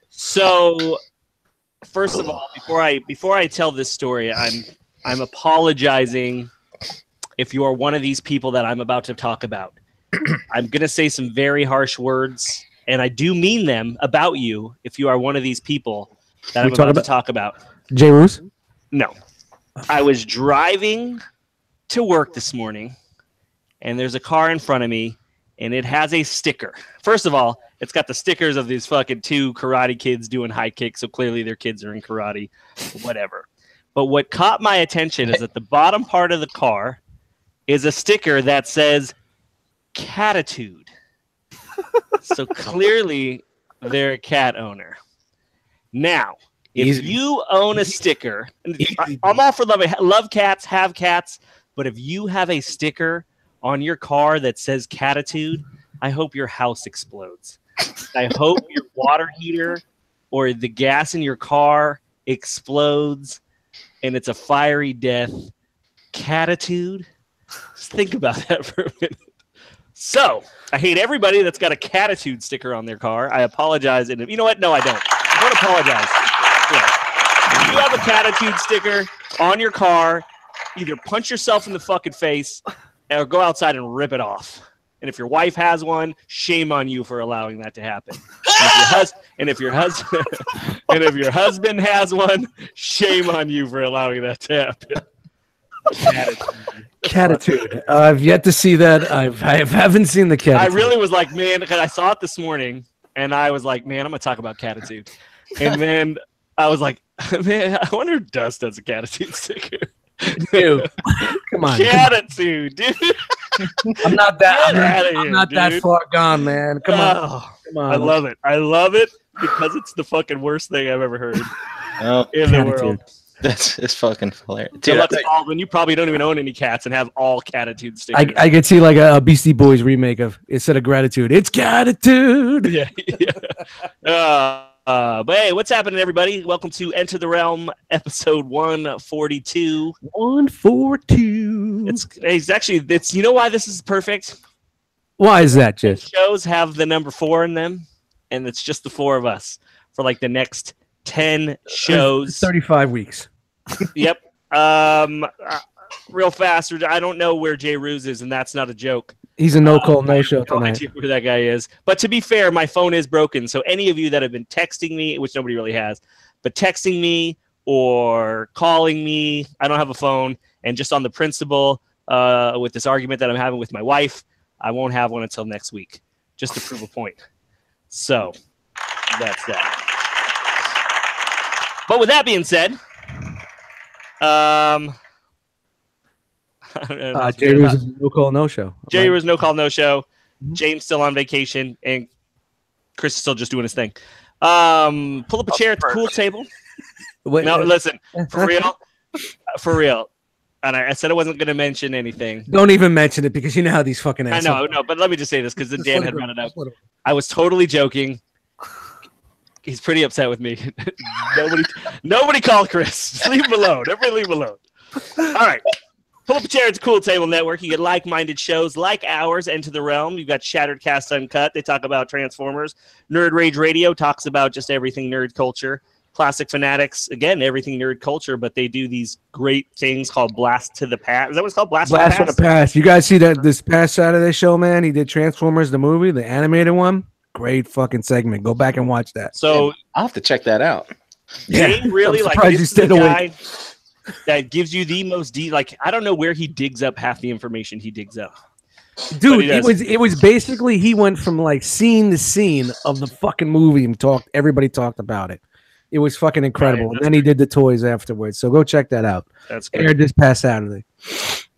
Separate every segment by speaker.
Speaker 1: So, first of all, before I tell this story, I'm apologizing if you are one of these people that I'm about to talk about. I'm gonna say some very harsh words, and I do mean them about you. If you are one of these people that I'm about to talk about,
Speaker 2: J-Roos?
Speaker 1: No, I was driving to work this morning, and there's a car in front of me, and it has a sticker. First of all, it's got the stickers of these fucking two karate kids doing high kicks, so clearly their kids are in karate, whatever. But what caught my attention is at the bottom part of the car is a sticker that says catitude. So clearly they're a cat owner. Now, if you own a sticker, I'm all for love cats, have cats, but if you have a sticker on your car that says catitude, I hope your house explodes. I hope your water heater or the gas in your car explodes and it's a fiery death. Catitude? Just think about that for a minute. So, I hate everybody that's got a catitude sticker on their car. I apologize. And you know what? No, I don't. I don't apologize. Yeah. If you have a catitude sticker on your car, either punch yourself in the fucking face or go outside and rip it off. And if your wife has one, shame on you for allowing that to happen. And if your husband has one, shame on you for allowing that to happen.
Speaker 2: Catitude. I've yet to see that. I haven't seen the catitude.
Speaker 1: I really was like, man, because I saw it this morning, and I was like, man, I'm gonna talk about catitude. And then I was like, man, I wonder if Dust does a catitude sticker.
Speaker 2: Dude, come on,
Speaker 1: catitude, dude.
Speaker 2: I'm not that far gone, man. Come on.
Speaker 1: I love it. I love it because it's the fucking worst thing I've ever heard in the world.
Speaker 3: It's fucking hilarious.
Speaker 1: Dude, and you probably don't even own any cats and have all catitude stickers.
Speaker 2: I could see like a Beastie Boys remake of instead of gratitude, it's catitude.
Speaker 1: Yeah. But hey, what's happening, everybody? Welcome to Enter the Realm, episode 142.
Speaker 2: 142.
Speaker 1: It's you know why this is perfect?
Speaker 2: Why is that, Jess?
Speaker 1: Shows have the number 4 in them, and it's just the 4 of us for like the next 10 shows.
Speaker 2: 35 weeks.
Speaker 1: Yep. Real fast. I don't know where Jay Ruse is, and that's not a joke.
Speaker 2: He's a no-call, no-show tonight.
Speaker 1: I don't know where that guy is. But to be fair, my phone is broken. So any of you that have been texting me, which nobody really has, but texting me or calling me, I don't have a phone. And just on the principle with this argument that I'm having with my wife, I won't have one until next week, just to prove a point. So that's that. But with that being said,
Speaker 2: Jay was no call, no show.
Speaker 1: Jay was no call, no show. James still on vacation, and Chris is still just doing his thing. Pull up a chair at the pool table. Listen, for real. And I said I wasn't going to mention anything.
Speaker 2: Don't even mention it because you know how these fucking assholes.
Speaker 1: I know, but let me just say this because Dan had run it up. I was totally joking. He's pretty upset with me. Nobody call Chris. Just leave him alone. Everybody leave him alone. All right. Pull up a chair. It's a Cool Table Network. You get like-minded shows like ours, Enter the Realm. You've got Shattered Cast Uncut. They talk about Transformers. Nerd Rage Radio talks about just everything nerd culture. Classic Fanatics, again, everything nerd culture, but they do these great things called Blast to the Past. Is that what it's called? Blast from the Past?
Speaker 2: You guys see that this past Saturday show, man? He did Transformers, the movie, the animated one. Great fucking segment. Go back and watch that.
Speaker 1: So
Speaker 3: I'll have to check that out.
Speaker 1: Yeah, really like this is the guy that gives you the most like I don't know where he digs up half the information he digs up.
Speaker 2: Dude, it was basically he went from like scene to scene of the fucking movie and everybody talked about it. It was fucking incredible. Right, and then he did the toys afterwards. So go check that out. That's good. Aired this past Saturday.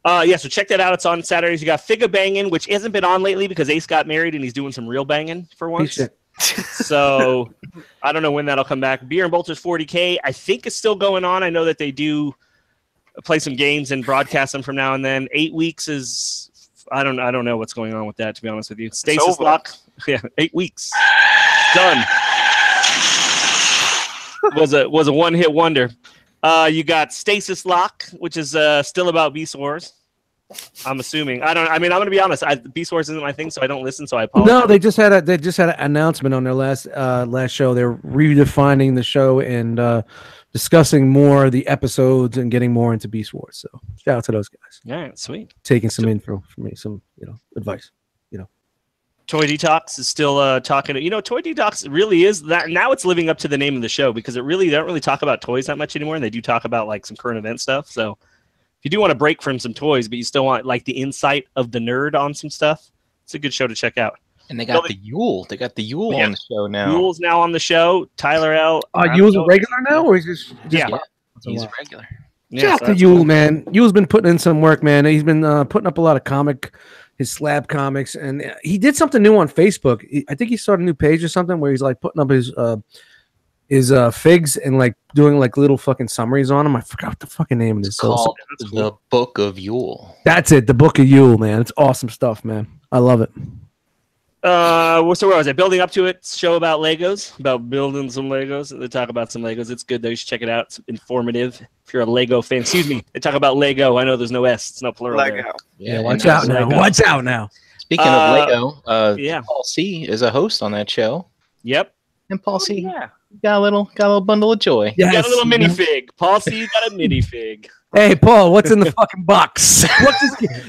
Speaker 1: So check that out. It's on Saturdays. You got Figga Bangin', which hasn't been on lately because Ace got married and he's doing some real banging for once. So I don't know when that'll come back. Beer and Bolters 40K, I think it's still going on. I know that they do play some games and broadcast them from now and then. 8 weeks is I don't know what's going on with that, to be honest with you. Stasis Lock. Yeah, 8 weeks. Done. Was a one-hit wonder. You got Stasis Lock, which is still about Beast Wars. I'm assuming. I mean, I'm going to be honest. Beast Wars isn't my thing, so I don't listen. So I apologize.
Speaker 2: No, they just had an announcement on their last show. They're redefining the show and discussing more of the episodes and getting more into Beast Wars. So shout out to those guys.
Speaker 1: Yeah, sweet.
Speaker 2: Taking some info from me, some advice.
Speaker 1: Toy Detox is still talking. Toy Detox really is that now. It's living up to the name of the show because they don't really talk about toys that much anymore, and they do talk about like some current event stuff. So if you do want to break from some toys, but you still want like the insight of the nerd on some stuff, it's a good show to check out.
Speaker 3: And they got the Yule. They got the Yule on the show now.
Speaker 1: Yule's now on the show. Tyler L.
Speaker 2: Yule's a regular now, or is just
Speaker 1: yeah?
Speaker 3: He's a regular.
Speaker 2: Shout out to Yule, man. Yule's been putting in some work, man. He's been putting up a lot of his slab comics, and he did something new on Facebook. I think he started a new page or something where he's like putting up his figs and like doing like little fucking summaries on them. I forgot what the fucking name of this.
Speaker 3: It's called The Book of Yule.
Speaker 2: That's it, The Book of Yule, man. It's awesome stuff, man. I love it.
Speaker 1: So where was I? Building up to it. Show about Legos, about building some Legos. They talk about some Legos. It's good though. You should check it out. It's informative. If you're a Lego fan, excuse me. They talk about Lego. I know there's no S. It's no plural.
Speaker 4: Lego.
Speaker 1: There.
Speaker 2: Yeah, watch out now.
Speaker 1: Lego.
Speaker 2: Watch out now.
Speaker 3: Speaking of Lego,
Speaker 1: yeah,
Speaker 3: Paul C is a host on that show.
Speaker 1: Yep.
Speaker 3: And Paul C got a little bundle of joy.
Speaker 1: Yes. You got a little minifig. Paul C, you got a minifig.
Speaker 2: Hey, Paul, what's in the fucking box?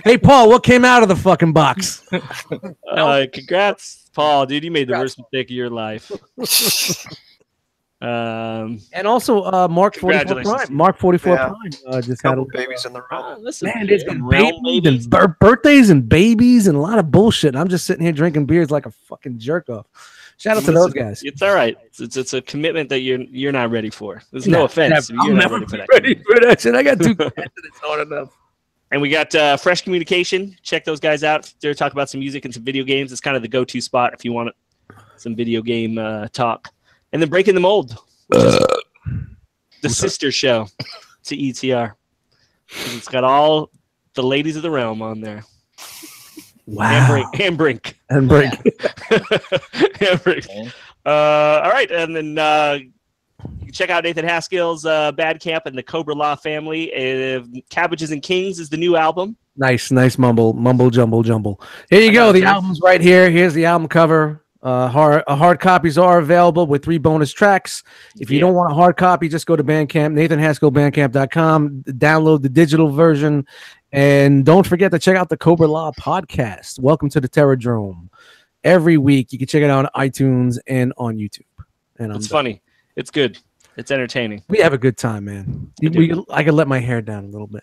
Speaker 2: Hey, Paul, what came out of the fucking box?
Speaker 1: Congrats, Paul, dude. You made the worst mistake of your life.
Speaker 2: And also, Mark 44 Prime. Mark 44 Prime just had a
Speaker 4: babies in the room.
Speaker 1: Listen,
Speaker 2: man, there's been babies and birthdays and babies and a lot of bullshit. I'm just sitting here drinking beers like a fucking jerk off. Shout out to those guys.
Speaker 1: It's all right. It's a commitment that you're not ready for. There's no offense.
Speaker 2: I'm never ready for that shit. I got 2 cats and it's not enough.
Speaker 1: And we got Fresh Communication. Check those guys out. They're talking about some music and some video games. It's kind of the go-to spot if you want some video game talk. And then Breaking the Mold, the sister show to ETR. It's got all the ladies of the realm on there.
Speaker 2: Wow.
Speaker 1: And Brink.
Speaker 2: And Brink.
Speaker 1: And Brink. All right. And then you can check out Nathan Haskell's Bad Camp and the Cobra Law Family. Cabbages and Kings is the new album.
Speaker 2: Nice mumble jumble. Here you go. The album's right here. Here's the album cover. Hard copies are available with 3 bonus tracks. If you don't want a hard copy, just go to Bandcamp, NathanHaskellBandcamp.com, download the digital version, and don't forget to check out the Cobra Law podcast. Welcome to the Terradrome. Every week, you can check it out on iTunes and on YouTube. And
Speaker 1: it's funny. It's good. It's entertaining.
Speaker 2: We have a good time, man. I can let my hair down a little bit.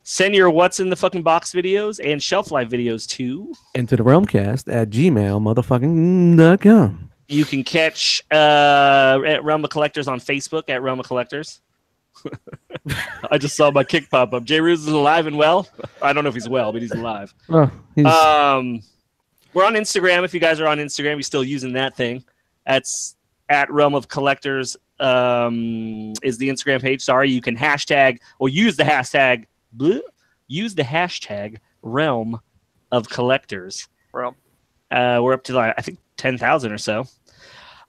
Speaker 1: Send your what's in the fucking box videos and shelf life videos too
Speaker 2: into the realmcast@gmail.com.
Speaker 1: You can catch at Realm of Collectors on Facebook at Realm of Collectors. I just saw my kick pop up. Jay Ruse is alive and well. I don't know if he's well, but he's alive.
Speaker 2: Oh,
Speaker 1: we're on Instagram. If you guys are on Instagram, you're still using that thing. That's at Realm of Collectors is the Instagram page. Sorry, you can hashtag or use the hashtag. Use the hashtag Realm of Collectors.
Speaker 4: Realm.
Speaker 1: We're up to I think 10,000 or so.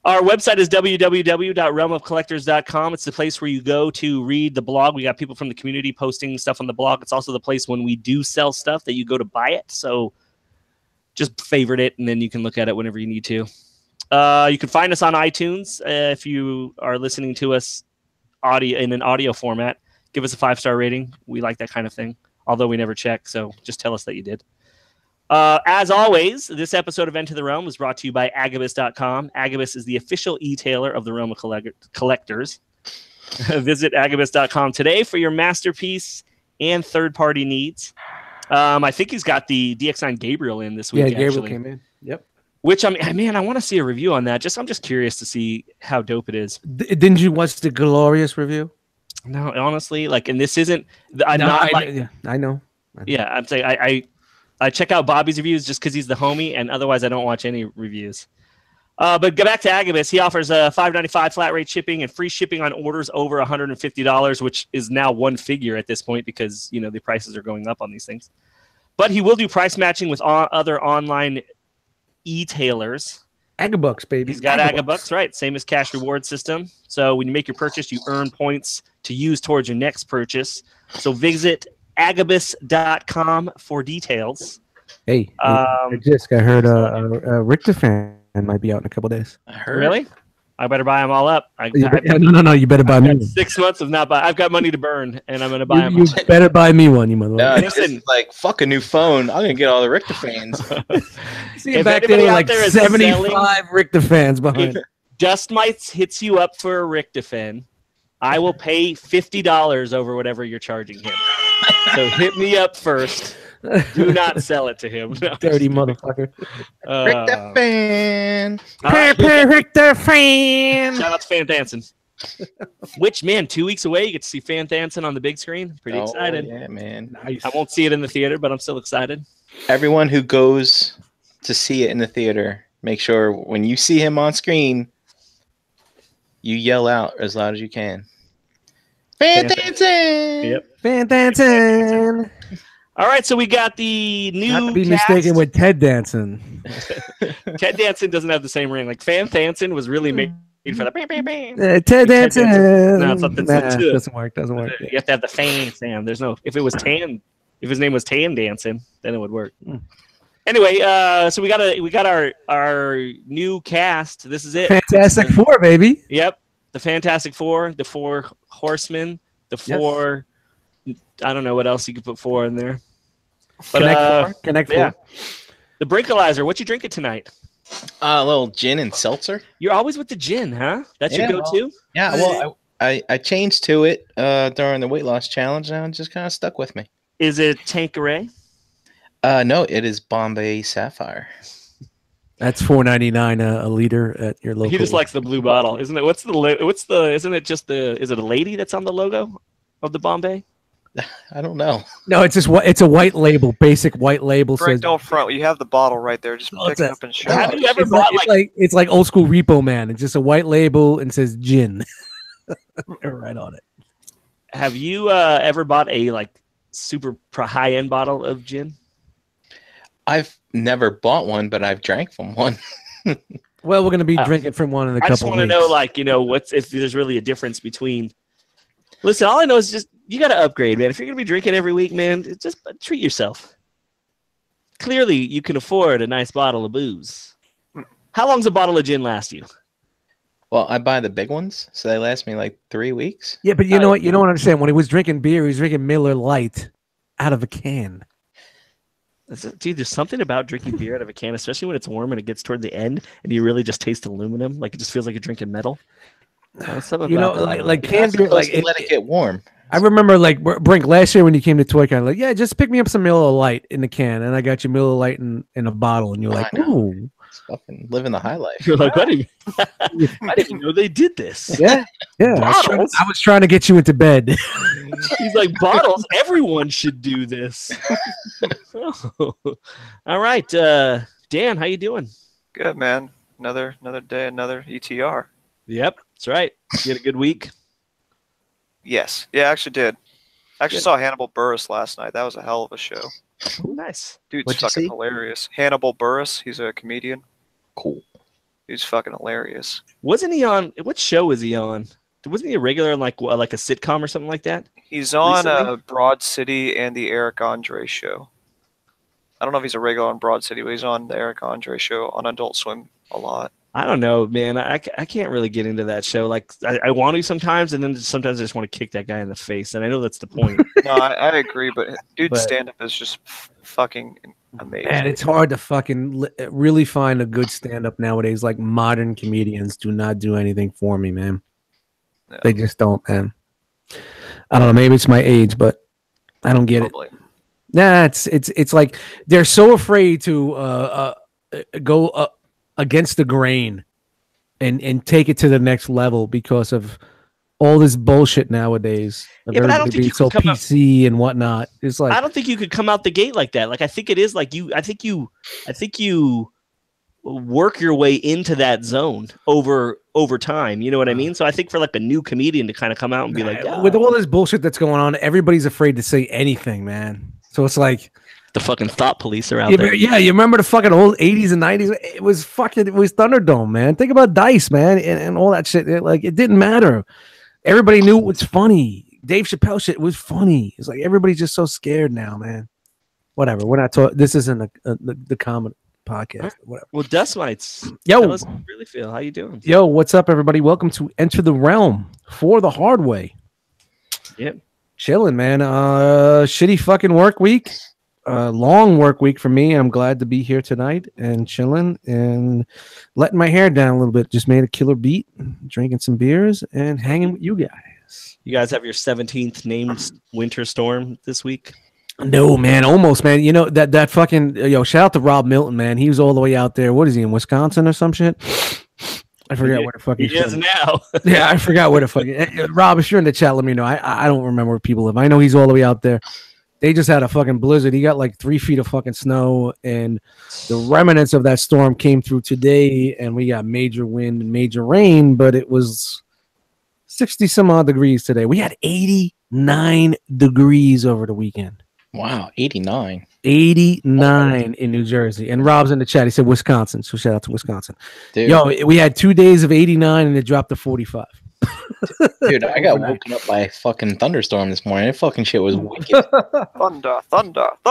Speaker 1: Our website is www.realmofcollectors.com. It's the place where you go to read the blog. We got people from the community posting stuff on the blog. It's also the place when we do sell stuff that you go to buy it. So just favorite it, and then you can look at it whenever you need to. You can find us on iTunes if you are listening to us in an audio format. Give us a 5-star rating. We like that kind of thing, although we never check, so just tell us that you did. As always, this episode of Enter the Realm was brought to you by Agabucks.com. Agabus is the official e-tailer of the Realm of Collectors. Visit Agabucks.com today for your masterpiece and third-party needs. I think he's got the DX9 Gabriel in this week.
Speaker 2: Yeah, Gabriel came in. Yep.
Speaker 1: Which I want to see a review on that. I'm just curious to see how dope it is.
Speaker 2: Didn't you watch the glorious review?
Speaker 1: No, honestly, and this isn't. I know. Yeah, I'm saying I check out Bobby's reviews just because he's the homie, and otherwise I don't watch any reviews. But go back to Agabus. He offers $5.95 flat rate shipping and free shipping on orders over $150, which is now one figure at this point because the prices are going up on these things. But he will do price matching with other online e-tailers.
Speaker 2: Agabucks, baby.
Speaker 1: He's got Agabucks, right? Same as cash reward system. So when you make your purchase, you earn points to use towards your next purchase. So visit Agabus.com for details.
Speaker 2: Hey, I heard a Richter fan might be out in a couple days.
Speaker 3: I heard.
Speaker 1: Really? I better buy them all up.
Speaker 2: No, you better buy me one.
Speaker 1: 6 months of not buy. I've got money to burn, and I'm going to buy them.
Speaker 2: You better buy me one, you motherfucker.
Speaker 3: Listen, like, fuck a new phone. I'm going to get all the Richter fans.
Speaker 2: See, back there were like 75 Richter fans behind.
Speaker 1: If Just Mites hits you up for a Richtofen, I will pay $50 over whatever you're charging him. So hit me up first. Do not sell it to him. No,
Speaker 2: dirty motherfucker.
Speaker 3: Richtofen.
Speaker 2: Richtofen.
Speaker 1: Shout out to Fan Dancing. Which, man, 2 weeks away, you get to see Fan Dancing on the big screen. Pretty excited.
Speaker 3: Yeah, man.
Speaker 2: Nice.
Speaker 1: I won't see it in the theater, but I'm still excited.
Speaker 3: Everyone who goes to see it in the theater, make sure when you see him on screen, you yell out as loud as you can. Fan Dancing!
Speaker 1: Yep.
Speaker 2: Fan Dancing!
Speaker 1: All right, so we got the new
Speaker 2: Not to be
Speaker 1: cast.
Speaker 2: mistaken with Ted Danson.
Speaker 1: Ted Danson doesn't have the same ring. Like, Fan Dancing was really made for the bang, bang, bang.
Speaker 2: Ted Danson!
Speaker 1: No, it's not the
Speaker 2: doesn't work.
Speaker 1: You have to have the fan, Sam. There's no... If it was Tan... If his name was Tan Dancing, then it would work. Anyway, so we got our new cast. This is it.
Speaker 2: Fantastic Four, baby.
Speaker 1: Yep, the Fantastic Four, the four horsemen, the four. I don't know what else you could put four in there. But,
Speaker 2: Connect
Speaker 1: yeah.
Speaker 2: Four.
Speaker 1: The Brinkalizer. What you drinking tonight?
Speaker 3: A little gin and seltzer.
Speaker 1: You're always with the gin, huh? That's your go-to.
Speaker 3: Yeah. Well, I changed to it during the weight loss challenge, and it just kind of stuck with me.
Speaker 1: Is it Tanqueray?
Speaker 3: No, it is Bombay Sapphire.
Speaker 2: That's $4.99 a liter at your local.
Speaker 1: He just likes the blue bottle, isn't it? Isn't it just is it a lady that's on the logo of the Bombay?
Speaker 3: I don't know.
Speaker 2: No, it's just it's a white label, basic white label.
Speaker 4: Frank,
Speaker 2: says
Speaker 4: don't front. You have the bottle right there. Just pick it up and show
Speaker 1: Have
Speaker 4: it.
Speaker 1: you ever bought
Speaker 2: it's like old school Repo Man. It's just a white label and says gin right on it.
Speaker 1: Have you ever bought a super high end bottle of gin?
Speaker 3: I've never bought one, but I've drank from one.
Speaker 2: Well, we're going to be drinking from one in a couple.
Speaker 1: I just want to know, what's if there's really a difference between. Listen, all I know is just you got to upgrade, man. If you're going to be drinking every week, man, just treat yourself. Clearly, you can afford a nice bottle of booze. How long's a bottle of gin last you?
Speaker 3: Well, I buy the big ones, so they last me like 3 weeks.
Speaker 2: Yeah, but you know what? You don't understand. When he was drinking beer, he was drinking Miller Lite out of a can.
Speaker 1: Dude, there's something about drinking beer out of a can, especially when it's warm and it gets toward the end, and you really just taste aluminum. Like it just feels like you're drinking metal.
Speaker 2: Like canned beer,
Speaker 3: let it get warm.
Speaker 2: I remember Brink last year when you came to Toy Con, yeah, just pick me up some Miller Lite in the can, and I got you Miller Lite in a bottle, and you're like, ooh,
Speaker 3: fucking living the high life.
Speaker 1: You're like, I didn't even know they did this.
Speaker 2: Yeah. I was trying to get you into bed.
Speaker 1: He's like, bottles. Everyone should do this. All right, Dan, how you doing?
Speaker 4: Good, man. Another day, another ETR.
Speaker 1: Yep, that's right. You had a good week.
Speaker 4: Yes. Yeah, I actually did. I actually saw Hannibal Buress last night. That was a hell of a show.
Speaker 1: Ooh, nice.
Speaker 4: Dude's fucking hilarious. Hannibal Buress, he's a comedian.
Speaker 3: Cool.
Speaker 4: He's fucking hilarious.
Speaker 1: Wasn't he on? What show was he on? Wasn't he a regular on like a sitcom or something like that?
Speaker 4: He's on Broad City and the Eric Andre show. I don't know if he's a regular on Broad City, but he's on the Eric Andre show on Adult Swim a lot.
Speaker 1: I don't know, man. I can't really get into that show. Like I want to sometimes, and then sometimes I just want to kick that guy in the face. And I know that's the point.
Speaker 4: No, I agree, but dude's stand-up is just fucking amazing.
Speaker 2: And it's hard to fucking really find a good stand-up nowadays. Like modern comedians do not do anything for me, man. No. They just don't, man. I don't know. Maybe it's my age, but I don't get it. Nah, it's like they're so afraid to go against the grain and take it to the next level because of all this bullshit nowadays. Of everybody being so PC and whatnot. It's like
Speaker 1: I don't think you could come out the gate like that. Like I think it is like you. I think you work your way into that zone over time. You know what I mean? So I think for like a new comedian to kind of come out and be like,
Speaker 2: with all this bullshit that's going on, everybody's afraid to say anything, man. So it's like
Speaker 1: the fucking thought police are out there.
Speaker 2: Yeah, you remember the fucking old 80s and 90s? It was Thunderdome, man. Think about Dice, man, and all that shit. It didn't matter. Everybody knew it was funny. Dave Chappelle shit was funny. It's like everybody's just so scared now, man. Whatever. We're not talking. This isn't the comedy podcast. Whatever.
Speaker 1: Well, Dust Mites.
Speaker 2: Yo,
Speaker 1: tell us how you really feel. How you doing?
Speaker 2: Yo, what's up, everybody? Welcome to Enter the Realm for the hard way.
Speaker 1: Yep.
Speaker 2: Chilling, man. Shitty fucking work week. Long work week for me. I'm glad to be here tonight and chilling and letting my hair down a little bit. Just made a killer beat, drinking some beers and hanging with you guys.
Speaker 1: You guys have your 17th named winter storm this week?
Speaker 2: No, man, almost, man. You know that fucking shout out to Rob Milton, man. He was all the way out there. What is he in Wisconsin or some shit? I forgot where the fuck
Speaker 1: he is now.
Speaker 2: Yeah, I forgot where the fuck. Rob, if you're in the chat, let me know. I don't remember where people live. I know he's all the way out there. They just had a fucking blizzard. He got like 3 feet of fucking snow, and the remnants of that storm came through today, and we got major wind and major rain, but it was 60 some odd degrees today. We had 89 degrees over the weekend.
Speaker 3: Wow, 89.
Speaker 2: 89 in New Jersey. And Rob's in the chat. He said Wisconsin, so shout out to Wisconsin.
Speaker 3: Dude.
Speaker 2: Yo, we had 2 days of 89, and it dropped to 45.
Speaker 3: Dude, I got woken up by a fucking thunderstorm this morning. That fucking shit was wicked.
Speaker 4: Thunder.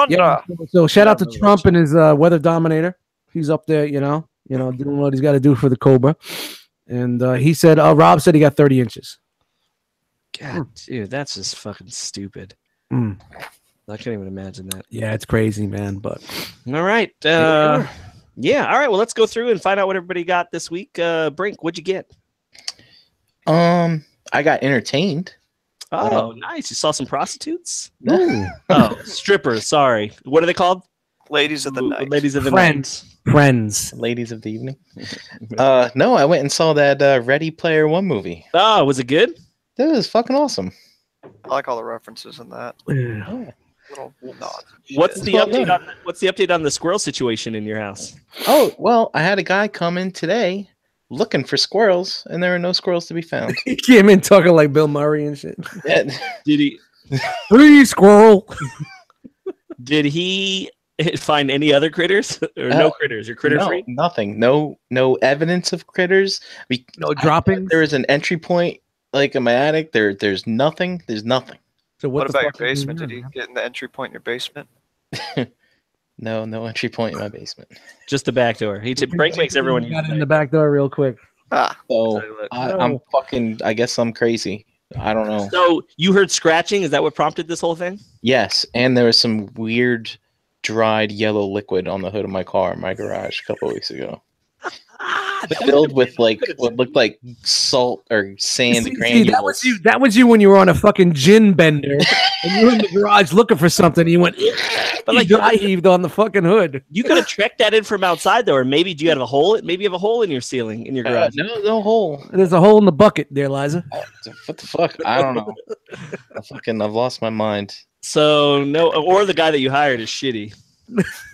Speaker 2: Yeah, so shout out to Trump and his weather dominator. He's up there, doing what he's got to do for the Cobra. And he said, Rob said he got 30 inches.
Speaker 1: God, dude, that's just fucking stupid.
Speaker 2: Mm.
Speaker 1: I can't even imagine that.
Speaker 2: Yeah, it's crazy, man. But
Speaker 1: all right. Yeah, all right. Well, let's go through and find out what everybody got this week. Brink, what'd you get?
Speaker 3: I got entertained.
Speaker 1: Oh, nice. You saw some prostitutes?
Speaker 3: No.
Speaker 1: Oh, strippers. Sorry. What are they called?
Speaker 4: Ladies of the night.
Speaker 1: Ladies of the
Speaker 2: Friends.
Speaker 1: night.
Speaker 2: Friends.
Speaker 3: Ladies of the evening. No, I went and saw that Ready Player One movie.
Speaker 1: Oh, was it good?
Speaker 3: That was fucking awesome.
Speaker 4: I like all the references in that.
Speaker 2: Yeah.
Speaker 4: Little nod.
Speaker 1: What's the update on the squirrel situation in your house?
Speaker 3: Oh, well, I had a guy come in today looking for squirrels, and there were no squirrels to be found.
Speaker 2: He came in talking like Bill Murray and shit.
Speaker 3: Yeah.
Speaker 1: Did he?
Speaker 2: Free squirrel.
Speaker 1: Did he find any other critters or no critters? You're critter free?
Speaker 3: Nothing. No evidence of critters.
Speaker 2: No droppings.
Speaker 3: There is an entry point like in my attic. There's nothing. There's nothing.
Speaker 2: So
Speaker 4: What about your basement? Did he get in the entry point in your basement?
Speaker 3: No entry point in my basement.
Speaker 1: Just the back door. Brink makes everyone
Speaker 2: got in the back door real quick.
Speaker 3: So I'm fucking. I guess I'm crazy. I don't know.
Speaker 1: So you heard scratching? Is that what prompted this whole thing?
Speaker 3: Yes, and there was some weird dried yellow liquid on the hood of my car in my garage a couple of weeks ago. Filled with like what looked like salt or sand granules.
Speaker 2: That was you when you were on a fucking gin bender and you were in the garage looking for something. And you went, but like I heaved on the fucking hood.
Speaker 1: You could have trekked that in from outside though, or maybe do you have a hole? Maybe you have a hole in your ceiling in your garage.
Speaker 3: No hole.
Speaker 2: There's a hole in the bucket there, Liza.
Speaker 3: What the fuck? I don't know. I've lost my mind.
Speaker 1: So no, or the guy that you hired is shitty.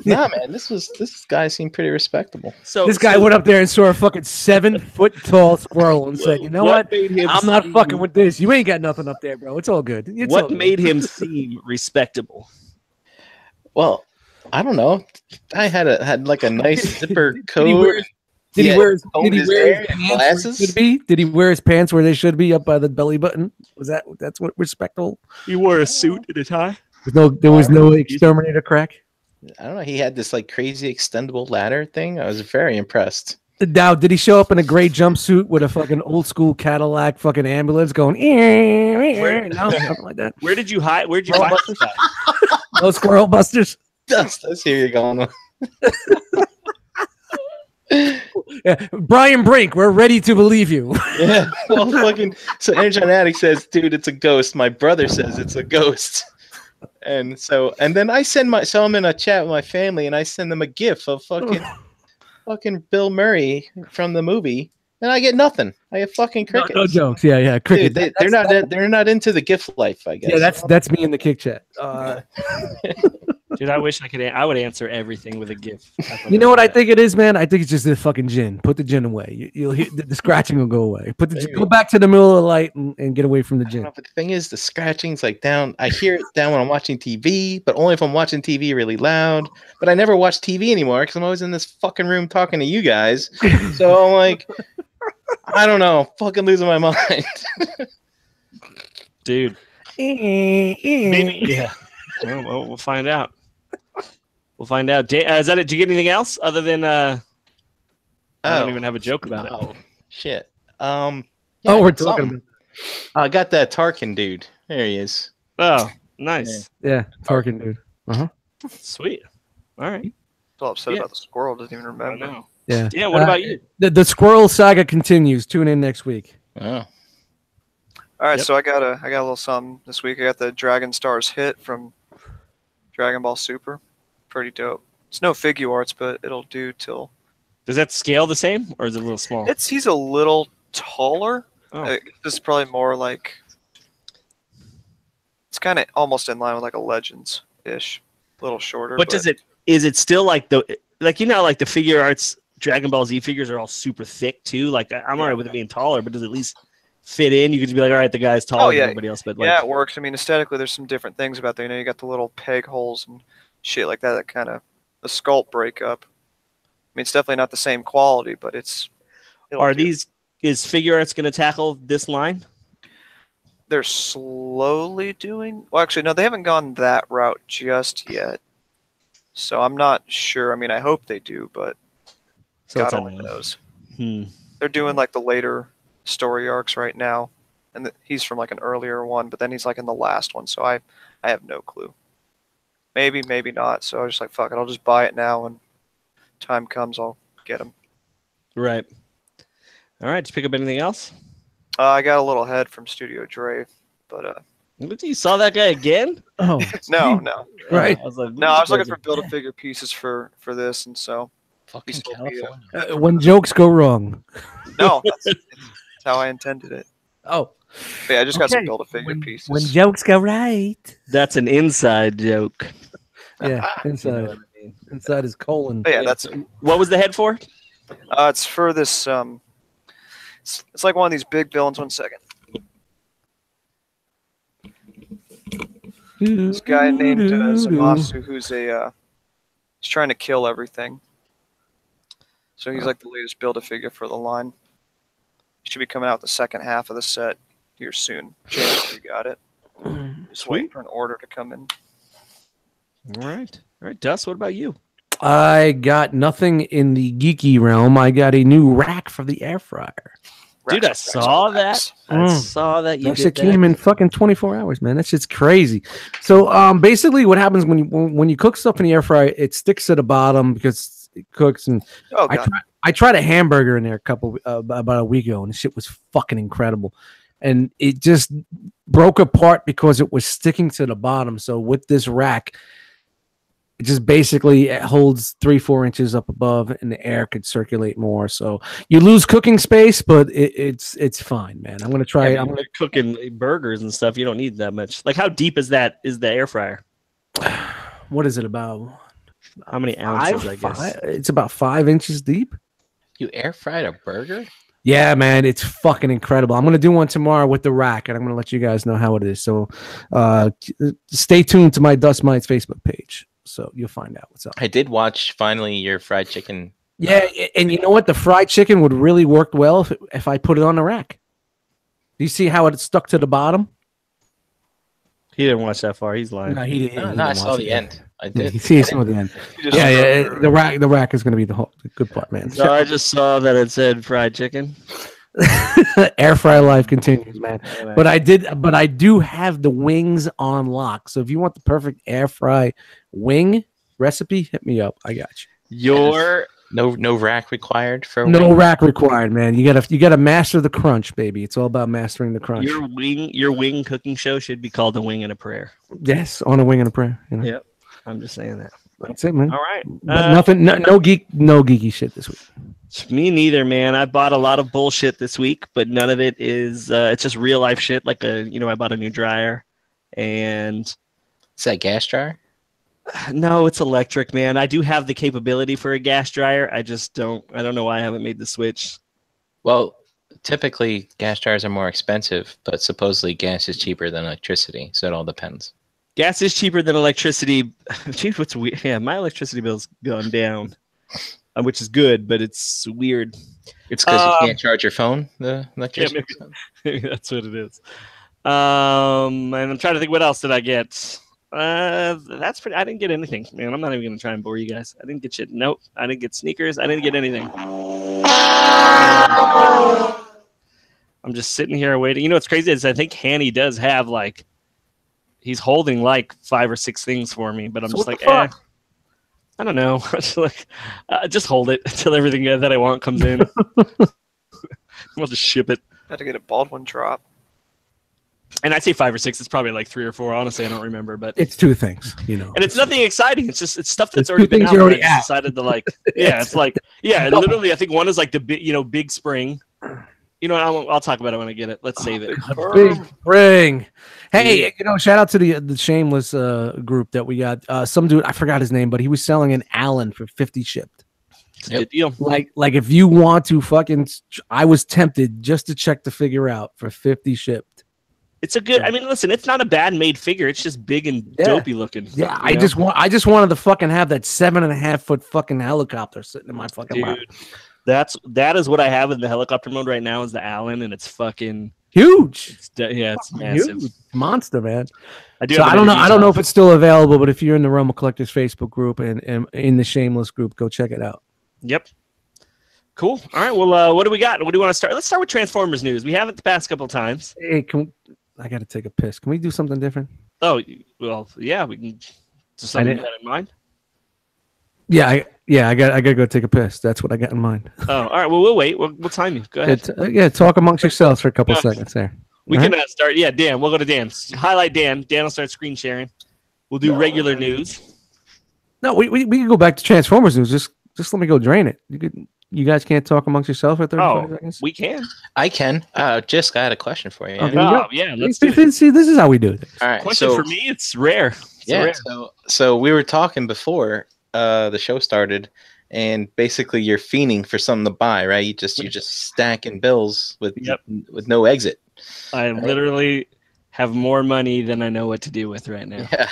Speaker 3: Nah, man, this guy seemed pretty respectable.
Speaker 2: So this guy went up there and saw a fucking 7-foot tall squirrel and said, "You know what? I'm not fucking with this. You ain't got nothing up there, bro. It's all good."
Speaker 1: What made him seem respectable?
Speaker 3: Well, I don't know. I had like a nice zipper coat.
Speaker 2: Did he wear his
Speaker 3: glasses?
Speaker 2: Did he wear his pants where they should be, up by the belly button? That's what respectable?
Speaker 1: He wore a suit and a tie.
Speaker 2: There was no exterminator crack.
Speaker 3: I don't know. He had this like crazy extendable ladder thing. I was very impressed.
Speaker 2: Now, did he show up in a gray jumpsuit with a fucking old school Cadillac fucking ambulance going? No, something like that.
Speaker 1: Where did you hide? Where did you find this guy?
Speaker 2: No Squirrel Busters.
Speaker 3: That's here you're going.
Speaker 2: Yeah, Brian Brink, we're ready to believe you.
Speaker 3: Yeah. Well, fucking. So Energy Addict says, "Dude, it's a ghost." My brother says it's a ghost. And then I send so I'm in a chat with my family and I send them a gif of fucking Bill Murray from the movie and I get nothing. I have fucking crickets.
Speaker 2: No jokes. Yeah, cricket.
Speaker 3: Dude, they're not into the gif life, I guess.
Speaker 2: Yeah, that's me in the kick chat.
Speaker 1: Dude, I wish I would answer everything with a GIF.
Speaker 2: You know what I think it is, man? I think it's just the fucking gin. Put the gin away. You'll hear the scratching will go away. Go back to the middle of the light and get away from the gin.
Speaker 3: But the thing is, the scratching's like down. I hear it down when I'm watching TV, but only if I'm watching TV really loud. But I never watch TV anymore because I'm always in this fucking room talking to you guys. So I'm like, I don't know, fucking losing my mind.
Speaker 1: Dude. Maybe. Yeah. Well, we'll find out. We'll find out. Is that it? Did you get anything else other than? I don't even have a joke about it.
Speaker 3: Oh shit.
Speaker 2: Oh,
Speaker 3: I
Speaker 2: we're
Speaker 3: got
Speaker 2: talking
Speaker 3: something. I got that Tarkin dude. There he is.
Speaker 1: Oh, nice.
Speaker 2: Yeah, Tarkin dude.
Speaker 1: Sweet. All right.
Speaker 4: So upset
Speaker 1: Yeah.
Speaker 4: about the squirrel. Doesn't even
Speaker 1: I
Speaker 4: remember.
Speaker 1: know.
Speaker 2: Yeah.
Speaker 1: Yeah. What about you?
Speaker 2: The Squirrel saga continues. Tune in next week.
Speaker 3: Oh.
Speaker 4: All right,
Speaker 1: Yep.
Speaker 4: so I got a little something this week. I got the Dragon Stars hit from Dragon Ball Super. Pretty dope. It's no figure arts, but it'll do till.
Speaker 1: Does that scale the same, or is it a little small?
Speaker 4: He's a little taller.
Speaker 1: Oh.
Speaker 4: This is probably more like. It's kind of almost in line with like a Legends ish, a little shorter.
Speaker 1: But is it still like like the figure arts Dragon Ball Z figures are all super thick too? Like I'm alright with it being taller, but does it at least fit in? You could just be like, all right, the guy's taller than everybody else, but like,
Speaker 4: yeah, it works. I mean, aesthetically, there's some different things about that. You get the little peg holes and shit like that. That kind of the sculpt breakup. I mean, it's definitely not the same quality, but it's.
Speaker 1: Is figure arts going to tackle this line?
Speaker 4: They're slowly doing. Well, actually, no, they haven't gone that route just yet. So I'm not sure. I mean, I hope they do, but God only knows. They're doing like the later story arcs right now, and he's from like an earlier one, but then he's like in the last one. So I have no clue. Maybe, maybe not. So I was just like, fuck it, I'll just buy it now, and time comes, I'll get him.
Speaker 1: Right. All right. Did you pick up anything else?
Speaker 4: I got a little head from Studio Dre, but
Speaker 1: You saw that guy again?
Speaker 2: Oh
Speaker 4: no.
Speaker 2: Right.
Speaker 1: I was like,
Speaker 4: No, I was looking for Build-A-Figure pieces for this, and so
Speaker 3: Fucking
Speaker 4: He's still
Speaker 3: California.
Speaker 2: When jokes go wrong.
Speaker 4: no, that's how I intended it.
Speaker 2: Oh.
Speaker 4: But yeah, I just got some
Speaker 2: Okay.
Speaker 4: Build-A-Figure pieces.
Speaker 2: When jokes go right.
Speaker 1: That's an inside joke.
Speaker 2: Yeah,
Speaker 1: You know
Speaker 2: inside.
Speaker 1: what I mean?
Speaker 2: Inside his colon.
Speaker 4: But yeah, that's
Speaker 1: What was the head for?
Speaker 4: it's for this. It's like one of these big villains. 1 second. This guy named Zamasu, who's he's trying to kill everything. So he's like the latest Build-A-Figure for the line. He should be coming out the second half of the set here soon. James, you got it. Just waiting for an order to come in.
Speaker 1: All right, Dust. What about you?
Speaker 2: I got nothing in the geeky realm. I got a new rack for the air fryer.
Speaker 1: Dude, I saw that. I saw that you
Speaker 2: That
Speaker 1: did
Speaker 2: shit
Speaker 1: that.
Speaker 2: came in fucking 24 hours, man. That shit's crazy. So basically what happens when you cook stuff in the air fryer, it sticks to the bottom because it cooks. And
Speaker 4: Oh, God.
Speaker 2: I tried a hamburger in there about a week ago, and the shit was fucking incredible. And it just broke apart because it was sticking to the bottom. So with this rack, it just basically holds 3-4 inches up above, and the air could circulate more. So you lose cooking space, but it's fine, man. I'm gonna try.
Speaker 1: I'm gonna cooking burgers and stuff. You don't need that much. Like, how deep is the air fryer?
Speaker 2: What is it about?
Speaker 1: How many ounces? I guess
Speaker 2: It's about 5 inches deep.
Speaker 3: You air fried a burger?
Speaker 2: Yeah, man, it's fucking incredible. I'm gonna do one tomorrow with the rack, and I'm gonna let you guys know how it is. So, stay tuned to my Dust Mites Facebook page, so you'll find out what's up.
Speaker 3: I did watch finally your fried chicken.
Speaker 2: Yeah, and you know what? The fried chicken would really work well if I put it on the rack. Do you see how it stuck to the bottom?
Speaker 1: he didn't watch that far. He's lying.
Speaker 2: No, he didn't.
Speaker 3: No, I saw the end. I did.
Speaker 2: You see some of the end. Yeah, the rack is gonna be the good part, man.
Speaker 1: So I just saw that it said fried chicken.
Speaker 2: Air fryer life continues, man. But I do have the wings on lock. So if you want the perfect air fry wing recipe, hit me up. I got you.
Speaker 1: Your
Speaker 3: No rack required for a
Speaker 2: No
Speaker 3: wing?
Speaker 2: rack required, man. You gotta master the crunch, baby. It's all about mastering the crunch.
Speaker 1: your wing cooking show should be called A Wing and a Prayer.
Speaker 2: Yes, on a wing and a prayer. You know?
Speaker 1: Yep, I'm just saying that.
Speaker 2: That's it, man.
Speaker 1: All right,
Speaker 2: But nothing, no geeky shit this week.
Speaker 1: me neither, man. I bought a lot of bullshit this week, but none of it is. It's just real life shit. Like I bought a new dryer, and
Speaker 3: Is that gas dryer?
Speaker 1: no, it's electric, man. I do have the capability for a gas dryer. I just don't. I don't know why I haven't made the switch.
Speaker 3: Well, typically gas dryers are more expensive, but supposedly gas is cheaper than electricity, so it all depends.
Speaker 1: Gas is cheaper than electricity. Gee, what's weird? Yeah, my electricity bill's gone down, which is good, but it's weird.
Speaker 3: It's because you can't charge your phone, the electricity.
Speaker 1: Maybe that's what it is. And I'm trying to think what else did I get. That's pretty. I didn't get anything, man. I'm not even gonna try and bore you guys. I didn't get shit. Nope. I didn't get sneakers. I didn't get anything. I'm just sitting here waiting. You know what's crazy is I think Hanny does have like he's holding like 5 or 6 things for me, but I'm just like, I don't know. Just hold it until everything that I want comes in. We'll just ship it.
Speaker 4: Had to get a Baldwin drop.
Speaker 1: And I'd say 5 or 6. It's probably like 3 or 4. Honestly, I don't remember, but
Speaker 2: it's 2 things, you know.
Speaker 1: And it's nothing exciting. It's just stuff that's already been out.
Speaker 2: Already
Speaker 1: I decided to like, yeah, it's like, yeah. Literally, I think one is like the big spring. You know, I'll talk about it when I get it. Let's save it.
Speaker 2: Big spring. Hey, you know, shout out to the Shameless group that we got. Some dude, I forgot his name, but he was selling an Allen for 50 shipped.
Speaker 1: It's a good deal.
Speaker 2: Like if you want to fucking, I was tempted just to check the figure out for 50 shipped.
Speaker 1: It's a good. I mean, listen, it's not a bad made figure. It's just big and dopey looking.
Speaker 2: Yeah, I just wanted to fucking have that 7.5 foot fucking helicopter sitting in my fucking lap.
Speaker 1: That is what I have in the helicopter mode right now is the Allen, and it's fucking
Speaker 2: huge.
Speaker 1: It's massive,
Speaker 2: huge. Monster, man.
Speaker 1: I
Speaker 2: don't know if it's still available, but if you're in the Realm of Collectors Facebook group and in the Shameless group, go check it out.
Speaker 1: Yep. Cool. All right. Well, what do we got? What do you want to start? Let's start with Transformers news. We haven't the past couple of times.
Speaker 2: Hey, I got to take a piss. Can we do something different?
Speaker 1: Oh, well, yeah, we can. Just something you had in mind.
Speaker 2: Yeah, I got to go take a piss. That's what I got in mind.
Speaker 1: Oh, all right. Well, we'll wait. We'll time you. Go ahead.
Speaker 2: Talk amongst yourselves for a couple seconds there.
Speaker 1: We can start. Yeah, Dan. We'll go to Dan. Highlight Dan. Dan will start screen sharing. We'll do regular news.
Speaker 2: No, we can go back to Transformers news. Just let me go drain it. You guys can't talk amongst yourself for 35 seconds?
Speaker 1: We can.
Speaker 3: I can. Just I had a question for you.
Speaker 1: Yeah. Let's do it.
Speaker 2: See, this is how we do it.
Speaker 3: All right.
Speaker 1: Question for me, it's rare.
Speaker 3: Rare. So we were talking before the show started, and basically you're fiending for something to buy, right? You just stacking bills with no exit.
Speaker 1: I literally have more money than I know what to do with right now.
Speaker 3: Yeah,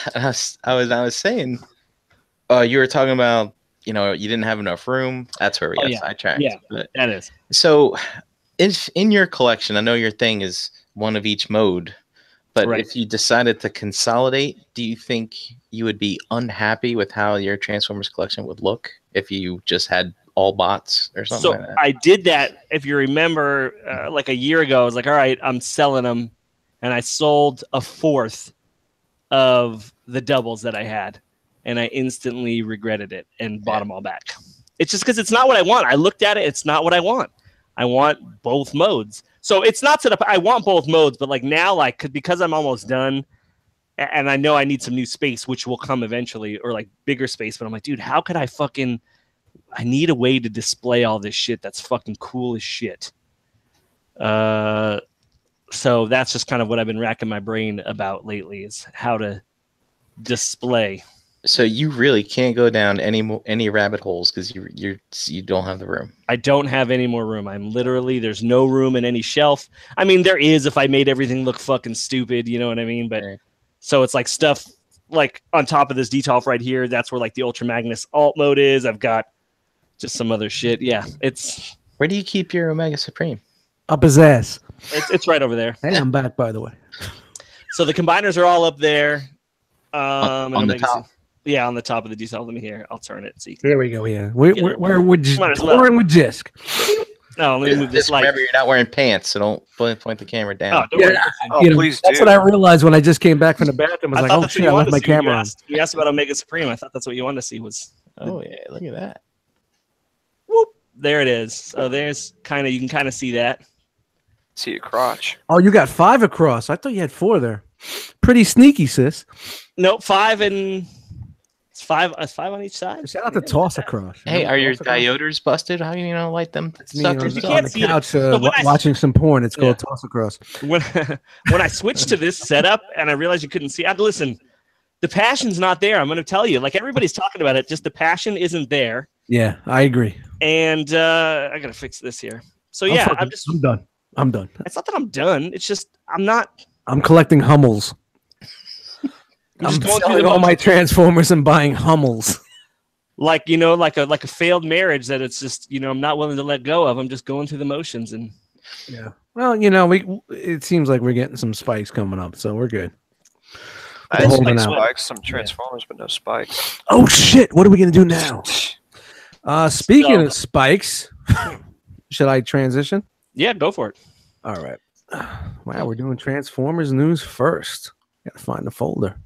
Speaker 3: I was saying, you were talking about, you know, you didn't have enough room. That's where we got sidetracked.
Speaker 1: Yeah, that is.
Speaker 3: So, if in your collection, I know your thing is one of each mode, but if you decided to consolidate, do you think you would be unhappy with how your Transformers collection would look if you just had all bots or something like that?
Speaker 1: I did that, if you remember, like a year ago. I was like, all right, I'm selling them. And I sold a fourth of the doubles that I had. And I instantly regretted it and bought them all back. It's just because it's not what I want. I looked at it. It's not what I want. I want both modes. So it's not set up. I want both modes, but like now, like because I'm almost done, and I know I need some new space, which will come eventually, or like bigger space. But I'm like, dude, how could I need a way to display all this shit that's fucking cool as shit. So that's just kind of what I've been racking my brain about lately is how to display.
Speaker 3: So you really can't go down any rabbit holes because you don't have the room.
Speaker 1: I don't have any more room. There's no room in any shelf. I mean, there is if I made everything look fucking stupid, you know what I mean? But so it's like stuff like on top of this detolf right here. That's where like the Ultra Magnus alt mode is. I've got just some other shit. Yeah, it's.
Speaker 3: Where do you keep your Omega Supreme?
Speaker 2: Up his ass.
Speaker 1: It's right over there.
Speaker 2: Hey, I'm back, by the way.
Speaker 1: So the combiners are all up there.
Speaker 3: On the top.
Speaker 1: Yeah, on the top of the detailing. Let me hear. I'll turn it. So you can
Speaker 2: there we go. Yeah, we're just touring with Jisk.
Speaker 1: No, let me move this light.
Speaker 3: Remember, you're not wearing pants, so don't point the camera down.
Speaker 4: Please
Speaker 2: that's what I realized when I just came back from the bathroom. I was like, oh shit, I left my camera on.
Speaker 1: You asked about Omega Supreme. I thought that's what you wanted to see was.
Speaker 3: Oh yeah, look at that.
Speaker 1: Whoop! There it is. So there's you can kind of see that.
Speaker 4: See your crotch.
Speaker 2: Oh, you got 5 across. I thought you had 4 there. Pretty sneaky, sis.
Speaker 1: Nope, 5 and. It's 5 on each side.
Speaker 2: Shout out to Toss Across.
Speaker 3: Hey, are your dioders busted? How can you not light them?
Speaker 2: It's me on the couch watching some porn. It's called Toss Across.
Speaker 1: When I switched to this setup and I realized you couldn't see, I had to listen. The passion's not there. I'm going to tell you. Like everybody's talking about it, just the passion isn't there.
Speaker 2: Yeah, I agree.
Speaker 1: And I got to fix this here. So yeah,
Speaker 2: I'm done.
Speaker 1: It's not that I'm done. It's just I'm
Speaker 2: collecting Hummels. I'm selling all my Transformers and buying Hummels.
Speaker 1: Like a failed marriage that it's just, I'm not willing to let go of. I'm just going through the motions and
Speaker 2: Well, it seems like we're getting some spikes coming up, so we're good.
Speaker 4: I had
Speaker 2: Holding
Speaker 4: some
Speaker 2: out.
Speaker 4: spikes, some Transformers, but no spikes.
Speaker 2: Oh shit! What are we gonna do now? Speaking of spikes, should I transition?
Speaker 1: Yeah, go for it.
Speaker 2: All right. Wow, we're doing Transformers news first. Gotta find the folder.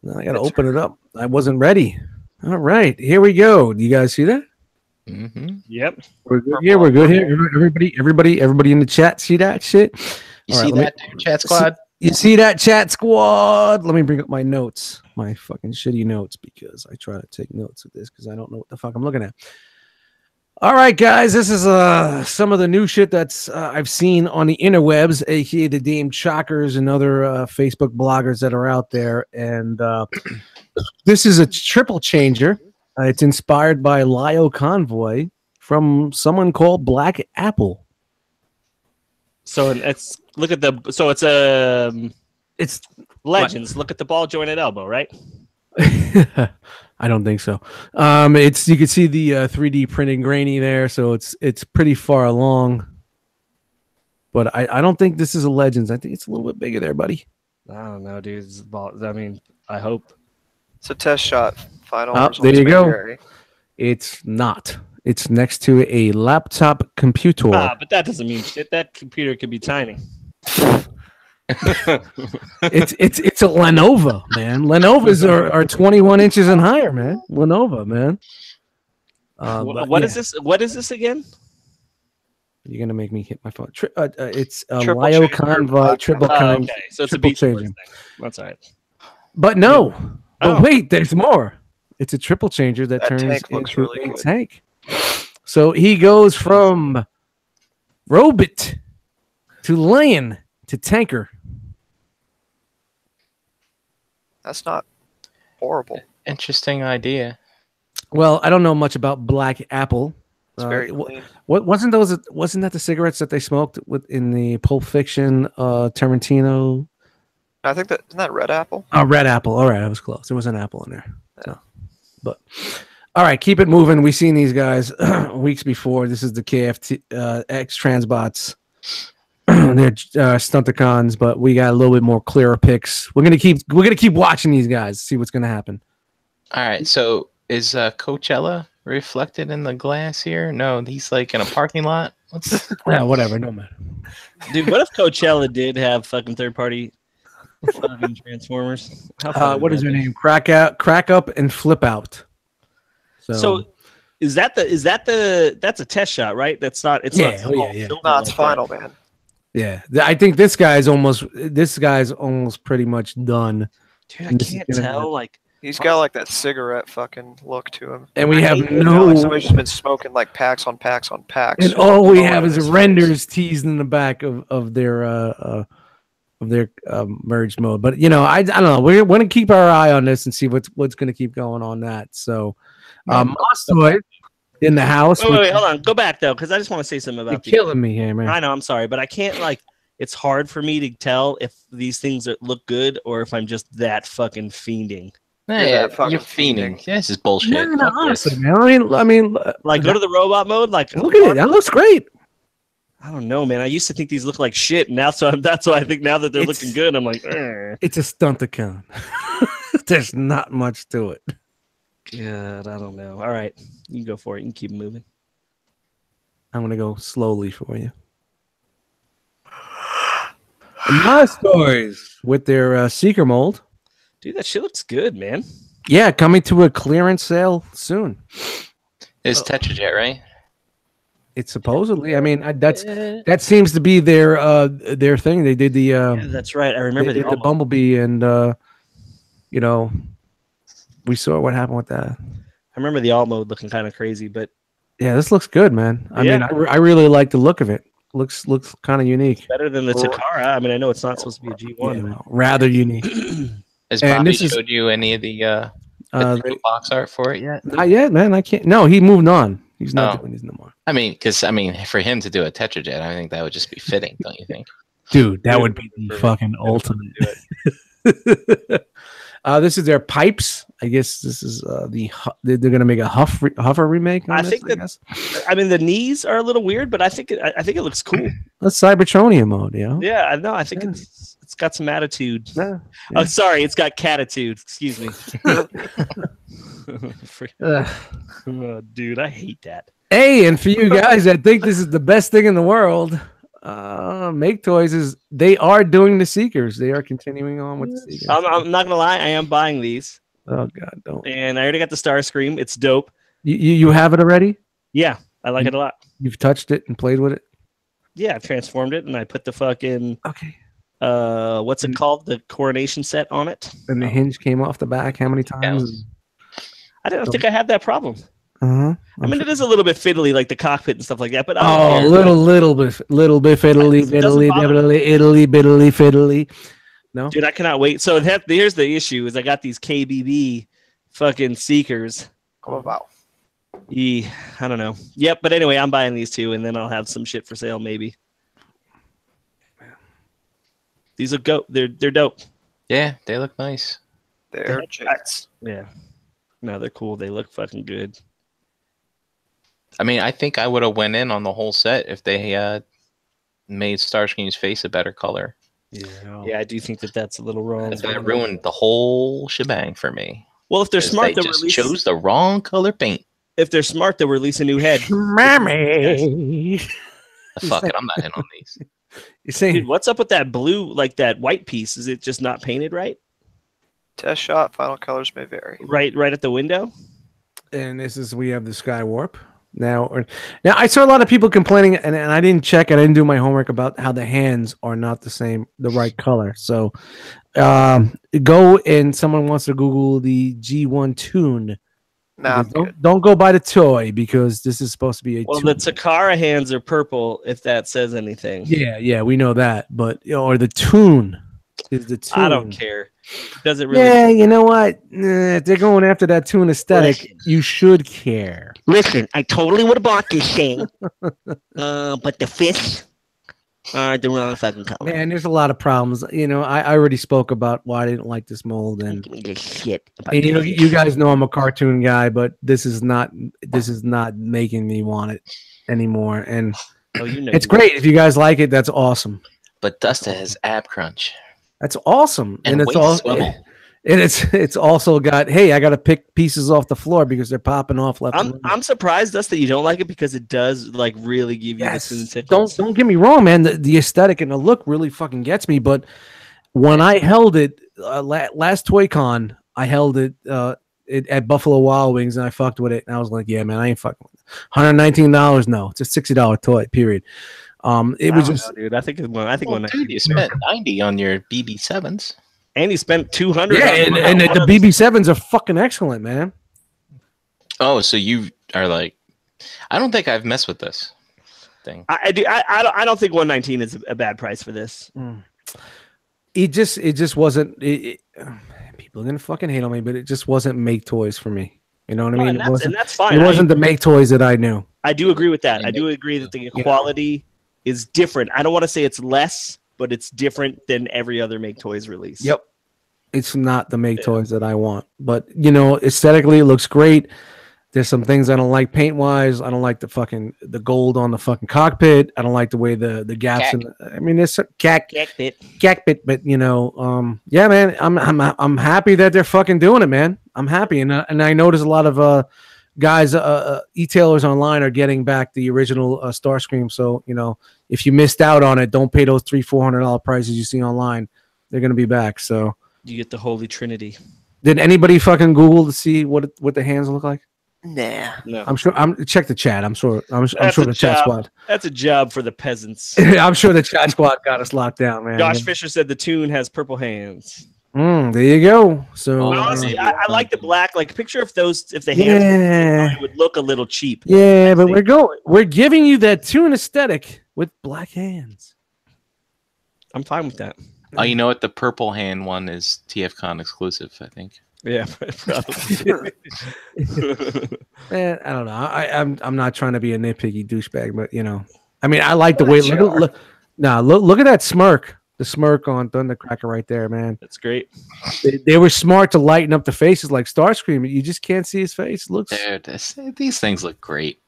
Speaker 2: Now I gotta open it up. I wasn't ready. All right, here we go. Do you guys see that?
Speaker 3: Mm-hmm.
Speaker 1: Yep.
Speaker 2: We're good. Yeah, we're good here. Everybody in the chat see that shit?
Speaker 3: You see that, chat squad?
Speaker 2: You see that, chat squad? Let me bring up my notes, my fucking shitty notes, because I try to take notes of this because I don't know what the fuck I'm looking at. All right, guys, this is some of the new shit that's I've seen on the interwebs, aka the Dame Chockers and other Facebook bloggers that are out there. And this is a triple changer. It's inspired by Lio Convoy from someone called Black Apple.
Speaker 1: So it's it's Legends. What? Look at the ball jointed elbow, right?
Speaker 2: I don't think so. It's you can see the 3D printing grainy there, so it's pretty far along. But I don't think this is a Legends. I think it's a little bit bigger there, buddy.
Speaker 1: I don't know, dude. I mean, I hope
Speaker 4: it's a test shot. Final.
Speaker 2: There you go. It's not. It's next to a laptop computer.
Speaker 1: But that doesn't mean shit. That computer could be tiny.
Speaker 2: it's a Lenovo, man. Lenovas are 21 inches and higher, man. Lenovo, man.
Speaker 1: What is this? What is this again?
Speaker 2: You're gonna make me hit my phone. It's a Lio Convoy triple con.
Speaker 1: Okay, so it's
Speaker 2: triple
Speaker 1: a beach thing. That's all right.
Speaker 2: But no. But wait, there's more. It's a triple changer that turns into
Speaker 4: really
Speaker 2: a tank. So he goes from robot to lion to tanker.
Speaker 4: That's not horrible.
Speaker 3: Interesting idea.
Speaker 2: Well, I don't know much about Black Apple.
Speaker 4: It's very clean.
Speaker 2: Wasn't that the cigarettes that they smoked in the Pulp Fiction Tarantino?
Speaker 4: I think isn't that Red Apple?
Speaker 2: Oh, Red Apple. All right, I was close. There was an apple in there. So, but all right, keep it moving. We've seen these guys weeks before. This is the KFT X Transbots. They're Stunticons, but we got a little bit more clearer pics. We're gonna keep watching these guys, see what's gonna happen.
Speaker 3: All right, so is Coachella reflected in the glass here? No, he's like in a parking lot.
Speaker 2: Yeah, whatever, no matter.
Speaker 1: Dude, what if Coachella did have fucking third-party fucking Transformers?
Speaker 2: What is their name? Crack Up, and Flip Out.
Speaker 1: So is that that's a test shot, right? That's not. It's not.
Speaker 2: Yeah.
Speaker 4: No, it's final, man.
Speaker 2: Yeah, I think this guy's almost pretty much done.
Speaker 1: Dude, I can't tell. Like
Speaker 4: he's got like that cigarette fucking look to him,
Speaker 2: and we have like
Speaker 4: somebody's just been smoking like packs on packs on packs.
Speaker 2: And all we have is renders teased in the back of their merged mode. But I don't know. We're going to keep our eye on this and see what's going to keep going on that. So, Mostoid in the house.
Speaker 1: Wait, hold on. Go back though, because I just want to say something about.
Speaker 2: You're killing me here, man.
Speaker 1: I know. I'm sorry, but I can't It's hard for me to tell if these things look good or if I'm just that fucking fiending.
Speaker 3: Yeah, you're fiending. Yeah, this is bullshit.
Speaker 2: No, honestly, man. I mean,
Speaker 1: like go to the robot mode. Like,
Speaker 2: look at it. That looks great.
Speaker 1: I don't know, man. I used to think these look like shit. Now, that's why I think now that they're looking good, I'm like,
Speaker 2: it's a Stunticon. There's not much to it.
Speaker 1: God, I don't know. All right, you can go for it. You can keep moving.
Speaker 2: I'm gonna go slowly for you. Mostoids with their Seeker mold.
Speaker 1: Dude, that shit looks good, man.
Speaker 2: Yeah, coming to a clearance sale soon.
Speaker 3: It's Tetrajet, right?
Speaker 2: It's supposedly. I mean, that seems to be their thing. They did the.
Speaker 1: Yeah, that's right. I remember
Speaker 2: the Bumblebee, and we saw what happened with that.
Speaker 1: I remember the alt mode looking kind of crazy, but
Speaker 2: yeah, this looks good, man. I mean, I really like the look of it. Looks kind of unique.
Speaker 1: Better than the Takara. I mean, I know it's not supposed to be a G1.
Speaker 2: Yeah, rather unique.
Speaker 3: Has Bobby showed you any of the box art for it yet?
Speaker 2: Not yet, man. I can't. No, he moved on. He's not doing these no more.
Speaker 3: I mean, for him to do a Tetrajet, I think that would just be fitting, don't you think?
Speaker 2: Dude, that would be the fucking ultimate. This is their pipes I guess this is they're gonna make a Huffer remake.
Speaker 1: I think that. I mean, the knees are a little weird, but I think it looks cool.
Speaker 2: That's Cybertronian mode, you know.
Speaker 1: Yeah, I know. I think it's got some attitude. Yeah. Oh, sorry, it's got catitude. Excuse me. Oh, dude, I hate that.
Speaker 2: Hey, and for you guys that think this is the best thing in the world, Make Toys they are doing the Seekers. They are continuing on with the Seekers.
Speaker 1: I'm not gonna lie, I am buying these.
Speaker 2: Oh God, don't.
Speaker 1: And I already got the Starscream. It's dope.
Speaker 2: You have it already?
Speaker 1: Yeah, I like it a lot.
Speaker 2: You've touched it and played with it?
Speaker 1: Yeah, I've transformed it and I put the fucking what's it called? The coronation set on it.
Speaker 2: And the hinge came off the back how many times?
Speaker 1: I don't think I had that problem.
Speaker 2: I
Speaker 1: mean, it is a little bit fiddly, like the cockpit and stuff like that. But
Speaker 2: little bit fiddly, fiddly. No,
Speaker 1: dude, I cannot wait. So here's the issue: is I got these KBB fucking Seekers.
Speaker 4: Oh wow.
Speaker 1: I don't know. Yep, but anyway, I'm buying these two, and then I'll have some shit for sale maybe. These are they're dope.
Speaker 3: Yeah, they look nice.
Speaker 4: They're jets.
Speaker 1: Yeah. No, they're cool. They look fucking good.
Speaker 3: I mean, I think I would have went in on the whole set if they made Starscream's face a better color.
Speaker 1: Yeah, I do think that's a little wrong.
Speaker 3: That ruined the whole shebang for me.
Speaker 1: Well, if they're smart,
Speaker 3: they just chose the wrong color paint.
Speaker 1: If they're smart, they'll release a new head.
Speaker 2: Mommy.
Speaker 3: Fuck it, I'm not in on these.
Speaker 2: You're saying,
Speaker 1: dude, what's up with that blue, like that white piece? Is it just not painted right?
Speaker 4: Test shot, final colors may vary.
Speaker 1: Right at the window.
Speaker 2: And we have the Sky Warp. Now I saw a lot of people complaining, and I didn't check. I didn't do my homework about how the hands are not the right color. So go and someone wants to Google the G1 Tune.
Speaker 4: Nah,
Speaker 2: don't go buy the toy because this is supposed to be a.
Speaker 1: Well, the Takara hands are purple. If that says anything.
Speaker 2: Yeah, we know that, but or the Tune is the Tune.
Speaker 1: I don't care. Does it really?
Speaker 2: Yeah, you know what? If they're going after that Tune aesthetic, you should care.
Speaker 1: Listen, I totally would have bought this thing, but the fish are the wrong fucking color.
Speaker 2: Man, there's a lot of problems. You know, I already spoke about why I didn't like this mold, and
Speaker 1: give me this shit.
Speaker 2: And you guys know I'm a cartoon guy, but this is not making me want it anymore. And it's great if you guys like it. That's awesome.
Speaker 3: But Dusta has ab crunch.
Speaker 2: That's awesome,
Speaker 3: and
Speaker 2: it's also it's also got. Hey, I got to pick pieces off the floor because they're popping off left.
Speaker 1: I'm surprised, Dust, that you don't like it because it does like really give you the sensation.
Speaker 2: Don't get me wrong, man. The aesthetic and the look really fucking gets me. But when I held it last Toy Con, I held it at Buffalo Wild Wings and I fucked with it. And I was like, yeah, man, I ain't fucking with it. $119. No, it's a $60 toy. Period. It was just,
Speaker 1: dude. I think
Speaker 3: dude, you spent $90 on your BB7s.
Speaker 1: And he spent $200.
Speaker 2: Yeah, and the BB7s are fucking excellent, man.
Speaker 3: Oh, so you are like, I don't think I've messed with this thing.
Speaker 1: I don't think 119 is a bad price for this.
Speaker 2: It just wasn't. People are gonna fucking hate on me, but it just wasn't Make Toys for me. You know what I mean?
Speaker 1: And that's fine.
Speaker 2: It wasn't the Make Toys that I knew.
Speaker 1: I do agree with that. I do agree that the quality is different. I don't want to say it's less, but it's different than every other Make Toys release.
Speaker 2: Yep. It's not the Make Toys that I want. But, you know, aesthetically, it looks great. There's some things I don't like paint-wise. I don't like the gold on the fucking cockpit. I don't like the way the gaps in I mean, there's some cockpit, but, you know, yeah, man, I'm happy that they're fucking doing it, man. I'm happy. And I notice a lot of guys, e-tailers online are getting back the original Starscream. So, you know, if you missed out on it, don't pay those $300-$400 prices you see online. They're going to be back. So
Speaker 1: you get the Holy Trinity.
Speaker 2: Did anybody fucking Google to see what the hands look like?
Speaker 4: Nah.
Speaker 1: No.
Speaker 2: I'm sure. Check the chat. I'm sure the chat squad.
Speaker 1: That's a job for the peasants.
Speaker 2: I'm sure the chat squad got us locked down, man.
Speaker 1: Josh Fisher said the tune has purple hands.
Speaker 2: There you go. So
Speaker 1: honestly, I like the black. Like, picture if the hands would look a little cheap.
Speaker 2: Yeah, but we're giving you that tune aesthetic with black hands.
Speaker 1: I'm fine with that.
Speaker 3: Oh, you know what? The purple hand one is TFCon exclusive, I think.
Speaker 1: Yeah, probably.
Speaker 2: Man, I don't know. I'm not trying to be a nitpicky douchebag, but you know, I mean, I like the way look at that smirk The smirk on Thundercracker right there, man.
Speaker 1: That's great.
Speaker 2: They were smart to lighten up the faces like Starscream. You just can't see his face. It looks.
Speaker 3: Dude, these things look great.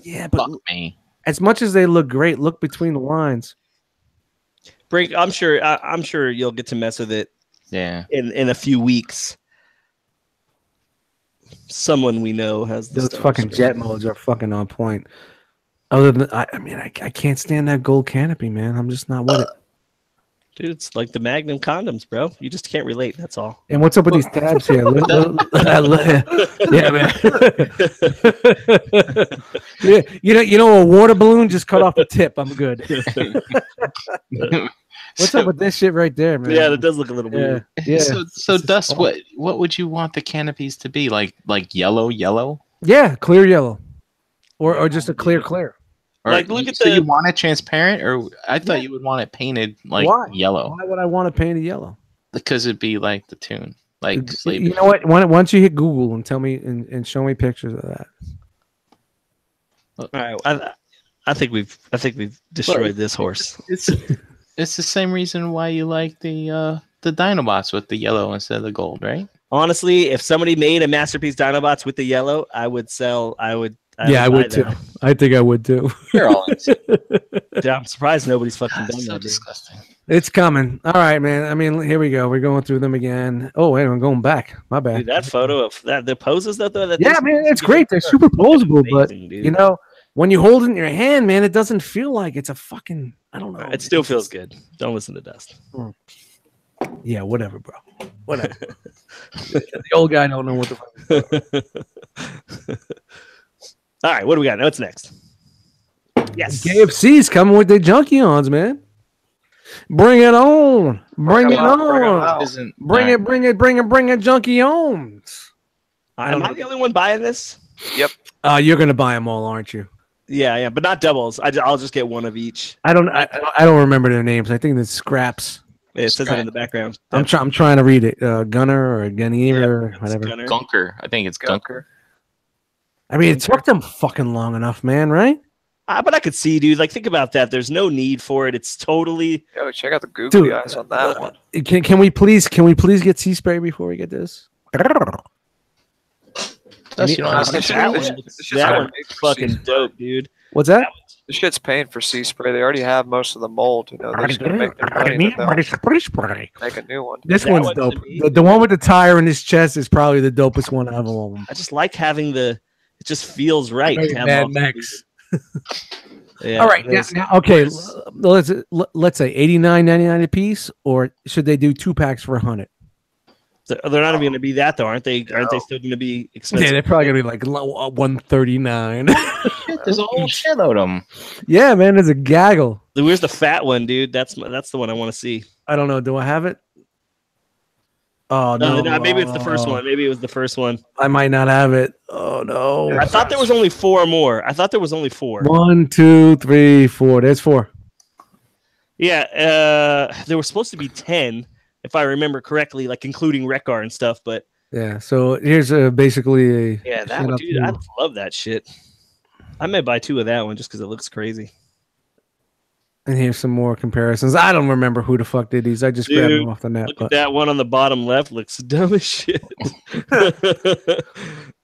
Speaker 2: Yeah, but
Speaker 3: Fuck me.
Speaker 2: As much as they look great, look between the lines.
Speaker 1: Break. I'm sure you'll get to mess with it.
Speaker 3: Yeah.
Speaker 1: In a few weeks. Someone we know has
Speaker 2: those fucking jet modes are fucking on point. Other than I can't stand that gold canopy, man. I'm just not with it.
Speaker 1: Dude, it's like the Magnum condoms, bro. You just can't relate. That's all.
Speaker 2: And what's up with these tabs here? Yeah, man. Yeah, you know, a water balloon just cut off the tip. I'm good. What's up with this shit right there, man?
Speaker 1: Yeah, that does look a little weird.
Speaker 2: Yeah.
Speaker 3: So Dust, what would you want the canopies to be? Like yellow?
Speaker 2: Yeah, clear yellow, or just a clear.
Speaker 3: Or,
Speaker 1: like, look at
Speaker 3: so you want it transparent, or I thought you would want it painted like yellow.
Speaker 2: Why would I want it painted yellow?
Speaker 3: Because it'd be like the tune, like Sleepy.
Speaker 2: You know what? Why don't you hit Google and tell me and show me pictures of that?
Speaker 1: All right, I think we've destroyed this horse.
Speaker 3: It's the same reason why you like the Dinobots with the yellow instead of the gold, right?
Speaker 1: Honestly, if somebody made a masterpiece Dinobots with the yellow, I would sell. I would
Speaker 2: too. I think I would too.
Speaker 3: You're all
Speaker 1: Dude, I'm surprised nobody's fucking done
Speaker 3: so
Speaker 1: that.
Speaker 3: disgusting.
Speaker 2: It's coming. All right, man. I mean, here we go. We're going through them again. Oh, wait, I'm going back. My bad.
Speaker 1: Dude, that photo of the poses that
Speaker 2: yeah, man, it's great. They're super posable,
Speaker 1: amazing,
Speaker 2: but
Speaker 1: dude.
Speaker 2: you know, when you hold it in your hand, man, it doesn't feel like it's a fucking. I don't know.
Speaker 1: It still feels good. Don't listen to Dust.
Speaker 2: Yeah, whatever, bro. Whatever. The old guy don't know what the fuck.
Speaker 1: All right, what do we got? What's next? Yes.
Speaker 2: KFC's coming with their Junkions, man. Bring it on. Bring it on. Bring it, Junkions.
Speaker 1: Am I the only one buying this?
Speaker 4: Yep.
Speaker 2: You're gonna buy them all, aren't you?
Speaker 1: Yeah, but not doubles. I'll just get one of each.
Speaker 2: I don't remember their names. I think it's Scraps.
Speaker 1: It says it in the background.
Speaker 2: I'm trying to read it. Gunner or Gunny or whatever.
Speaker 3: Gunker. I think it's Gunker.
Speaker 2: I mean, it took them fucking long enough, man, right?
Speaker 1: But I could see, dude. Like, think about that. There's no need for it. It's totally.
Speaker 4: Yo, check out the googly eyes on that one.
Speaker 2: Can we please get sea spray before we get this?
Speaker 1: That one's fucking dope, dude.
Speaker 2: What's that?
Speaker 4: This shit's paying for sea spray. They already have most of the mold. You know, they're just gonna make their money. Make a new one.
Speaker 2: This one's dope. The one with the tire in his chest is probably the dopest one out of all of them.
Speaker 1: I just like having It just feels right.
Speaker 2: Mad Max.
Speaker 1: Yeah,
Speaker 2: all right, now, okay. Let's say $89.99 a piece, or should they do 2 packs for $100?
Speaker 1: They're not even going to be that though, aren't they? Aren't they still going to be expensive?
Speaker 2: Yeah, they're probably going to be like $139.
Speaker 3: There's a whole shitload of them.
Speaker 2: Yeah, man, there's a gaggle.
Speaker 1: Where's the fat one, dude? That's the one I want to see.
Speaker 2: I don't know. Do I have it? Oh no!
Speaker 1: Maybe it's the first one. Maybe it was the first one.
Speaker 2: I might not have it. Oh no!
Speaker 1: I thought there was only 4 more. I thought there was only 4.
Speaker 2: 1, 2, 3, 4. There's 4.
Speaker 1: Yeah, there were supposed to be 10, if I remember correctly, like including Rekar and stuff. But
Speaker 2: yeah, so here's basically a
Speaker 1: that one, dude. I love that shit. I may buy 2 of that one just because it looks crazy.
Speaker 2: And here's some more comparisons. I don't remember who the fuck did these. I just grabbed them off the net.
Speaker 1: Look at that one on the bottom left. Looks dumb as shit.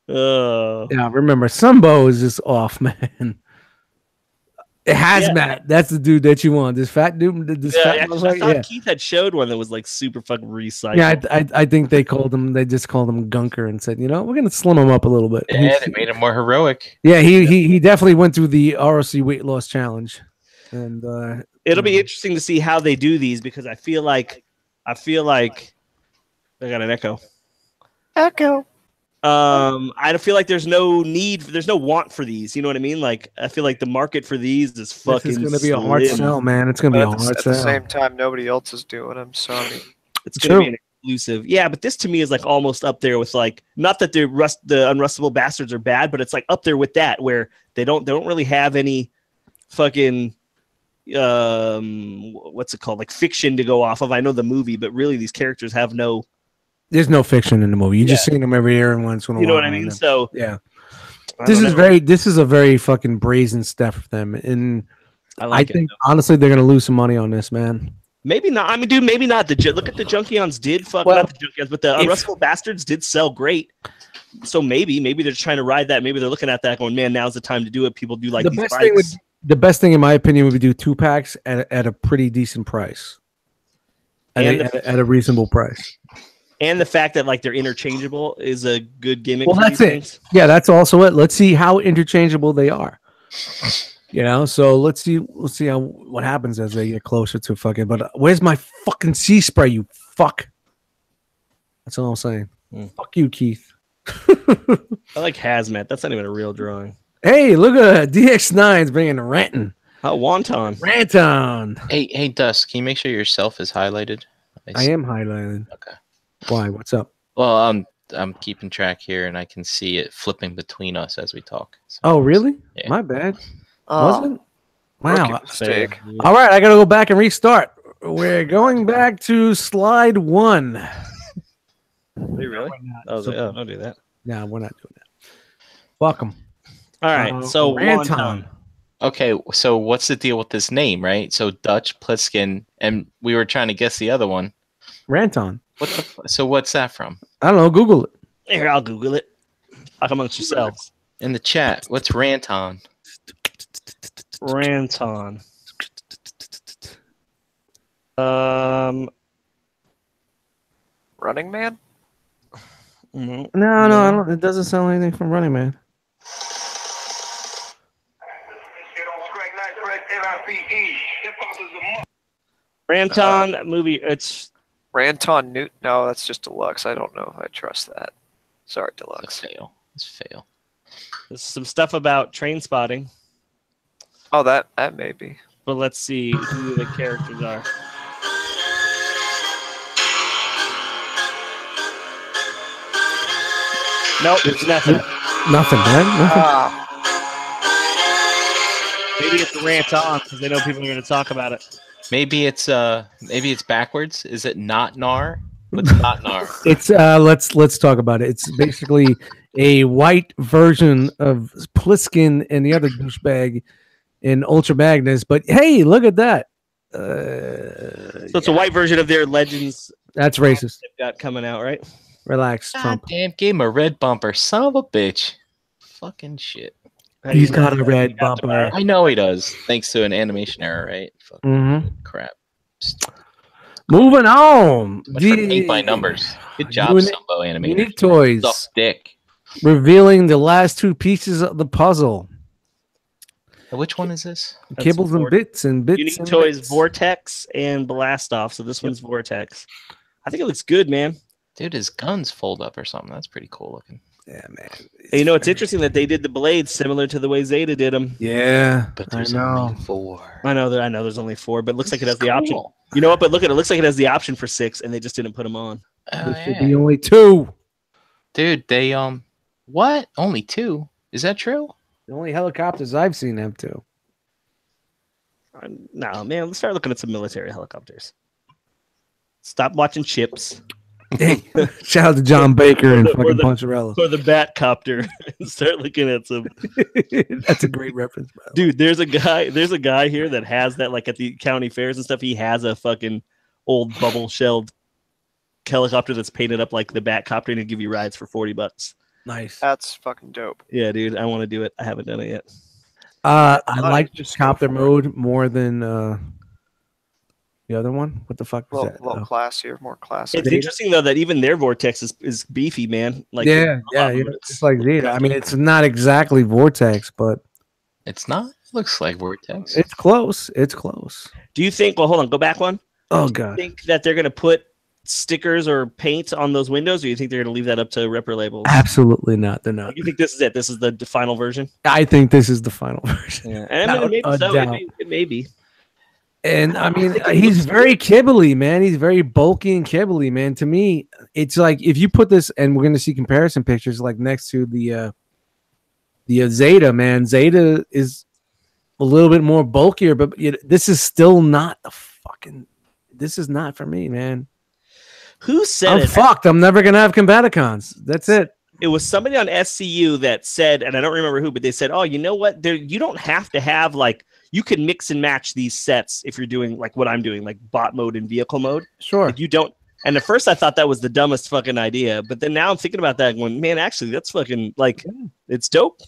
Speaker 2: Yeah, remember, Sumbo is just off, man. Hazmat. Yeah. That's the dude that you want. This fat dude.
Speaker 1: I thought Keith had showed one that was like super fucking recycled.
Speaker 2: Yeah, I think they just called him Gunker and said, you know, we're gonna slim him up a little bit.
Speaker 3: Yeah, they made him more heroic.
Speaker 2: Yeah, he definitely went through the R.O.C. weight loss challenge. And
Speaker 1: it'll be interesting to see how they do these, because I feel like I got an echo. I feel like there's no want for these. You know what I mean? Like, I feel like the market for these is fucking.
Speaker 2: It's gonna be a hard sell, man. It's gonna be a hard sell.
Speaker 4: At the same time, nobody else is doing them, so I mean,
Speaker 1: it's gonna be an exclusive. Yeah, but this to me is like almost up there with, like, not that the Unrustable Bastards are bad, but it's like up there with that, where they don't really have any fucking what's it called, like fiction to go off of. I know the movie, but really these characters have no. There's
Speaker 2: no fiction in the movie. You just seen them every year and once in a while.
Speaker 1: You know what I mean? So
Speaker 2: yeah, this is a very fucking brazen step for them. And I think honestly they're gonna lose some money on this, man.
Speaker 1: Maybe not. I mean, dude, maybe not. Look at the Junkions did fuck. Not the Junkions, but the Unrustable Bastards did sell great. So maybe they're just trying to ride that. Maybe they're looking at that, going, "Man, now's the time to do it." People do like
Speaker 2: the
Speaker 1: these
Speaker 2: best
Speaker 1: bikes.
Speaker 2: thing. The best thing, in my opinion, would be do 2-packs at a pretty decent price, at a reasonable price.
Speaker 1: And the fact that like they're interchangeable is a good gimmick.
Speaker 2: Well, that's it. Things. Yeah, that's also it. Let's see how interchangeable they are. You know, so let's see what happens as they get closer to fucking. But where's my fucking sea spray? You fuck. That's all I'm saying. Fuck you, Keith.
Speaker 1: I like hazmat. That's not even a real drawing.
Speaker 2: Hey, look at DX9's bringing Ranton.
Speaker 1: Oh, Wonton.
Speaker 2: Ranton.
Speaker 3: Hey, Dust. Can you make sure yourself is highlighted?
Speaker 2: I am highlighted.
Speaker 3: Okay.
Speaker 2: Why? What's up?
Speaker 3: Well, I'm keeping track here, and I can see it flipping between us as we talk. So,
Speaker 2: oh, really?
Speaker 3: Yeah.
Speaker 2: My bad. Wasn't? Wow.
Speaker 4: Mistake.
Speaker 2: All right, I gotta go back and restart. We're going back to slide 1.
Speaker 1: Are you really? Don't do that.
Speaker 2: No, we're not doing that. Fuck them.
Speaker 1: All right, so Wonton.
Speaker 3: Okay, so what's the deal with this name, right? So Dutch, Pliskin, and we were trying to guess the other one.
Speaker 2: Ranton.
Speaker 3: So what's that from?
Speaker 2: I don't know. Google it.
Speaker 1: Here, I'll Google it. Talk amongst yourselves.
Speaker 3: In the chat, what's Ranton?
Speaker 1: Ranton.
Speaker 4: Running Man?
Speaker 2: No, I don't. It doesn't sound like anything from Running Man.
Speaker 1: Ranton movie. It's
Speaker 4: Ranton Newt. No, that's just Deluxe. I don't know if I trust that. Sorry, Deluxe.
Speaker 3: It's fail.
Speaker 1: There's some stuff about train spotting.
Speaker 4: Oh, that may be.
Speaker 1: But let's see who the characters are. Nope, it's nothing.
Speaker 2: Nothing, man. Nothing.
Speaker 1: Maybe it's Ranton because they know people are going to talk about it.
Speaker 3: Maybe it's backwards. Is it not Nar? What's not Nar?
Speaker 2: It's let's talk about it. It's basically a white version of Pliskin and the other douchebag in Ultra Magnus. But hey, look at that.
Speaker 1: So it's a white version of their Legends.
Speaker 2: That's racist.
Speaker 1: They've got coming out, right?
Speaker 2: Relax, Trump.
Speaker 3: Damn, gave him a red bumper. Son of a bitch. Fucking shit.
Speaker 2: He's got a red bumper.
Speaker 3: I know he does. Thanks to an animation error, right? Fucking crap.
Speaker 2: Moving on.
Speaker 3: Paint by numbers. Good job, Sumbo Animation.
Speaker 2: Unique toys.
Speaker 3: Suck dick.
Speaker 2: Revealing the last 2 pieces of the puzzle.
Speaker 3: Which one is this?
Speaker 2: Kibbles and bits and bits.
Speaker 1: Unique
Speaker 2: and
Speaker 1: toys,
Speaker 2: bits.
Speaker 1: Vortex and Blast Off. So this one's Vortex. I think it looks good, man.
Speaker 3: Dude, his guns fold up or something. That's pretty cool looking.
Speaker 2: Yeah, man.
Speaker 1: And, you know, it's interesting that they did the blades similar to the way Zeta did them.
Speaker 2: Yeah,
Speaker 3: but there's only 4.
Speaker 1: I know there's only 4, but it looks like it has the option. You know what? But look at it. It looks like it has the option for 6, and they just didn't put them on.
Speaker 2: There should be only 2.
Speaker 3: Dude, they what? Only 2? Is that true?
Speaker 2: The only helicopters I've seen have 2.
Speaker 1: No, man. Let's start looking at some military helicopters. Stop watching Chips.
Speaker 2: Shout out to John Baker and fucking Puncharella.
Speaker 1: Or the Batcopter. And start looking at some.
Speaker 2: That's a great reference, bro.
Speaker 1: Dude, there's a guy here that has that, like at the county fairs and stuff. He has a fucking old bubble shelled helicopter that's painted up like the Batcopter and he'll give you rides for $40.
Speaker 2: Nice.
Speaker 4: That's fucking dope.
Speaker 1: Yeah, dude. I want to do it. I haven't done it yet.
Speaker 2: I like this copter mode more than the other one. What the fuck was that?
Speaker 4: A little classier, more classic.
Speaker 1: It's interesting though that even their Vortex is beefy, man. Like
Speaker 2: it's like Zeta. I mean, it's not exactly Vortex, but
Speaker 3: it's not. It looks like Vortex.
Speaker 2: It's close. It's close.
Speaker 1: Do you think? Well, hold on. Go back one.
Speaker 2: Oh
Speaker 1: Do you
Speaker 2: god.
Speaker 1: think that they're gonna put stickers or paint on those windows, or you think they're gonna leave that up to repro labels?
Speaker 2: Absolutely not. They're not.
Speaker 1: You think this is it? This is the final version?
Speaker 2: I think this is the final version.
Speaker 1: Yeah, and I mean, maybe so. It may be.
Speaker 2: And I mean, he's very kibbly, man. He's very bulky and kibbly, man. To me, it's like if you put this, and we're going to see comparison pictures like next to the Zeta, man. Zeta is a little bit more bulkier, but this is still not a fucking. This is not for me, man.
Speaker 1: Who said
Speaker 2: I'm fucked. I'm never gonna have Combaticons. That's it.
Speaker 1: It was somebody on SCU that said, and I don't remember who, but they said, "Oh, you know what? You don't have to have like." you can mix and match these sets if you're doing like what I'm doing, like bot mode and vehicle mode.
Speaker 2: Sure.
Speaker 1: Like you don't. And at first I thought that was the dumbest fucking idea, but then now I'm thinking about that going, man, actually that's fucking like it's dope.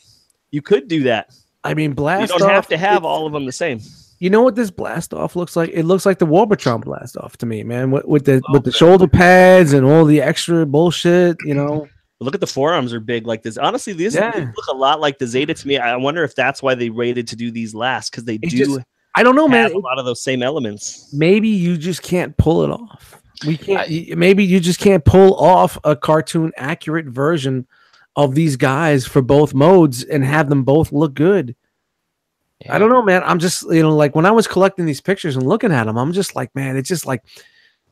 Speaker 1: You could do that.
Speaker 2: I mean, blast.
Speaker 1: You don't have to have all of them the same.
Speaker 2: You know what this blast off looks like? It looks like the Warbotron blast off to me, man. With the shoulder pads and all the extra bullshit, you know.
Speaker 1: Look at the forearms are big like this. Honestly, these look a lot like the Zeta to me. I wonder if that's why they waited to do these last, because they
Speaker 2: I don't know, man.
Speaker 1: A lot of those same elements.
Speaker 2: Maybe you just can't pull it off. We can't. Maybe you just can't pull off a cartoon accurate version of these guys for both modes and have them both look good. Yeah. I don't know, man. I'm just, like when I was collecting these pictures and looking at them, I'm just like, man, it's just like,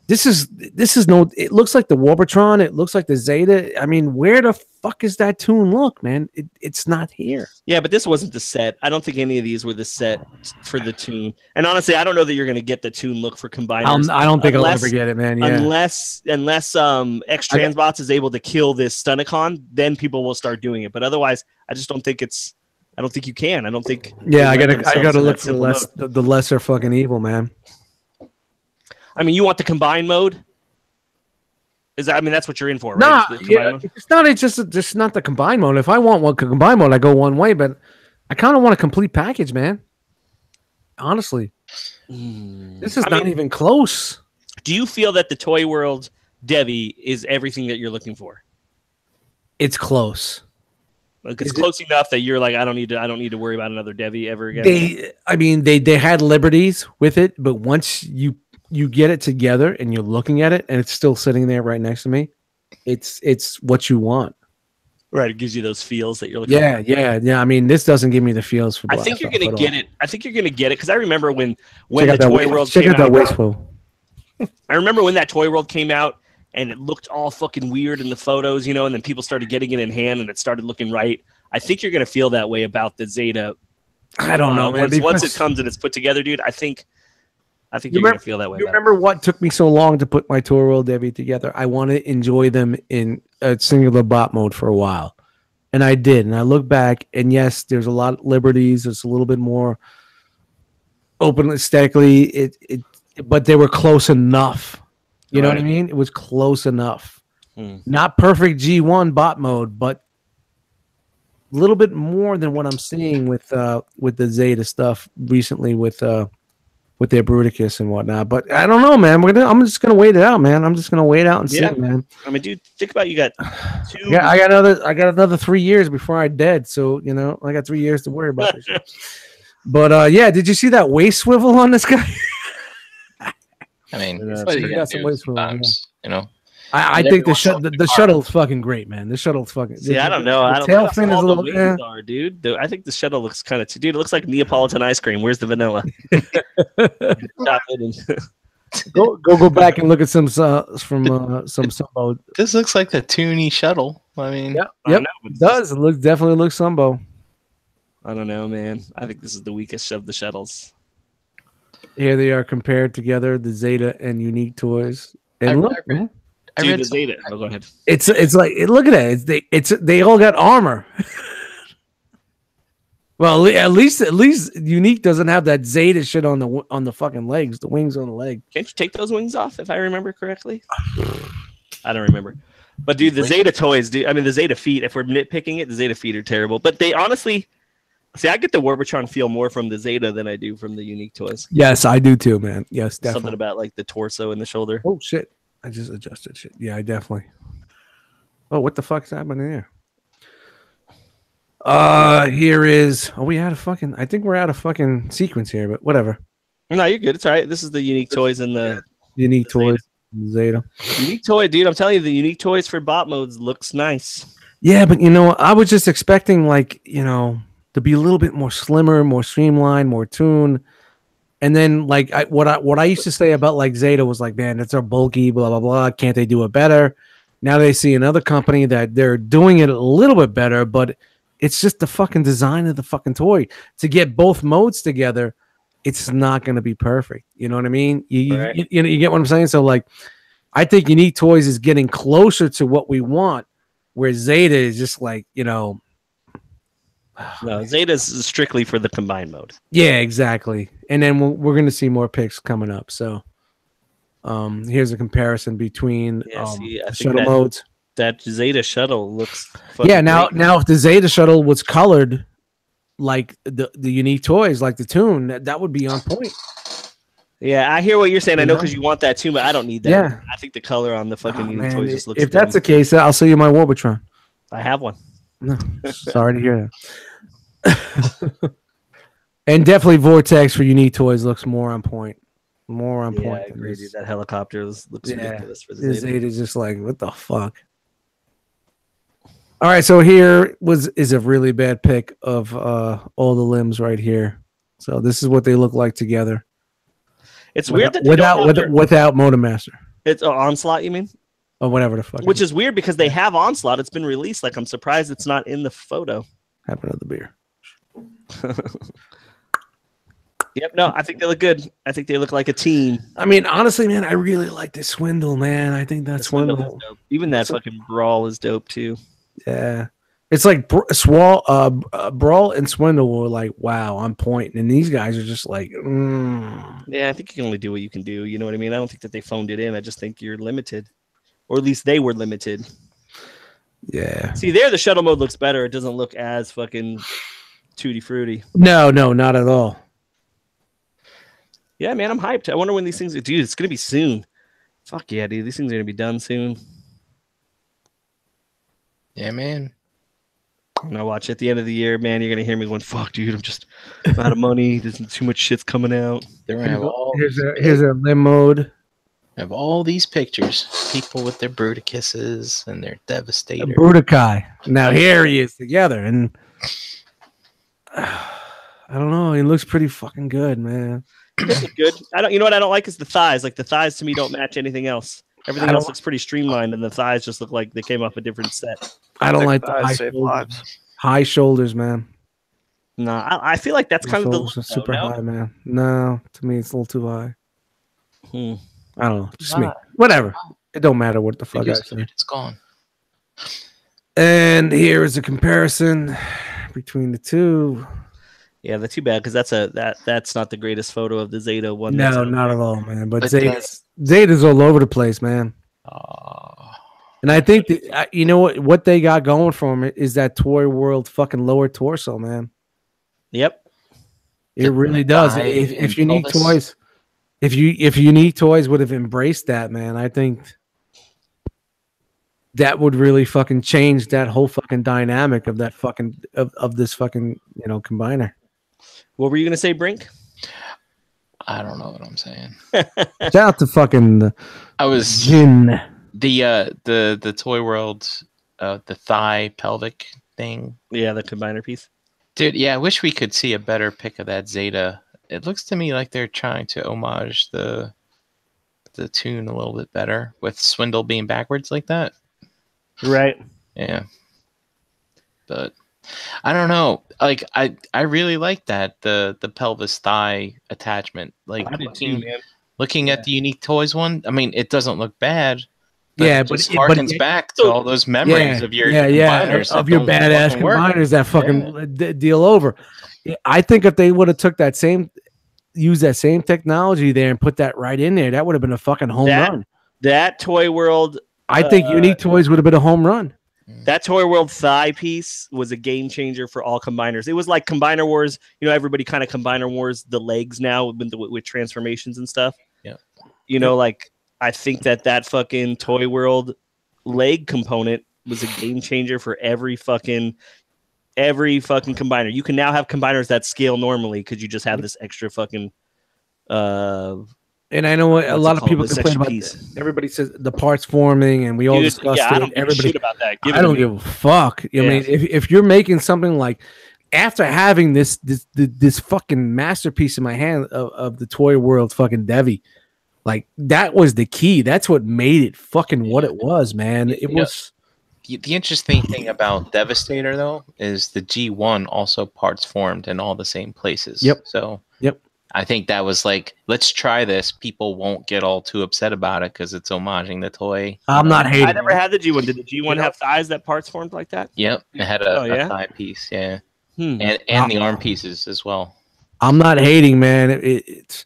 Speaker 2: this is no, it looks like the Warbotron. It looks like the Zeta. I mean, where the fuck is that tune look, man? It's not here.
Speaker 1: Yeah, but this wasn't the set. I don't think any of these were the set for the tune. And honestly, I don't know that you're going to get the tune look for combiners.
Speaker 2: I don't think I'll ever get it, man. Yeah.
Speaker 1: Unless X Transbots is able to kill this Stunnicon, then people will start doing it. But otherwise, I just don't think I don't think you can. I don't think.
Speaker 2: Yeah, I gotta look for the lesser fucking evil, man.
Speaker 1: I mean, you want the combine mode? That's what you're in for, right?
Speaker 2: Nah, yeah, it's not. It's just not the combine mode. If I want one combine mode, I go one way. But I kind of want a complete package, man. Honestly, this is not even close.
Speaker 1: Do you feel that the Toy World Devi is everything that you're looking for?
Speaker 2: It's close.
Speaker 1: Like it's close enough that you're like, I don't need to worry about another Devi ever again.
Speaker 2: They had liberties with it, but once you get it together and you're looking at it and it's still sitting there right next to me, it's what you want.
Speaker 1: Right, it gives you those feels that you're looking for.
Speaker 2: Yeah. I mean, this doesn't give me the feels for.
Speaker 1: I think you're gonna get it. I think you're gonna get it because I remember when the Toy World came out.
Speaker 2: Check out that wasteful.
Speaker 1: I remember when that Toy World came out and it looked all fucking weird in the photos, and then people started getting it in hand and it started looking right. I think you're gonna feel that way about the Zeta.
Speaker 2: I don't know, man.
Speaker 1: Once it comes and it's put together, dude, I think you're going to feel that way.
Speaker 2: You remember what took me so long to put my Toy World Devi together? I want to enjoy them in a singular bot mode for a while. And I did. And I look back, and yes, there's a lot of liberties. It's a little bit more open aesthetically. But they were close enough. You know what I mean? It was close enough. Not perfect G1 bot mode, but a little bit more than what I'm seeing with the Zeta stuff recently with their Bruticus and whatnot. But I don't know, man. I'm just gonna wait it out, man. I'm just gonna wait out and see, man.
Speaker 1: I mean, dude, think about you got two.
Speaker 2: Yeah, I got another 3 years before I'm dead. So I got 3 years to worry about this shit. But yeah, did you see that waist swivel on this guy?
Speaker 3: I mean,
Speaker 2: I think the shuttle's fucking great, man. The shuttle's fucking.
Speaker 1: See, I don't know.
Speaker 2: The tail fin is a little.
Speaker 1: Dude. I think the shuttle looks kind of. Dude, it looks like Neapolitan ice cream. Where's the vanilla?
Speaker 2: go back and look at some from some Sumbo.
Speaker 3: This looks like the Toonie shuttle. I mean,
Speaker 2: yep, it does. It definitely looks Sumbo.
Speaker 1: I don't know, man. I think this is the weakest of the shuttles.
Speaker 2: Here they are compared together, the Zeta and Unique Toys. And look, man.
Speaker 1: Dude, the Zeta. Oh, go ahead.
Speaker 2: It's like look at that. They all got armor. Well, at least Unique doesn't have that Zeta shit on the fucking legs, the wings on the leg.
Speaker 1: Can't you take those wings off if I remember correctly? I don't remember. But dude, the Zeta toys, dude. I mean, the Zeta feet. If we're nitpicking it, the Zeta feet are terrible. But they honestly, see, I get the Warbotron feel more from the Zeta than I do from the Unique toys.
Speaker 2: Yes, I do too, man. Yes, definitely.
Speaker 1: Something about like the torso and the shoulder.
Speaker 2: Oh shit. I just adjusted shit. Yeah, I definitely. Oh, what the fuck's happening here? Here is. Oh, we had a fucking. I think we're out of fucking sequence here, but whatever.
Speaker 1: No, you're good. It's all right. This is the Unique toys and the
Speaker 2: Unique toys. Zeta.
Speaker 1: Unique toy, dude. I'm telling you, the Unique toys for bot modes looks nice.
Speaker 2: Yeah, but I was just expecting to be a little bit more slimmer, more streamlined, more tuned. And then what I used to say about like Zeta was like, man, it's our bulky, blah blah blah. Can't they do it better? Now they see another company that they're doing it a little bit better, but it's just the fucking design of the fucking toy. To get both modes together, it's not going to be perfect. You know what I mean? You get what I'm saying? So like, I think Unique Toys is getting closer to what we want, where Zeta is just like,
Speaker 1: No, Zeta's strictly for the combined mode.
Speaker 2: Yeah, exactly. And then we're going to see more picks coming up. So here's a comparison between shuttle modes.
Speaker 1: That Zeta shuttle looks
Speaker 2: great. Now if the Zeta shuttle was colored like the unique toys, like the tune, that would be on point.
Speaker 1: Yeah, I hear what you're saying. I know because you want that too, but I don't need that.
Speaker 2: Yeah.
Speaker 1: I think the color on the fucking unique toys just looks
Speaker 2: If that's the case, I'll sell you my Warbotron.
Speaker 1: I have one.
Speaker 2: No, sorry to hear that. And definitely Vortex for unique toys looks more on point. More on point.
Speaker 1: I agree, dude. That helicopter looks ridiculous for the
Speaker 2: Zeta. Is just like, what the fuck? All right, so here is a really bad pick of all the limbs right here. So this is what they look like together.
Speaker 1: It's weird that
Speaker 2: without Motormaster.
Speaker 1: It's Onslaught, you mean?
Speaker 2: Or whatever the fuck.
Speaker 1: Which is weird because they have Onslaught. It's been released. Like, I'm surprised it's not in the photo.
Speaker 2: Have another beer.
Speaker 1: Yep, no, I think they look good. I think they look like a team.
Speaker 2: I mean, honestly, man, I really like this Swindle, man. I think that Swindle.
Speaker 1: Even that fucking Brawl is dope, too.
Speaker 2: Yeah. It's like Brawl and Swindle were like, wow, on point. And these guys are just like,
Speaker 1: Yeah, I think you can only do what you can do. You know what I mean? I don't think that they phoned it in. I just think you're limited. Or at least they were limited.
Speaker 2: Yeah.
Speaker 1: See, there the shuttle mode looks better. It doesn't look as fucking tutti fruity.
Speaker 2: No, not at all.
Speaker 1: Yeah, man, I'm hyped. I wonder when these things... Dude, it's going to be soon. Fuck yeah, dude. These things are going to be done soon.
Speaker 3: Yeah, man.
Speaker 1: And I watch at the end of the year, man, you're going to hear me going, fuck, dude, I'm just out of money. There's too much shit's coming out.
Speaker 3: They're gonna have
Speaker 2: here's a limb mode.
Speaker 3: Have all these pictures. People with their Bruticusses and their Devastator.
Speaker 2: Bruticai. Now here he is together. And I don't know. He looks pretty fucking good, man.
Speaker 1: This is good. You know what I don't like is the thighs. Like the thighs to me don't match anything else. Everything else looks pretty streamlined, and the thighs just look like they came off a different set.
Speaker 2: I don't like the high shoulders. High shoulders, man.
Speaker 1: No, I feel like that's kind of the look,
Speaker 2: super high, man. No, to me it's a little too high. I don't know. Just me. Whatever. It don't matter what the fuck I say.
Speaker 3: It's gone.
Speaker 2: And here is a comparison between the two.
Speaker 1: Yeah, that's too bad because that's not the greatest photo of the Zeta one.
Speaker 2: No, not at all, man. But Zeta's all over the place, man. And I think that, you know what they got going for them is that Toy World fucking lower torso, man.
Speaker 1: Yep,
Speaker 2: it really does. If Unique Toys, if Unique Toys would have embraced that, man, I think that would really fucking change that whole fucking dynamic of that fucking of this fucking combiner.
Speaker 1: What were you gonna say, Brink?
Speaker 3: I don't know what I'm saying.
Speaker 2: Shout out to fucking Jin.
Speaker 3: The Toy World, the thigh pelvic thing.
Speaker 1: Yeah, the combiner piece.
Speaker 3: Dude, yeah, I wish we could see a better pic of that Zeta. It looks to me like they're trying to homage the tune a little bit better with Swindle being backwards like that.
Speaker 1: Right.
Speaker 3: Yeah. But I don't know. Like I really like that the pelvis thigh attachment. Like looking at the Unique Toys one, I mean, it doesn't look bad. But it just harkens back to all those memories of your combiners
Speaker 2: of your badass combiners that fucking deal over. I think if they would have used that same technology there and put that right in there, that would have been a fucking home run.
Speaker 1: That Toy World,
Speaker 2: I think Unique Toys would have been a home run.
Speaker 1: That Toy World thigh piece was a game changer for all combiners. It was like Combiner Wars. Everybody kind of Combiner Wars the legs now with transformations and stuff.
Speaker 3: Yeah.
Speaker 1: Like I think that fucking Toy World leg component was a game changer for every fucking combiner. You can now have combiners that scale normally because you just have this extra fucking.
Speaker 2: And I know what a lot of people complain about. Everybody says the parts forming, and we all discussed it.
Speaker 1: I don't give a shit about that.
Speaker 2: I don't give a fuck. I mean, if you're making something like after having this fucking masterpiece in my hand of the Toy World fucking Devi, like that was the key. That's what made it fucking what it was, man. It was.
Speaker 3: The interesting thing about Devastator though is the G1 also parts formed in all the same places.
Speaker 2: Yep.
Speaker 3: So. I think that was like, let's try this. People won't get all too upset about it because it's homaging the toy.
Speaker 2: I'm not hating.
Speaker 1: I never had the G1. Did the G1 have thighs that parts formed like that?
Speaker 3: Yep. It had a thigh piece. Yeah. And the arm pieces as well.
Speaker 2: I'm not hating, man. It's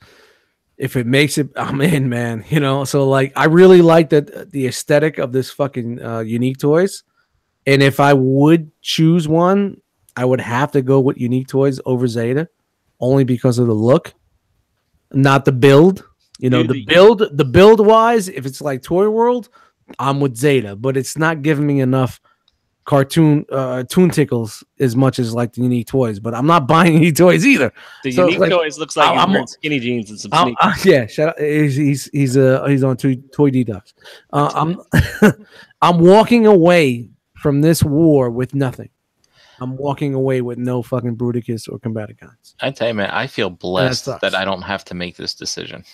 Speaker 2: if it makes it, I'm in, man. You know, so like I really like the aesthetic of this fucking Unique Toys. And if I would choose one, I would have to go with Unique Toys over Zeta, only because of the look, not the build. You know, the build wise, if it's like Toy World, I'm with Zeta, but it's not giving me enough toon tickles as much as like the Unique Toys. But I'm not buying Unique Toys either.
Speaker 1: The Unique Toys looks like he's wearing skinny jeans and some sneakers.
Speaker 2: Yeah, shout out. He's on Toy Detox. I'm walking away from this war with nothing. I'm walking away with no fucking Bruticus or Combaticons.
Speaker 3: I tell you, man, I feel blessed that I don't have to make this decision.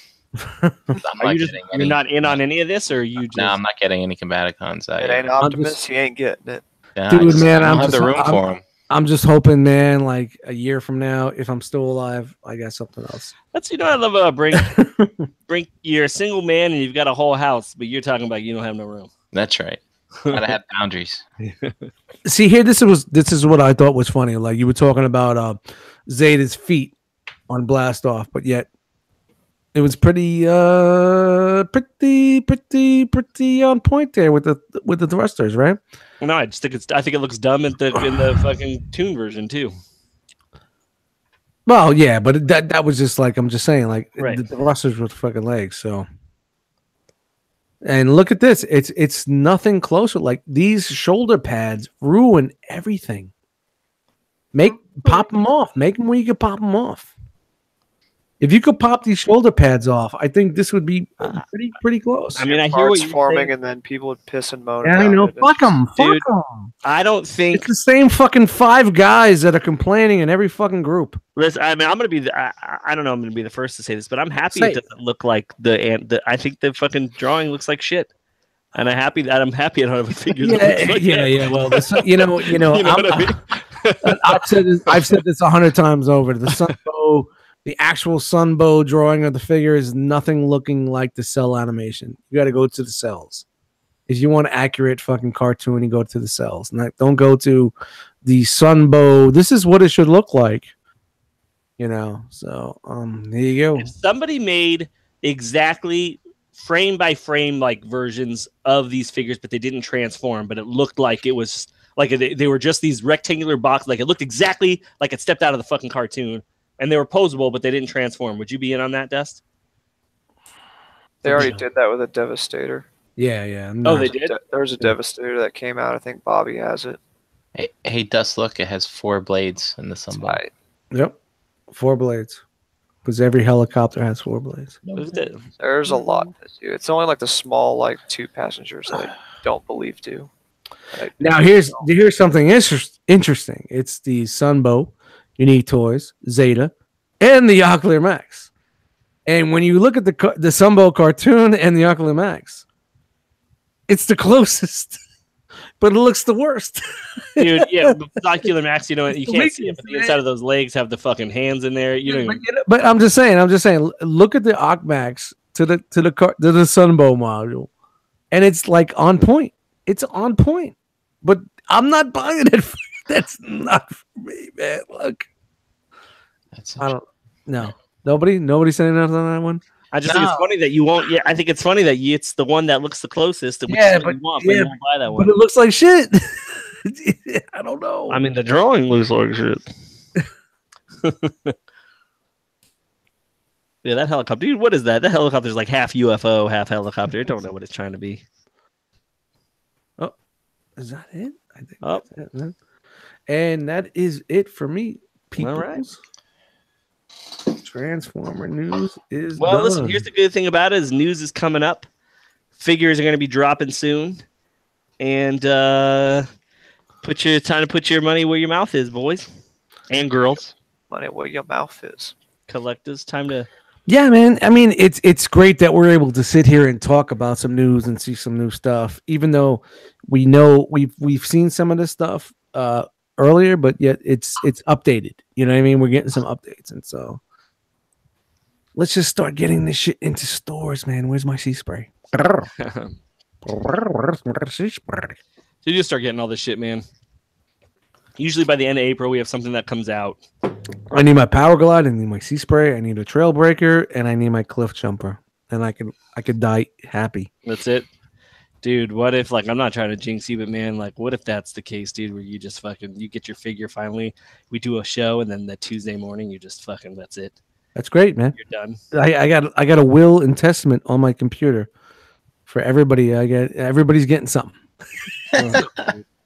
Speaker 1: You're not in on any of this, or you? Just...
Speaker 3: No, I'm not getting any Combaticons.
Speaker 4: It ain't Optimus. He ain't getting it.
Speaker 3: Yeah,
Speaker 2: dude, man,
Speaker 3: I don't have the room for him.
Speaker 2: I'm just hoping, man, like a year from now, if I'm still alive, I got something else.
Speaker 1: That's I love Brink. Brink, you're a single man and you've got a whole house, but you're talking about you don't have no room.
Speaker 3: That's right. Gotta have boundaries.
Speaker 2: See here, this is what I thought was funny. Like you were talking about Zeta's feet on Blast Off, but yet it was pretty on point there with the thrusters, right?
Speaker 1: No, I think it looks dumb in the fucking Toon version too.
Speaker 2: Well, yeah, but that was just like I'm just saying, like
Speaker 1: right.
Speaker 2: the thrusters with fucking legs. So, and look at this, it's nothing closer. Like these shoulder pads ruin everything. Pop them off. Make them where you can pop them off. If you could pop these shoulder pads off, I think this would be pretty close.
Speaker 1: I mean, I hear what you're
Speaker 4: forming,
Speaker 1: saying.
Speaker 4: and then people would piss and moan.
Speaker 2: Yeah, I know. Fuck them. Fuck them.
Speaker 1: I don't think
Speaker 2: it's the same fucking 5 guys that are complaining in every fucking group.
Speaker 1: Listen, I mean, I'm gonna be. I don't know. I'm gonna be the first to say this, but I'm happy it doesn't look like the. I think the fucking drawing looks like shit. And I'm happy I don't have a figure.
Speaker 2: Yeah. Well, you know what I mean? I've said this 100 times over. The actual Sunbow drawing of the figure is nothing looking like the cell animation. You got to go to the cells. If you want accurate fucking cartoon, you go to the cells. Don't go to the Sunbow. This is what it should look like. You know, so there you go.
Speaker 1: If somebody made exactly frame by frame like versions of these figures, but they didn't transform, but it looked like it was like they were just these rectangular boxes, like it looked exactly like it stepped out of the fucking cartoon. And they were posable, but they didn't transform. Would you be in on that, Dust?
Speaker 4: They already did that with a Devastator.
Speaker 2: Yeah.
Speaker 1: Oh, they did?
Speaker 4: There's a Devastator that came out. I think Bobby has it.
Speaker 3: Hey, Dust, look. It has 4 blades in the Sunbow.
Speaker 4: Right.
Speaker 2: Yep. 4 blades. Because every helicopter has 4 blades.
Speaker 4: There's a lot. It's only like the small, like 2 passengers that I don't believe do.
Speaker 2: Now, here's something interesting. It's the Sunbow, Unique Toys, Zeta, and the Ocular Max. And when you look at the Sunbow cartoon and the Ocular Max, it's the closest, but it looks the worst.
Speaker 1: Dude, yeah, the Ocular Max, you can't see it, but the inside of those legs have the fucking hands in there.
Speaker 2: But I'm just saying, look at the Oc Max to the Sunbow module, and it's like on point. It's on point, but I'm not buying it. That's not for me, man. Look, I don't know. Nobody saying nothing on that one.
Speaker 1: I just think it's funny that you won't. Yeah, I think it's funny that it's the one that looks the closest. But you won't buy that one.
Speaker 2: But it looks like shit. I don't know.
Speaker 1: I mean, the drawing looks like shit. Yeah, that helicopter. Dude, what is that? That helicopter's like half UFO, half helicopter. I don't know what it's trying to be.
Speaker 2: Oh, is that it? I think. Oh. That's it, and that is it for me, people.
Speaker 1: All right.
Speaker 2: Transformer news is
Speaker 1: well.
Speaker 2: Done.
Speaker 1: Listen, here's the good thing about it: is news is coming up. Figures are going to be dropping soon, and put your money where your mouth is, boys and girls.
Speaker 4: Money where your mouth is.
Speaker 1: Collectors, time to.
Speaker 2: Yeah, man. I mean, it's great that we're able to sit here and talk about some news and see some new stuff, even though we know we've seen some of this stuff earlier, but yet it's updated. You know what I mean? We're getting some updates, and so let's just start getting this shit into stores, man. Where's my sea spray?
Speaker 1: So you just start getting all this shit, man. Usually by the end of April, we have something that comes out.
Speaker 2: I need my power glide. I need my sea spray. I need a trail breaker, and I need my cliff jumper. And I could die happy.
Speaker 1: That's it. Dude, what if, like, I'm not trying to jinx you, but man, like, what if that's the case, dude, where you just you get your figure finally, we do a show, and then the Tuesday morning, you just that's it.
Speaker 2: That's great, man.
Speaker 1: You're done.
Speaker 2: I got a will and testament on my computer for everybody. Everybody's getting something.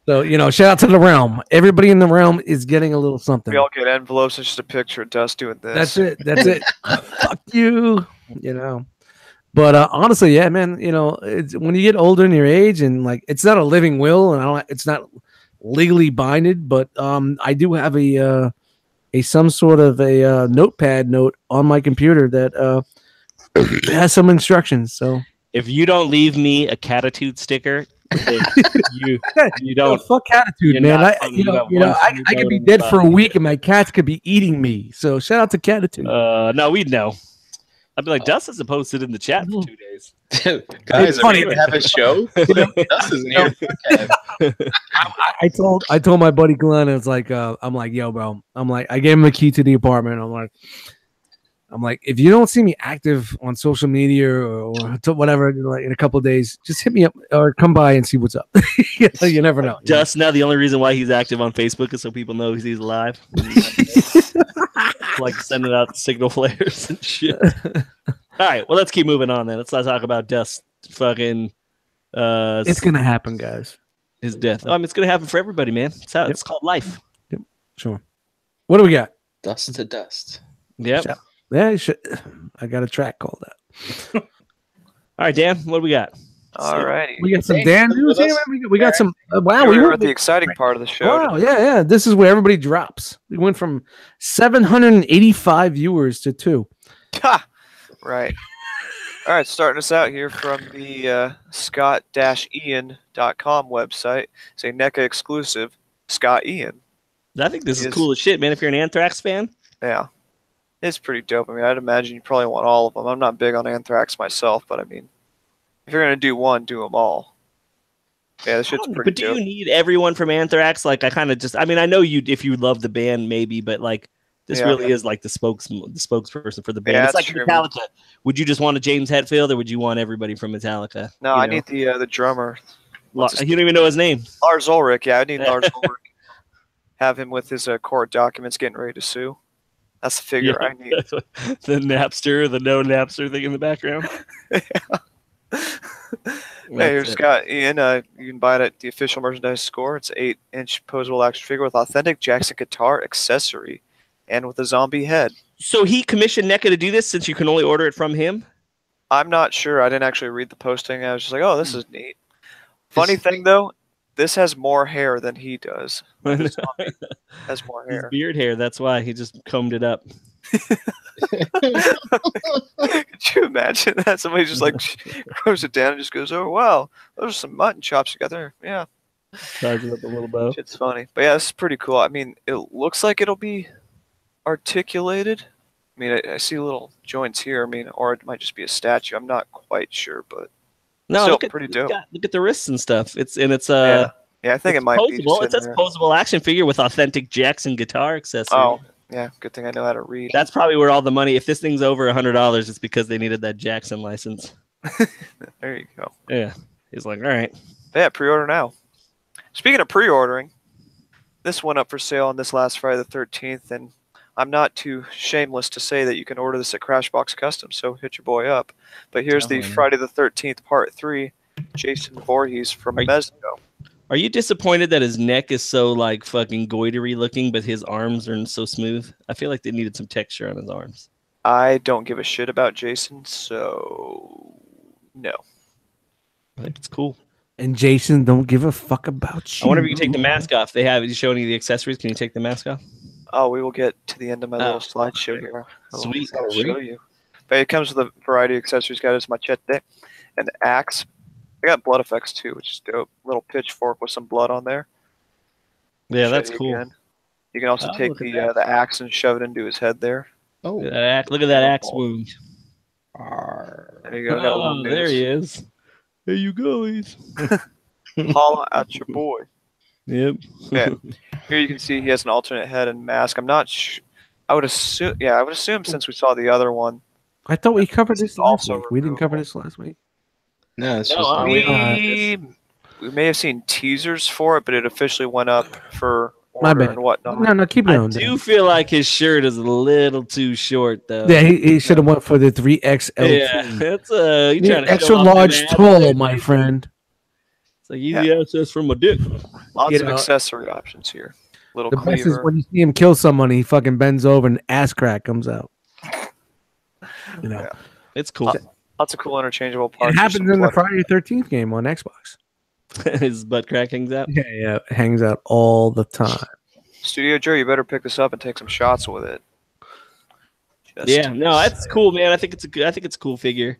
Speaker 2: So, shout out to the realm. Everybody in the realm is getting a little something.
Speaker 4: We all get envelopes and just a picture of Dust doing this.
Speaker 2: That's it. Fuck you. But honestly, yeah, man, it's, when you get older in your age and like, it's not a living will and it's not legally binded, but I do have a some sort of a notepad note on my computer that has some instructions. So
Speaker 1: if you don't leave me a catitude sticker, you don't.
Speaker 2: Fuck catitude, man. I could be dead for a week and my cats could be eating me. So shout out to catitude.
Speaker 1: No, we'd know. I'd be like, Dust hasn't posted in the chat for 2 days.
Speaker 3: Guys, are we gonna have a show? Dust isn't here.
Speaker 2: I told my buddy Glenn, it's like, I'm like, yo, bro. I'm like, I gave him a key to the apartment. I'm like, if you don't see me active on social media or whatever, like in a couple of days, just hit me up or come by and see what's up. You never know.
Speaker 1: Dust now, the only reason why he's active on Facebook is so people know he's alive. Like sending out signal flares and shit. All right, well, let's keep moving on then. Let's not talk about Dust fucking.
Speaker 2: It's gonna happen, guys.
Speaker 1: His death. It's gonna happen for everybody, man. It's how it's called life.
Speaker 2: Yep, sure. What do we got?
Speaker 3: Dust to dust.
Speaker 1: Yep.
Speaker 2: Yeah, I got a track called that.
Speaker 1: All right, Dan, what do we got?
Speaker 4: All righty.
Speaker 2: We got some Dan news here. We got some. Wow,
Speaker 4: we were at the exciting part of the show.
Speaker 2: Wow, yeah. This is where everybody drops. We went from 785 viewers to 2.
Speaker 4: Ha! Right. All right, starting us out here from the scott-ian.com website. It's a NECA exclusive, Scott Ian.
Speaker 1: I think this is cool as shit, man, if you're an Anthrax fan.
Speaker 4: Yeah. It's pretty dope. I mean, I'd imagine you probably want all of them. I'm not big on Anthrax myself, but I mean, if you're going to do one, do them all. Yeah, this shit's pretty dope.
Speaker 1: But do you need everyone from Anthrax? Like, I know you, if you love the band, maybe, but like, this really is like the spokesperson for the band. It's like true. Metallica. Would you just want a James Hetfield, or would you want everybody from Metallica?
Speaker 4: No, I need the drummer.
Speaker 1: You don't even know his name.
Speaker 4: Lars Ulrich. Yeah, I need Lars Ulrich. Have him with his court documents getting ready to sue. That's the figure I need.
Speaker 1: The Napster, the no Napster thing in the background.
Speaker 4: Here's Scott Ian. You can buy it at the official merchandise store. It's an 8-inch posable action figure with authentic Jackson guitar accessory and with a zombie head. So
Speaker 1: he commissioned NECA to do this since you can only order it from him?
Speaker 4: I'm not sure. I didn't actually read the posting. I was just like, oh, this is neat. Funny thing, though, this has more hair than he does. Has more hair.
Speaker 1: His beard hair. That's why he just combed it up.
Speaker 4: Could you imagine that? Somebody just like grows it down and just goes, oh, wow, those are some mutton chops you got there. Yeah.
Speaker 1: Ties it up a little bow.
Speaker 4: It's funny. But yeah, this is pretty cool. I mean, it looks like it'll be articulated. I mean, I see little joints here. I mean, or it might just be a statue. I'm not quite sure, but
Speaker 1: no,
Speaker 4: still pretty dope.
Speaker 1: Look at the wrists and stuff. It's
Speaker 4: yeah, I think it might
Speaker 1: posable. It says posable action figure with authentic Jackson guitar accessory.
Speaker 4: Oh, yeah. Good thing I know how to read.
Speaker 1: That's probably where all the money. If this thing's over $100, it's because they needed that Jackson license.
Speaker 4: There you go.
Speaker 1: Yeah, he's like, all right.
Speaker 4: Yeah, pre-order now. Speaking of pre-ordering, this went up for sale on this last Friday the 13th, and I'm not too shameless to say that you can order this at Crashbox Custom, so hit your boy up. But here's the Friday the 13th Part 3, Jason Voorhees from Mezco.
Speaker 1: Are you disappointed that his neck is so like fucking goitery looking, but his arms are so smooth? I feel like they needed some texture on his arms.
Speaker 4: I don't give a shit about Jason, so no.
Speaker 1: I think it's cool.
Speaker 2: And Jason don't give a fuck about you.
Speaker 1: I wonder if you can take the mask off. They have. Did you show any of the accessories? Can you take the mask off?
Speaker 4: Oh, we will get to the end of my little slideshow here.
Speaker 1: Sweet.
Speaker 4: I'll show you. But it comes with a variety of accessories. Got his machete, an axe. I got blood effects too, which is dope. Little pitchfork with some blood on there.
Speaker 1: Yeah, that's cool.
Speaker 4: Again. You can also take the axe and shove it into his head there.
Speaker 1: Oh, look at that axe wound.
Speaker 4: There you go.
Speaker 1: Oh, there he is. There you go,
Speaker 4: Holla at your boy.
Speaker 1: Yep.
Speaker 4: Yeah. Here you can see he has an alternate head and mask. I'm not sure. I would assume. Yeah, I would assume since we saw the other one.
Speaker 2: I thought we covered this last
Speaker 4: also
Speaker 2: week. We didn't cover this last week.
Speaker 3: No, it's
Speaker 1: No,
Speaker 3: just
Speaker 4: We may have seen teasers for it, but it officially went up for
Speaker 2: My
Speaker 4: order
Speaker 2: bad.
Speaker 4: and whatnot.
Speaker 2: No, keep
Speaker 1: I
Speaker 2: going.
Speaker 1: do feel like his shirt is a little too short, though.
Speaker 2: Yeah, he should have went for the 3XL.
Speaker 1: Yeah, that's you trying to
Speaker 2: extra
Speaker 1: show off them
Speaker 2: large
Speaker 1: abs
Speaker 2: tall,
Speaker 1: there,
Speaker 2: my
Speaker 1: dude.
Speaker 2: friend.
Speaker 1: It's like easy access from a dick.
Speaker 4: Lots
Speaker 2: You
Speaker 4: of
Speaker 2: know,
Speaker 4: accessory options here. Little
Speaker 2: The best is
Speaker 4: cleaver.
Speaker 2: when you see him kill someone, he fucking bends over and ass crack comes out. You know,
Speaker 4: Yeah.
Speaker 1: It's cool.
Speaker 4: Lots of cool interchangeable parts.
Speaker 2: it
Speaker 4: There's
Speaker 2: happens
Speaker 4: some
Speaker 2: in the
Speaker 4: blood.
Speaker 2: Friday 13th game on Xbox.
Speaker 1: His butt crack hangs out.
Speaker 2: Yeah, it hangs out all the time.
Speaker 4: Studio Joe, you better pick this up and take some shots with it.
Speaker 1: Yeah, no, that's cool, man. I think it's a cool figure.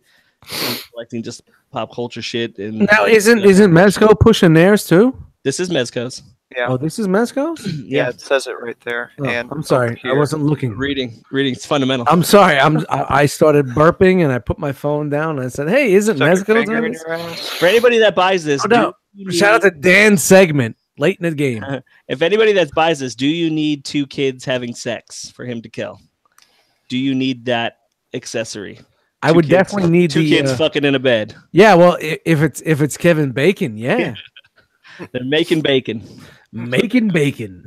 Speaker 1: I'm collecting just pop culture shit, and
Speaker 2: Now, isn't Mezco pushing theirs too?
Speaker 1: this is Mezco's.
Speaker 4: Yeah.
Speaker 2: Oh, this is Mezco's?
Speaker 4: Yeah, it says it right there.
Speaker 2: Oh,
Speaker 4: And
Speaker 2: I'm sorry,
Speaker 4: over
Speaker 2: I
Speaker 4: here.
Speaker 2: wasn't looking.
Speaker 1: Reading's fundamental.
Speaker 2: I'm sorry. I started burping and I put my phone down and I said, "Hey, isn't
Speaker 4: Stuck your
Speaker 2: Mezco
Speaker 4: finger
Speaker 2: doing
Speaker 4: in
Speaker 2: this?"
Speaker 4: your ass.
Speaker 1: For anybody that buys this,
Speaker 2: Oh, no. Shout out to Dan's segment late in the game.
Speaker 1: if anybody that buys this, do you need two kids having sex for him to kill? Do you need that accessory?
Speaker 2: I would definitely need
Speaker 1: two
Speaker 2: the
Speaker 1: kids fucking in a bed.
Speaker 2: Yeah, well, if it's Kevin Bacon, yeah,
Speaker 1: They're making bacon.
Speaker 2: making bacon.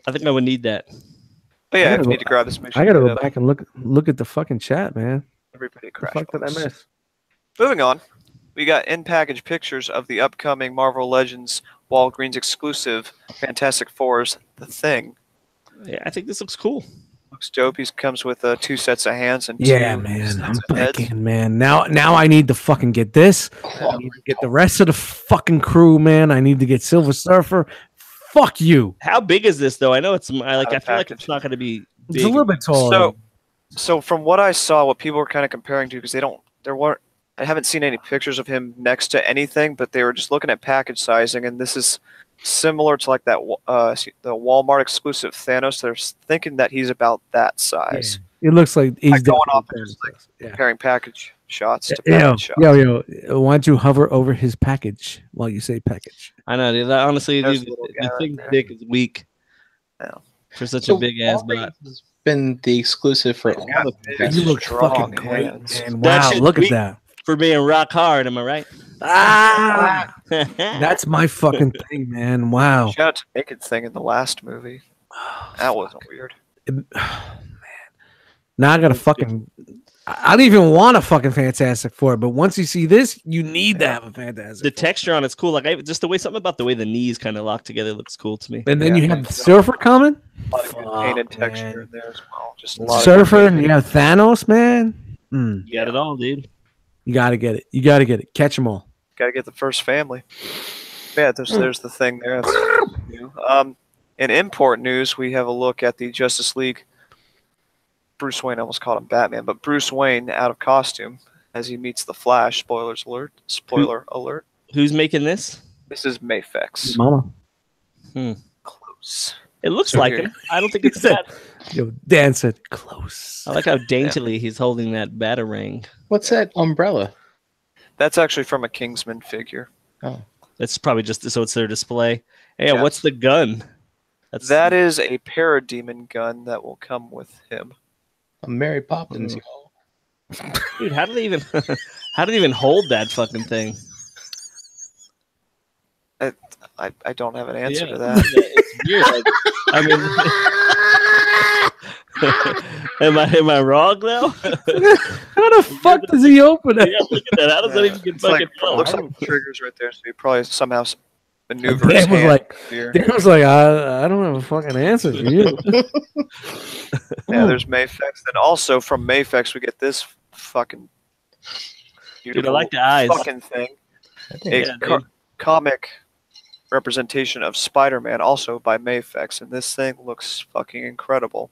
Speaker 1: I think I would need that.
Speaker 4: But yeah,
Speaker 2: I
Speaker 4: if
Speaker 2: gotta
Speaker 4: you need
Speaker 2: go-
Speaker 4: to grab this, make sure
Speaker 2: I gotta
Speaker 4: you
Speaker 2: go
Speaker 4: hit up
Speaker 2: back and look at the fucking chat, man.
Speaker 4: everybody
Speaker 2: The
Speaker 4: crash.
Speaker 2: fuck did I
Speaker 4: box.
Speaker 2: miss?
Speaker 4: Moving on, we got in-package pictures of the upcoming Marvel Legends Walgreens exclusive Fantastic Four's The Thing.
Speaker 1: Yeah, I think this looks cool.
Speaker 4: Looks dope. He comes with 2 sets of hands and
Speaker 2: Yeah,
Speaker 4: two
Speaker 2: man,
Speaker 4: sets
Speaker 2: I'm
Speaker 4: of heads.
Speaker 2: back in, man. Now I need to fucking get this. I need to get the rest of the fucking crew, man. I need to get Silver Surfer. Fuck you.
Speaker 1: How big is this though? I know it's I
Speaker 4: Not a
Speaker 1: feel like
Speaker 4: package.
Speaker 1: it's not going to be big.
Speaker 2: It's a little bit taller.
Speaker 4: So from what I saw, what people were kind of comparing to, because I haven't seen any pictures of him next to anything, but they were just looking at package sizing, and this is similar to like that the Walmart exclusive Thanos. They're thinking that he's about that size.
Speaker 2: It looks like he's
Speaker 4: Like going off
Speaker 2: definitely
Speaker 4: and just, like,
Speaker 2: yeah.
Speaker 4: Comparing package shots to
Speaker 2: Yo,
Speaker 4: package shots.
Speaker 2: yo, why don't you hover over his package while you say package?
Speaker 1: I know, dude. Honestly,
Speaker 4: There's
Speaker 1: dude,
Speaker 4: a little
Speaker 1: the
Speaker 4: guy right
Speaker 1: thing's
Speaker 4: there.
Speaker 1: dick is weak
Speaker 4: Yeah.
Speaker 1: for such
Speaker 3: So
Speaker 1: a big ass
Speaker 3: Walgreens
Speaker 1: bot.
Speaker 3: has been the exclusive for all
Speaker 4: got
Speaker 3: of
Speaker 4: big.
Speaker 3: them.
Speaker 2: You look
Speaker 4: strong
Speaker 2: fucking great,
Speaker 4: hands.
Speaker 2: man.
Speaker 1: That
Speaker 2: Wow,
Speaker 1: shit's
Speaker 2: look at
Speaker 1: weak.
Speaker 2: that.
Speaker 1: For being rock hard, am I right?
Speaker 2: Ah, that's my fucking thing, man. Wow.
Speaker 4: Shout out to Naked Thing in the last movie. That wasn't weird.
Speaker 2: Now I gotta fucking. I don't even want a fucking Fantastic Four, but once you see this, you need to have a Fantastic.
Speaker 1: The texture on it's cool. Like just the way something about the way the knees kind of lock together looks cool to me.
Speaker 2: And then
Speaker 4: Yeah,
Speaker 2: you have the Surfer coming.
Speaker 4: A lot of good painted
Speaker 2: Fuck,
Speaker 4: texture
Speaker 2: man.
Speaker 4: in there as well. Just a lot
Speaker 2: Surfer,
Speaker 4: of
Speaker 2: and you have Thanos, man.
Speaker 1: You got it all, dude.
Speaker 2: You gotta get it. You gotta get it. Catch them all.
Speaker 4: Got to get the first family. Yeah, there's the thing there. That's new. In import news, we have a look at the Justice League. Bruce Wayne, I almost called him Batman, but Bruce Wayne out of costume as he meets the Flash. Spoiler alert.
Speaker 1: Who's making this?
Speaker 4: This is Mayfex.
Speaker 2: Mama.
Speaker 4: Close.
Speaker 1: It looks
Speaker 4: So
Speaker 1: like
Speaker 4: here-
Speaker 1: him. I don't think it's that.
Speaker 2: Yo, Dan said close.
Speaker 1: I like how daintily he's holding that batarang.
Speaker 3: What's that umbrella?
Speaker 4: That's actually from a Kingsman figure.
Speaker 3: Oh,
Speaker 1: That's probably just so it's their display. Yeah,
Speaker 4: Yeah.
Speaker 1: what's the gun?
Speaker 4: That is a parademon gun that will come with him.
Speaker 3: a Mary Poppins, y'all.
Speaker 1: dude. How do they even hold that fucking thing?
Speaker 4: I don't have an answer
Speaker 1: Yeah.
Speaker 4: to that.
Speaker 1: It's weird. Like, I mean, am I wrong though?
Speaker 2: How the fuck does he open it?
Speaker 1: Yeah, look at that. How does that even get
Speaker 4: It's like,
Speaker 1: fucking
Speaker 4: it looks
Speaker 1: filled?
Speaker 4: like triggers right there, so he probably somehow maneuver his
Speaker 2: Dan was
Speaker 4: hand
Speaker 2: like,
Speaker 4: here.
Speaker 2: Dan was like, I don't have a fucking answer for you.
Speaker 4: Yeah, there's Mayfex. Then also from Mayfex, we get this fucking
Speaker 1: Dude, I like the eyes.
Speaker 4: fucking thing. A
Speaker 1: Yeah, dude.
Speaker 4: comic representation of Spider-Man, also by Mayfex, and this thing looks fucking incredible.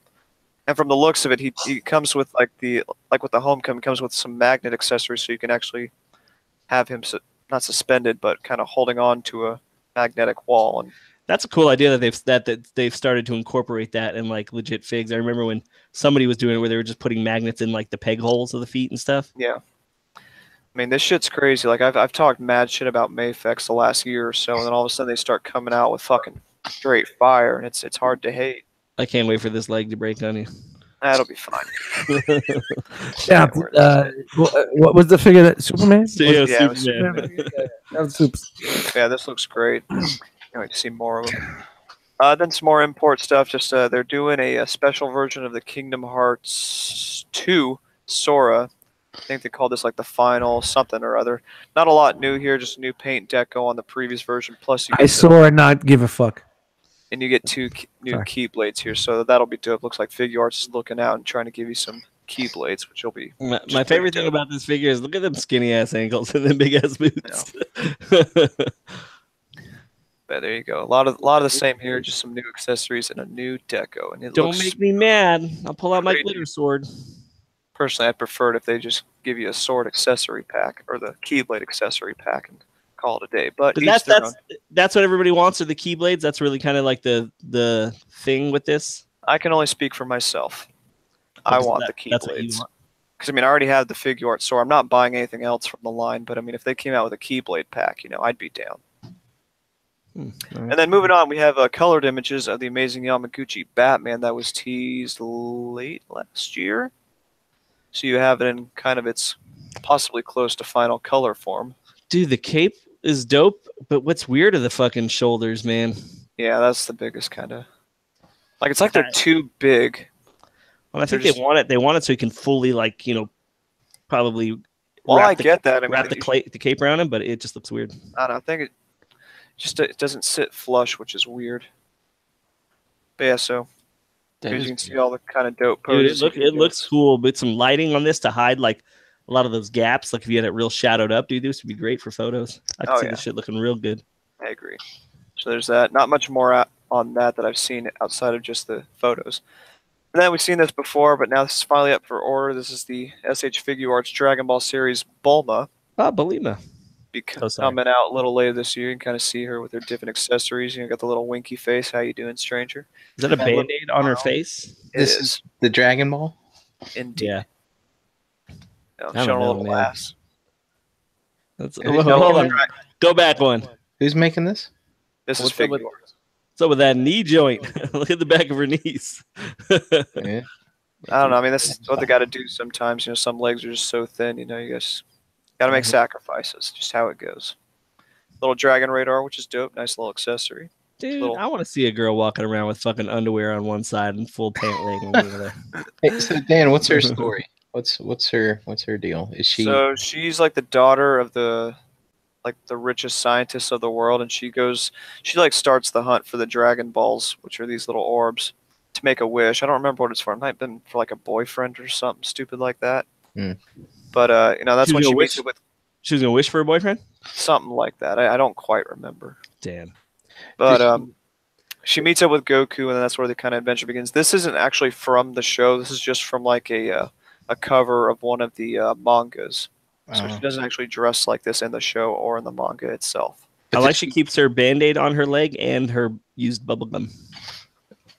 Speaker 4: And from the looks of it, he comes with like with the Homecoming, comes with some magnet accessories, so you can actually have him not suspended, but kind of holding on to a magnetic wall. And
Speaker 1: That's a cool idea that they've started to incorporate that in like legit figs. I remember when somebody was doing it where they were just putting magnets in like the peg holes of the feet and stuff.
Speaker 4: yeah, I mean, this shit's crazy. Like I've talked mad shit about Mayfex the last year or so, and then all of a sudden they start coming out with fucking straight fire, and it's hard to hate.
Speaker 1: I can't wait for this leg to break on you.
Speaker 4: That'll be fine.
Speaker 2: Yeah. What was the figure that Superman?
Speaker 1: Yeah,
Speaker 4: Yeah,
Speaker 1: Superman.
Speaker 2: That was Supes.
Speaker 4: Yeah, this looks great. Can't wait to see more of them. Then some more import stuff. Just they're doing a special version of the Kingdom Hearts 2 Sora. I think they call this like the final something or other. Not a lot new here, just new paint deco on the previous version. Plus, you get
Speaker 2: I saw her not give a fuck.
Speaker 4: and you get two new Keyblades here, so that'll be dope. Looks like Figuarts is looking out and trying to give you some Keyblades, which will be.
Speaker 1: My favorite thing about this figure is look at them skinny ass ankles and them big ass boots.
Speaker 4: But there you go. A lot of the same here, just some new accessories and a new deco. And it
Speaker 1: Don't make me mad. I'll pull out my
Speaker 4: great.
Speaker 1: glitter sword.
Speaker 4: Personally, I'd prefer it if they just give you a sword accessory pack or the Keyblade accessory pack and call it a day. But
Speaker 1: that's what everybody wants are the Keyblades. That's really kind of like the thing with this.
Speaker 4: I can only speak for myself. I want the Keyblades.
Speaker 1: That's what you want.
Speaker 4: Because I mean, I already have the Figuarts, so I'm not buying anything else from the line. But I mean, if they came out with a Keyblade pack, I'd be down.
Speaker 1: Right.
Speaker 4: And then moving on, we have colored images of the amazing Yamaguchi Batman that was teased late last year. So you have it in kind of its possibly close to final color form.
Speaker 1: Dude, the cape is dope, but what's weird are the fucking shoulders, man.
Speaker 4: Yeah, that's the biggest kind of. Like it's like they're too big.
Speaker 1: Well, I think they want it so you can fully probably.
Speaker 4: Well, I get that. I mean,
Speaker 1: wrap the cape around him, but it just looks weird.
Speaker 4: I don't know. I think it doesn't sit flush, which is weird. But yeah, so you can see all the kind of dope poses.
Speaker 1: Dude, it looks cool, but some lighting on this to hide like a lot of those gaps. Like if you had it real shadowed up, dude, this would be great for photos. I can see this shit looking real good.
Speaker 4: I agree. So there's that. Not much more on that I've seen outside of just the photos. And then we've seen this before, but now this is finally up for order. This is the SH Figuarts Dragon Ball Series Bulma.
Speaker 1: Oh, Bulma.
Speaker 4: Coming out a little later this year. You can kind of see her with her different accessories. You got the little winky face. How you doing, stranger?
Speaker 1: Is that a Band-Aid on her face?
Speaker 3: This is the Dragon Ball?
Speaker 4: Indeed.
Speaker 1: Yeah.
Speaker 4: Showing a little ass.
Speaker 1: Hold on. Go back one.
Speaker 3: Who's making this?
Speaker 4: This is Figuarts.
Speaker 1: What's up with that knee joint? Look at the back of her knees.
Speaker 3: Yeah.
Speaker 4: I don't know. I mean, this is what they got to do sometimes. Some legs are just so thin. You guys got to make sacrifices. Just how it goes. Little dragon radar, which is dope. Nice little accessory.
Speaker 1: Dude, I want to see a girl walking around with fucking underwear on one side and full pant leg on the other.
Speaker 3: Hey, so Dan, what's her story? What's her deal? Is she?
Speaker 4: So she's like the daughter of the richest scientist of the world, and she starts the hunt for the Dragon Balls, which are these little orbs, to make a wish. I don't remember what it's for. It might have been for like a boyfriend or something stupid like that. But that's when she meets it with.
Speaker 1: She was gonna wish for a boyfriend.
Speaker 4: Something like that. I don't quite remember.
Speaker 1: Damn.
Speaker 4: But she meets up with Goku, and that's where the kind of adventure begins. This isn't actually from the show. This is just from like a cover of one of the mangas. So she doesn't actually dress like this in the show or in the manga itself.
Speaker 1: I like she keeps her Band-Aid on her leg and her used bubblegum.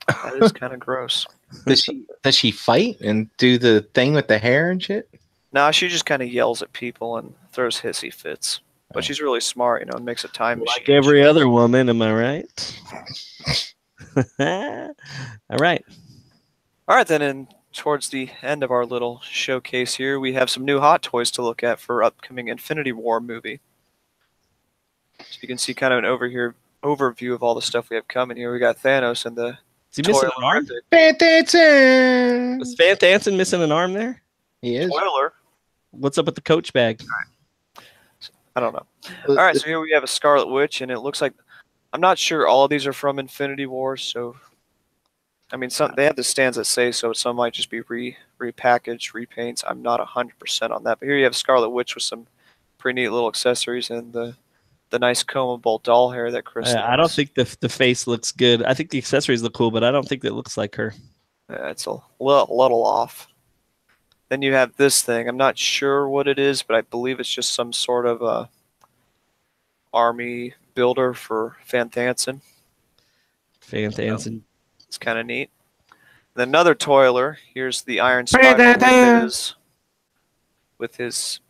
Speaker 4: That is kind of gross.
Speaker 3: Does she fight and do the thing with the hair and shit?
Speaker 4: Nah, she just kind of yells at people and throws hissy fits. But she's really smart, and makes a time machine.
Speaker 1: Like every other woman, am I right? All right.
Speaker 4: All right, then towards the end of our little showcase here, we have some new Hot Toys to look at for upcoming Infinity War movie. So you can see kind of an overview of all the stuff we have coming here. We got Thanos and the.
Speaker 1: Is he missing an arm?
Speaker 3: Van Danson!
Speaker 1: Was Van Danson missing an arm there?
Speaker 3: He is.
Speaker 4: Spoiler.
Speaker 1: What's up with the coach bag?
Speaker 4: I don't know. All right, so here we have a Scarlet Witch, and it looks like I'm not sure all of these are from Infinity War, so I mean, they have the stands that say so. Some might just be repackaged, repaints. I'm not 100% on that, but here you have Scarlet Witch with some pretty neat little accessories and the nice combable doll hair that Chris.
Speaker 1: I don't think the face looks good. I think the accessories look cool, but I don't think it looks like her.
Speaker 4: Yeah, it's a little off. Then you have this thing. I'm not sure what it is, but I believe it's just some sort of army builder for Van Danson.
Speaker 1: Van Danson.
Speaker 4: It's kind of neat. And then another toiler. Here's the Iron Spider with his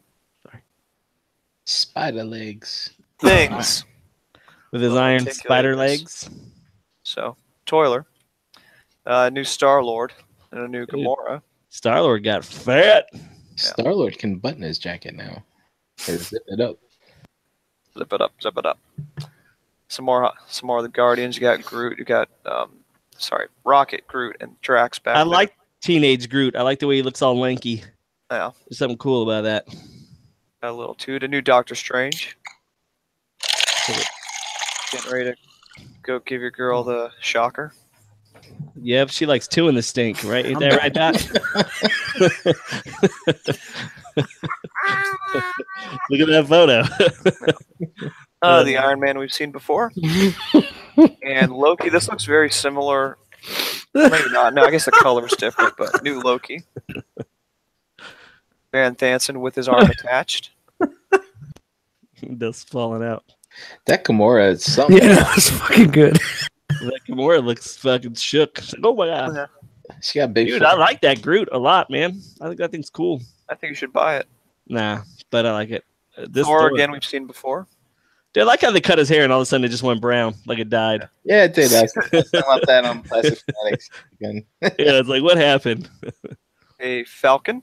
Speaker 3: Spider legs.
Speaker 4: Things.
Speaker 1: With his iron spider legs.
Speaker 4: So, Toiler. New Star-Lord. And a new Gamora.
Speaker 1: Star-Lord got fat.
Speaker 3: Star-Lord can button his jacket now. Or zip it up.
Speaker 4: Zip it up, zip it up. Some more of the Guardians. You got Groot. You got Rocket, Groot, and Drax back.
Speaker 1: I like teenage Groot. I like the way he looks all lanky.
Speaker 4: Yeah.
Speaker 1: There's something cool about that.
Speaker 4: Got a little toot. A new Doctor Strange. Getting ready to go give your girl the shocker.
Speaker 1: Yep, she likes two in the stink, right? Ain't that right, Pat? Look at that photo.
Speaker 4: The Iron Man we've seen before. And Loki, this looks very similar. Maybe not. No, I guess the color's different, but new Loki. Van Thanson with his arm attached.
Speaker 1: Dust falling out.
Speaker 3: That Gamora is something.
Speaker 2: Yeah, that was fucking good.
Speaker 1: That Gamora looks fucking shook. Oh my god.
Speaker 4: Yeah.
Speaker 3: She got big.
Speaker 1: Dude, I like that Groot a lot, man. I think that thing's cool.
Speaker 4: I think you should buy it.
Speaker 1: Nah, but I like it.
Speaker 4: Thor again, we've seen before.
Speaker 1: Dude, I like how they cut his hair and all of a sudden it just went brown, like it died.
Speaker 3: Yeah, it did. I want that on Plastic Fanatics again.
Speaker 1: Yeah, it's like, what happened?
Speaker 4: A Falcon.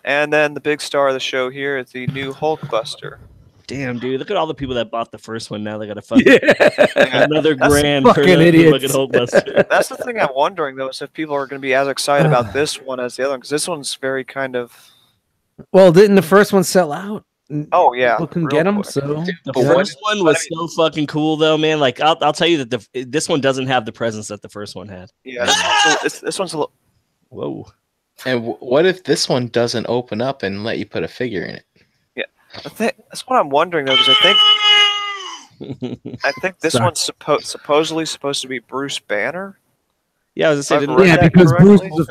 Speaker 4: And then the big star of the show here is the new Hulkbuster.
Speaker 1: Damn, dude, look at all the people that bought the first one. Now they got to fucking another grand
Speaker 2: fucking idiots.
Speaker 1: fucking Hulkbuster.
Speaker 4: That's the thing I'm wondering, though, is if people are going to be as excited about this one as the other one, because this one's very kind of...
Speaker 2: Well, didn't the first one sell out?
Speaker 4: Oh, yeah.
Speaker 2: People couldn't get them,
Speaker 4: quick.
Speaker 2: so...
Speaker 1: The first one was so fucking cool, though, man. Like, I'll tell you that this one doesn't have the presence that the first one had.
Speaker 4: Yeah, this one's a little...
Speaker 1: Whoa.
Speaker 3: And what if this one doesn't open up and let you put a figure in it?
Speaker 4: That's what I'm wondering, though, because I think this one's supposedly supposed to be Bruce Banner.
Speaker 1: Yeah, I was gonna say,
Speaker 2: because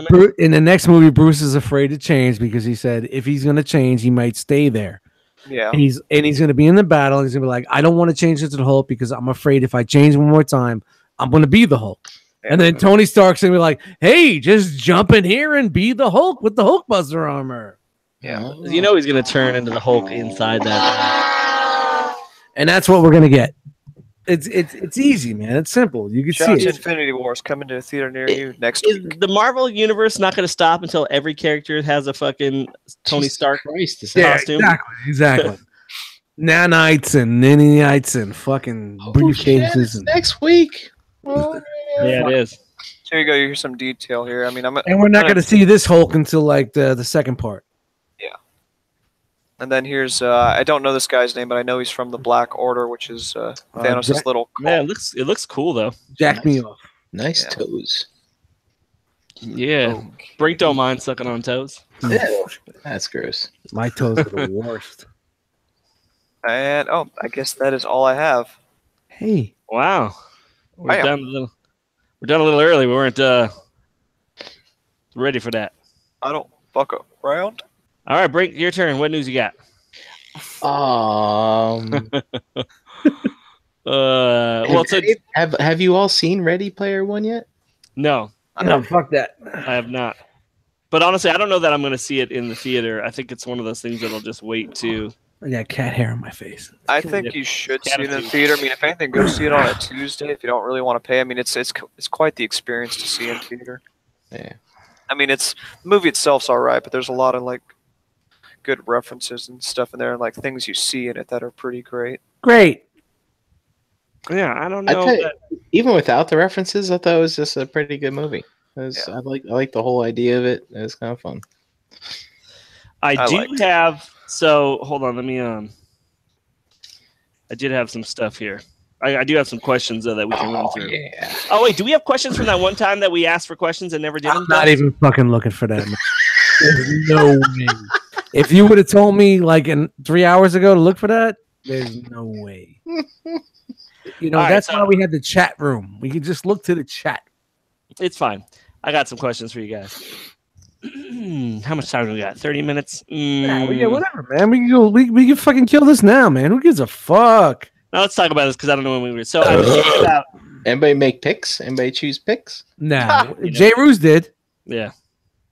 Speaker 2: Bruce, in the next movie, Bruce is afraid to change because he said if he's going to change, he might stay there.
Speaker 4: Yeah,
Speaker 2: and he's going to be in the battle. And he's going to be like, I don't want to change into the Hulk because I'm afraid if I change one more time, I'm going to be the Hulk. Yeah. And then Tony Stark's going to be like, hey, just jump in here and be the Hulk with the Hulkbuster armor.
Speaker 1: Yeah, you know he's gonna turn into the Hulk inside that,
Speaker 2: and that's what we're gonna get. It's easy, man. It's simple. You can see it.
Speaker 4: Infinity Wars coming to a theater near you next week.
Speaker 1: The Marvel universe not gonna stop until every character has a fucking Tony Stark
Speaker 2: costume? Exactly. Nanites and nanites and fucking briefcases.
Speaker 3: Next week.
Speaker 1: Yeah, it is.
Speaker 4: So you go. You hear some detail here. I mean, and
Speaker 2: we're not gonna see this Hulk until like the second part.
Speaker 4: And then here's I don't know this guy's name, but I know he's from the Black Order, which is Thanos' little.
Speaker 1: Man, it looks cool though.
Speaker 2: Jack me off.
Speaker 3: Nice toes.
Speaker 1: Yeah, Brink don't mind sucking on toes.
Speaker 3: Ew. That's gross.
Speaker 2: My toes are the worst.
Speaker 4: And I guess that is all I have.
Speaker 2: Hey,
Speaker 1: wow, we're done a little early. We weren't ready for that.
Speaker 4: I don't fuck around.
Speaker 1: All right, Brink, your turn. What news you got?
Speaker 3: Have you all seen Ready Player One yet?
Speaker 1: No.
Speaker 2: No, fuck that.
Speaker 1: I have not. But honestly, I don't know that I'm going to see it in the theater. I think it's one of those things that'll just wait to.
Speaker 2: I got cat hair on my face.
Speaker 4: I think you should see it in the theater. I mean, if anything, go see it on a Tuesday if you don't really want to pay. I mean, it's quite the experience to see in theater.
Speaker 3: Yeah.
Speaker 4: I mean, the movie itself's all right, but there's a lot of like good references and stuff in there, and like things you see in it that are pretty great.
Speaker 2: Great.
Speaker 1: Yeah, I don't know.
Speaker 3: Even without the references, I thought it was just a pretty good movie. I like the whole idea of it. It was kind of fun.
Speaker 1: I do have. So hold on, let me. I did have some stuff here. I do have some questions though that we can run through.
Speaker 3: Yeah.
Speaker 1: Oh wait, do we have questions from that one time that we asked for questions and never did?
Speaker 2: I'm not even fucking looking for that. There's no way. If you would have told me like 3 hours ago to look for that, there's no way. You know, that's why we had the chat room. We could just look to the chat.
Speaker 1: It's fine. I got some questions for you guys. How much time do we got? 30 minutes?
Speaker 2: Yeah, whatever, man. We can go. We can fucking kill this now, man. Who gives a fuck?
Speaker 1: Now let's talk about this because I don't know when we were. So I was thinking about.
Speaker 3: Anybody make picks? Anybody choose picks?
Speaker 2: Nah. J. Ruse did.
Speaker 1: Yeah.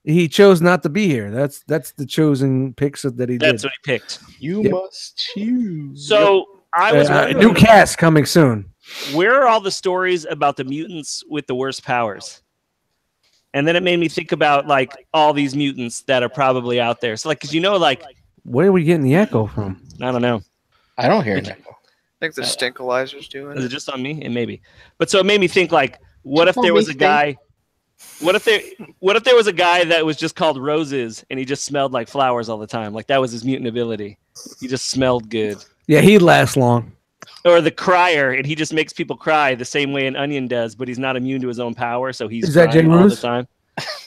Speaker 2: He chose not to be here. That's the chosen picks that he did.
Speaker 1: That's what he picked.
Speaker 3: You must choose.
Speaker 1: So I was wondering,
Speaker 2: new cast coming soon.
Speaker 1: Where are all the stories about the mutants with the worst powers? And then it made me think about like all these mutants that are probably out there. So like, because like,
Speaker 2: where are we getting the echo from?
Speaker 1: I don't know.
Speaker 3: I don't hear an echo.
Speaker 4: I think the Stinkalizer's doing
Speaker 1: Is it just on me? It may be. But so it made me think like, what if there was a guy? What if there was a guy that was just called Roses and he just smelled like flowers all the time? Like that was his mutant ability. He just smelled good.
Speaker 2: Yeah, he'd last long.
Speaker 1: Or the crier, and he just makes people cry the same way an onion does, but he's not immune to his own power, so he's crying all the time.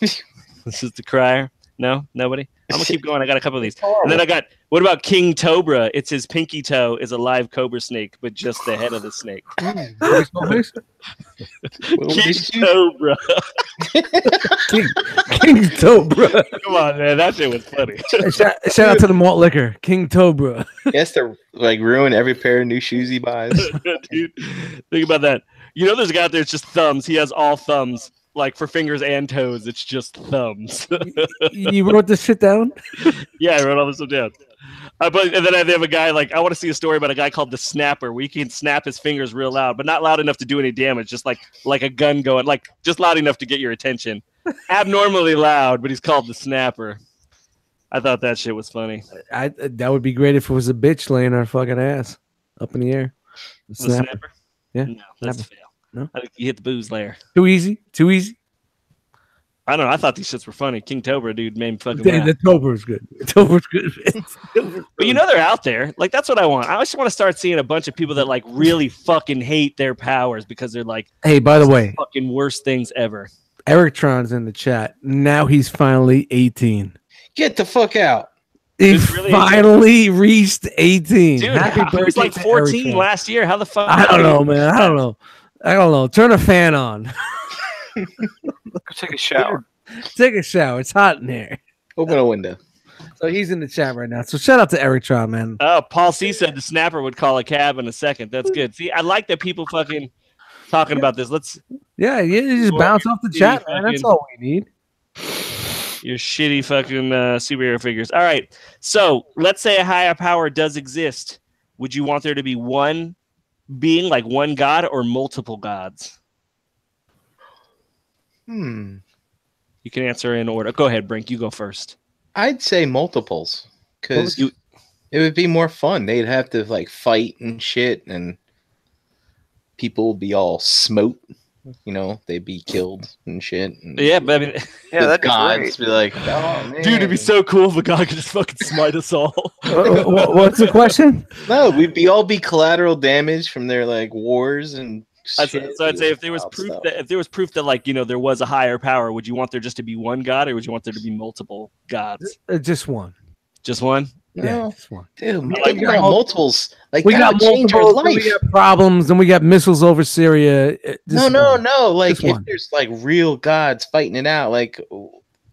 Speaker 1: This is the crier. No, nobody. I'm gonna keep going. I got a couple of these, and then what about King Tobra? It's his pinky toe is a live cobra snake, but just the head of the snake. King Tobra.
Speaker 2: King Tobra.
Speaker 1: Come on, man, that shit was funny.
Speaker 2: Shout out to the malt liquor, King Tobra.
Speaker 3: He has to like ruin every pair of new shoes he buys.
Speaker 1: Dude, think about that. There's a guy out there. It's just thumbs. He has all thumbs. Like for fingers and toes, it's just thumbs.
Speaker 2: You wrote this shit down?
Speaker 1: Yeah, I wrote all this stuff down. And then I have a guy I want to see a story about a guy called the Snapper, where he can snap his fingers real loud, but not loud enough to do any damage, just like a gun going, like just loud enough to get your attention. Abnormally loud, but he's called the Snapper. I thought that shit was funny.
Speaker 2: That would be great if it was a bitch laying our fucking ass up in the air.
Speaker 1: The Snapper?
Speaker 2: Yeah.
Speaker 1: No, that's a fail.
Speaker 2: No?
Speaker 1: I think you hit the booze layer.
Speaker 2: Too easy?
Speaker 1: I don't know. I thought these shits were funny. King Tobra, dude, made me fucking laugh.
Speaker 2: The Tobra's good. Tobra's good.
Speaker 1: But they're out there. Like, that's what I want. I just want to start seeing a bunch of people that, like, really fucking hate their powers because they're like,
Speaker 2: hey, by the way,
Speaker 1: fucking worst things ever.
Speaker 2: Eric Tron's in the chat. Now he's finally 18.
Speaker 3: Get the fuck out.
Speaker 2: He finally reached 18.
Speaker 1: Dude,
Speaker 2: Happy birthday.
Speaker 1: He was like 14 last year. How the fuck?
Speaker 2: I don't know, man. I don't know. Turn a fan on.
Speaker 4: Go take a shower.
Speaker 2: Take a shower. It's hot in here.
Speaker 3: Open a window.
Speaker 2: So he's in the chat right now. So shout out to Eric Tron, man.
Speaker 1: Oh, Paul C said the Snapper would call a cab in a second. That's good. See, I like that people fucking talking about this.
Speaker 2: You just bounce off the chat, man. That's all we need.
Speaker 1: Your shitty fucking superhero figures. All right. So let's say a higher power does exist. Would you want there to be one being, like one god, or multiple gods? You can answer in order. Go ahead, Brink. You go first.
Speaker 3: I'd say multiples, because it would be more fun. They'd have to like fight and shit, and people would be all smote. They'd be killed and shit. And
Speaker 1: yeah, but I mean,
Speaker 4: that'd
Speaker 3: gods be like, oh, man.
Speaker 1: Dude, it'd be so cool if a god could just fucking smite us all.
Speaker 2: What's the question?
Speaker 3: No, we'd all be collateral damage from their like wars and.
Speaker 1: So I'd say if there was proof that like there was a higher power, would you want there just to be one god, or would you want there to be multiple gods?
Speaker 2: Just one.
Speaker 1: Just one?
Speaker 2: Yeah, just one.
Speaker 3: Dude, we got multiples. Like
Speaker 2: we got multiples. We got problems, and we got missiles over Syria.
Speaker 3: No. Like if there's like real gods fighting it out, like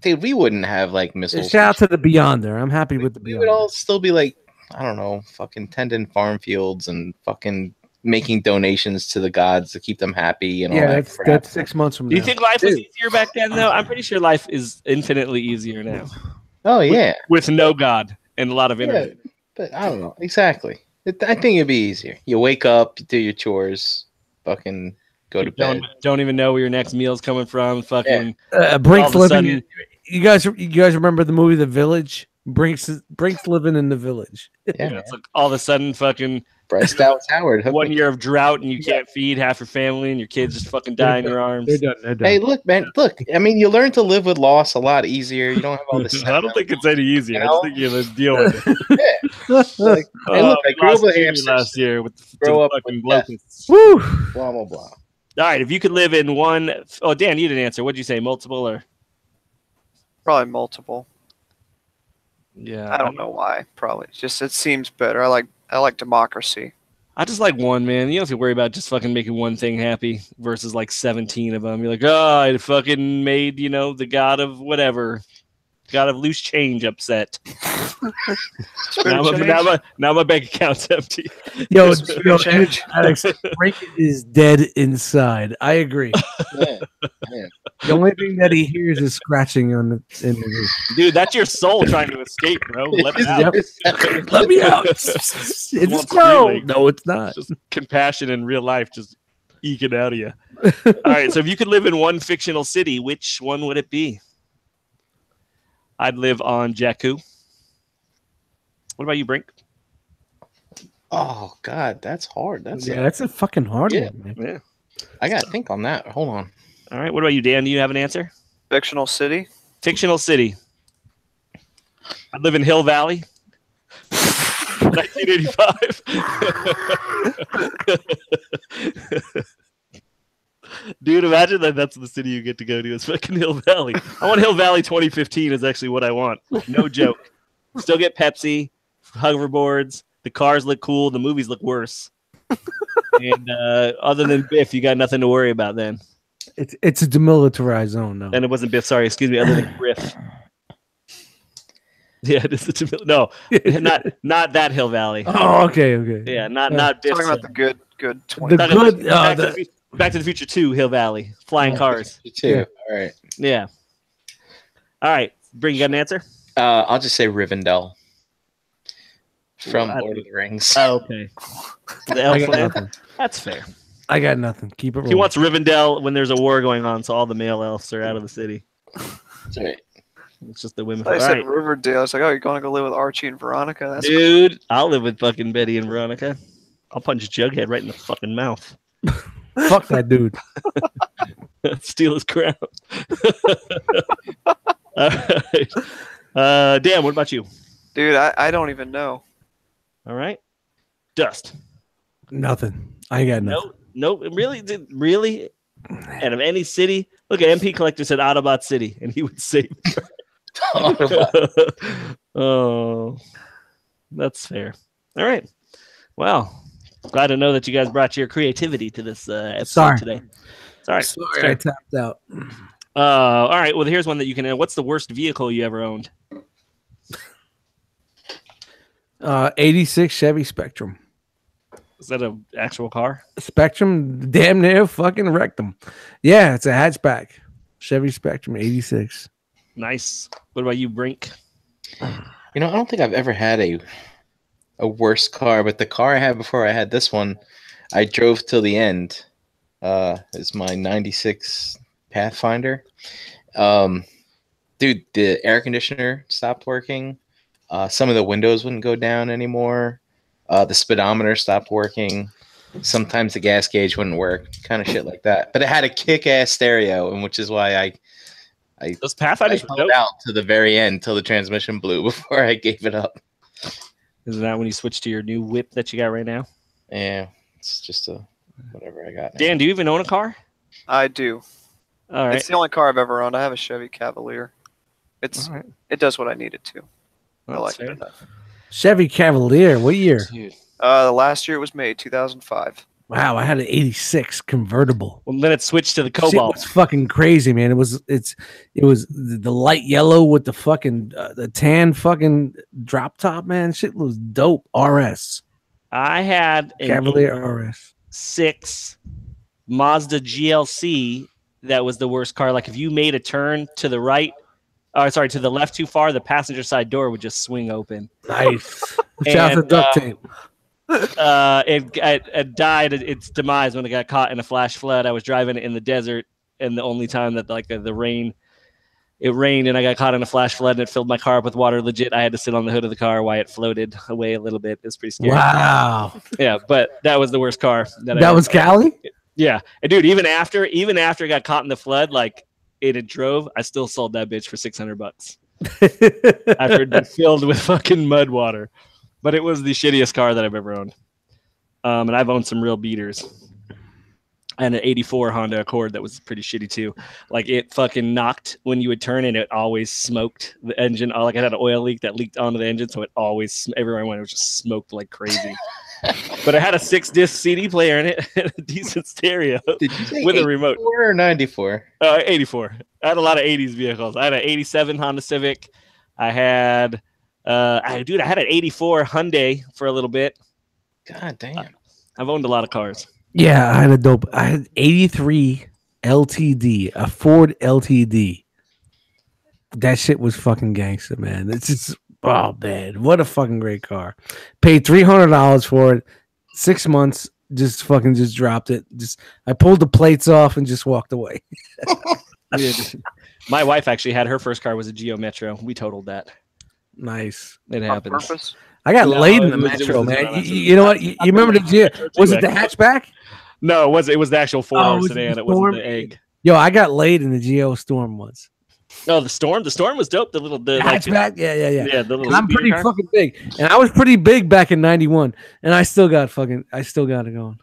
Speaker 3: dude, we wouldn't have like missiles.
Speaker 2: Shout out to the Beyonder. I'm happy with the Beyonder.
Speaker 3: We would all still be like, I don't know, fucking tending farm fields and fucking making donations to the gods to keep them happy and all that.
Speaker 2: That's 6 months from now.
Speaker 1: Do you think life was easier back then, though? I'm pretty sure life is infinitely easier now.
Speaker 3: Oh yeah,
Speaker 1: with no god and a lot of internet.
Speaker 3: But I don't know exactly. I think it'd be easier. You wake up, you do your chores, fucking go to bed.
Speaker 1: Don't even know where your next meal's coming from. Fucking
Speaker 2: Brink's living. You guys remember the movie The Village? Brink's living in the village.
Speaker 3: Yeah,
Speaker 1: it's like all of a sudden fucking.
Speaker 3: Bryce Dallas Howard.
Speaker 1: 1 year of drought and you can't feed half your family and your kids just fucking die in your arms.
Speaker 2: They're done.
Speaker 3: Hey, look, man. Look, I mean, you learn to live with loss a lot easier. You don't have all this.
Speaker 1: I don't think it's any easier. I just think you have to deal with it.
Speaker 3: Yeah. Hey, look, I grew up with hamsters
Speaker 1: last year with
Speaker 3: grow up
Speaker 1: fucking
Speaker 3: with
Speaker 1: locusts.
Speaker 2: Woo!
Speaker 3: Blah blah blah.
Speaker 1: All right, if you could live in one. Oh, Dan, you didn't answer. What'd you say? Multiple or?
Speaker 4: Probably multiple.
Speaker 1: Yeah.
Speaker 4: I don't know why. Probably just it seems better. I like democracy.
Speaker 1: I just like one, man. You don't have to worry about just fucking making one thing happy versus like 17 of them. You're like, oh, I fucking made, the god of whatever, god of loose change upset. now my bank account's empty.
Speaker 2: Yo, Alex, Frank is dead inside. I agree.
Speaker 3: Yeah.
Speaker 2: The only thing that he hears is scratching on in the roof.
Speaker 1: Dude, that's your soul trying to escape, bro. Let it out.
Speaker 2: Let me out. It's a squirrel. No, it's not.
Speaker 1: It's just compassion in real life, just eking out of you. All right, so if you could live in one fictional city, which one would it be? I'd live on Jakku. What about you, Brink?
Speaker 3: Oh God, that's hard. That's
Speaker 2: a fucking hard one, man.
Speaker 1: Yeah.
Speaker 3: I gotta think on that. Hold on.
Speaker 1: All right, what about you, Dan? Do you have an answer?
Speaker 4: Fictional city.
Speaker 1: Fictional city. I live in Hill Valley. 1985. Dude, imagine that's the city you get to go to. It's fucking Hill Valley. I want Hill Valley 2015 is actually what I want. No joke. Still get Pepsi, hoverboards. The cars look cool. The movies look worse. And other than Biff, you got nothing to worry about then.
Speaker 2: It's a demilitarized zone, though.
Speaker 1: And it wasn't Biff. Sorry, excuse me. Other than Griff. Yeah, this is not that Hill Valley.
Speaker 2: Oh, okay.
Speaker 1: Yeah, not Biff.
Speaker 4: Talking about the good 20.
Speaker 1: Back to the Future 2, Hill Valley, flying cars.
Speaker 3: Too. All right.
Speaker 1: Yeah. All right, Bring. You got an answer?
Speaker 3: I'll just say Rivendell from Lord of the Rings.
Speaker 1: Oh, okay. That's fair.
Speaker 2: I got nothing. Keep it rolling.
Speaker 1: He wants Rivendell when there's a war going on, so all the male elves are out of the city.
Speaker 3: That's right.
Speaker 1: It's just the women.
Speaker 4: I said Riverdale. I was like, oh, you're going to go live with Archie and Veronica? That's
Speaker 1: Dude, cool. I'll live with fucking Betty and Veronica. I'll punch Jughead right in the fucking mouth.
Speaker 2: Fuck that dude.
Speaker 1: Steal his crown. All right. Dan, what about you?
Speaker 4: Dude, I don't even know.
Speaker 1: All right. Dust.
Speaker 2: Nothing. I got nothing.
Speaker 1: Nope. Really? Out of any city? Look, MP Collector said Autobot City, and he would save Oh, that's fair. All right. Well, glad to know that you guys brought your creativity to this episode today. Sorry,
Speaker 2: I tapped out.
Speaker 1: All right. Well, here's one that you can. What's the worst vehicle you ever owned?
Speaker 2: 86 Chevy Spectrum.
Speaker 1: Is that an actual car?
Speaker 2: Spectrum damn near fucking wrecked them. Yeah, it's a hatchback. Chevy Spectrum 86.
Speaker 1: Nice. What about you, Brink?
Speaker 3: I don't think I've ever had a worse car, but the car I had before I had this one, I drove till the end. It's my 96 Pathfinder. Dude, the air conditioner stopped working. Some of the windows wouldn't go down anymore. The speedometer stopped working. Sometimes the gas gauge wouldn't work. Kind of shit like that. But it had a kick-ass stereo, and which is why I
Speaker 1: those Pathfinders
Speaker 3: held out to the very end till the transmission blew before I gave it up.
Speaker 1: Is that when you switched to your new whip that you got right now?
Speaker 3: Yeah, it's just whatever I got now.
Speaker 1: Dan, do you even own a car?
Speaker 4: I do.
Speaker 1: All right.
Speaker 4: It's the only car I've ever owned. I have a Chevy Cavalier. It does what I need it to. I like it enough.
Speaker 2: Chevy Cavalier. What year?
Speaker 1: Dude.
Speaker 4: The last year it was made, 2005.
Speaker 2: Wow, I had an 86 convertible.
Speaker 1: Well, then it switched to the
Speaker 2: Cobalt. Shit was fucking crazy, man. It was the light yellow with the fucking the tan fucking drop top, man. Shit was dope. RS.
Speaker 1: I had
Speaker 2: a Cavalier RS
Speaker 1: 6 Mazda GLC. That was the worst car. Like if you made a turn to the right, to the left too far, the passenger side door would just swing open.
Speaker 2: Nice. Shout out to duct tape.
Speaker 1: It died at its demise when it got caught in a flash flood. I was driving it in the desert, and the only time that it rained and I got caught in a flash flood and it filled my car up with water. Legit, I had to sit on the hood of the car while it floated away a little bit. It was pretty scary.
Speaker 2: Wow.
Speaker 1: Yeah, but that was the worst car.
Speaker 2: That was Cali?
Speaker 1: Yeah, and dude, even after it got caught in the flood, like it drove, I still sold that bitch for $600 after it been filled with fucking mud water. But it was the shittiest car that I've ever owned. And I've owned some real beaters. And an 84 Honda Accord that was pretty shitty too. Like it fucking knocked when you would turn and it always smoked the engine. Like it had an oil leak that leaked onto the engine. So it always, everywhere I went, it was just smoked like crazy. But it had a 6-disc CD player in it and a decent stereo.
Speaker 3: Did you say
Speaker 1: with a remote.
Speaker 3: 84 or 94?
Speaker 1: 84. I had a lot of 80s vehicles. I had an 87 Honda Civic. I had... I had an 84 Hyundai for a little bit.
Speaker 3: God damn.
Speaker 1: I've owned a lot of cars.
Speaker 2: Yeah, I had 83 LTD, a Ford LTD. That shit was fucking gangster, man. It's just, oh man, what a fucking great car. Paid $300 for it. 6 months, just dropped it. I pulled the plates off and just walked away.
Speaker 1: My wife actually had her first car was a Geo Metro. We totaled that.
Speaker 2: Nice.
Speaker 1: It happens.
Speaker 4: On purpose?
Speaker 2: I got laid in the Metro, man. You know what? You remember the Geo? Was it the hatchback?
Speaker 1: No, it was the actual 4-door sedan. It wasn't the egg.
Speaker 2: Yo, I got laid in the Geo Storm once.
Speaker 1: Oh, the Storm. The Storm was dope. The
Speaker 2: hatchback. Yeah.
Speaker 1: Yeah, the little.
Speaker 2: I'm pretty fucking big, and I was pretty big back in '91, and I still got it going.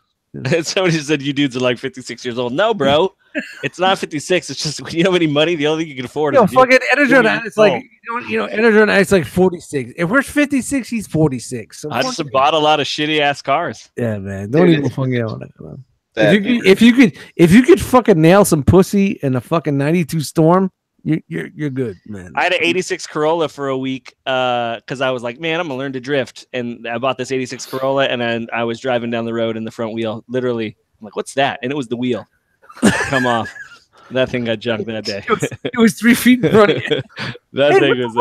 Speaker 1: Somebody said you dudes are like 56 years old. No, bro, it's not 56. It's just when you have any money, the only thing you can afford is
Speaker 2: fucking Energon. It's like Energon. It's like 46. If we're 56, he's 46. So
Speaker 1: I just bought a lot of shitty ass cars.
Speaker 2: Yeah, man. Don't even fucking out on that, man. If you could fucking nail some pussy in a fucking 92 Storm, you're good, man.
Speaker 1: I had an 86 Corolla for a week because I was like, man, I'm gonna learn to drift, and I bought this 86 Corolla, and then I was driving down the road, and the front wheel, literally, I'm like, what's that? And it was the wheel. Come off. That thing got junked that day.
Speaker 2: It was 3 feet in front of you.
Speaker 1: That thing was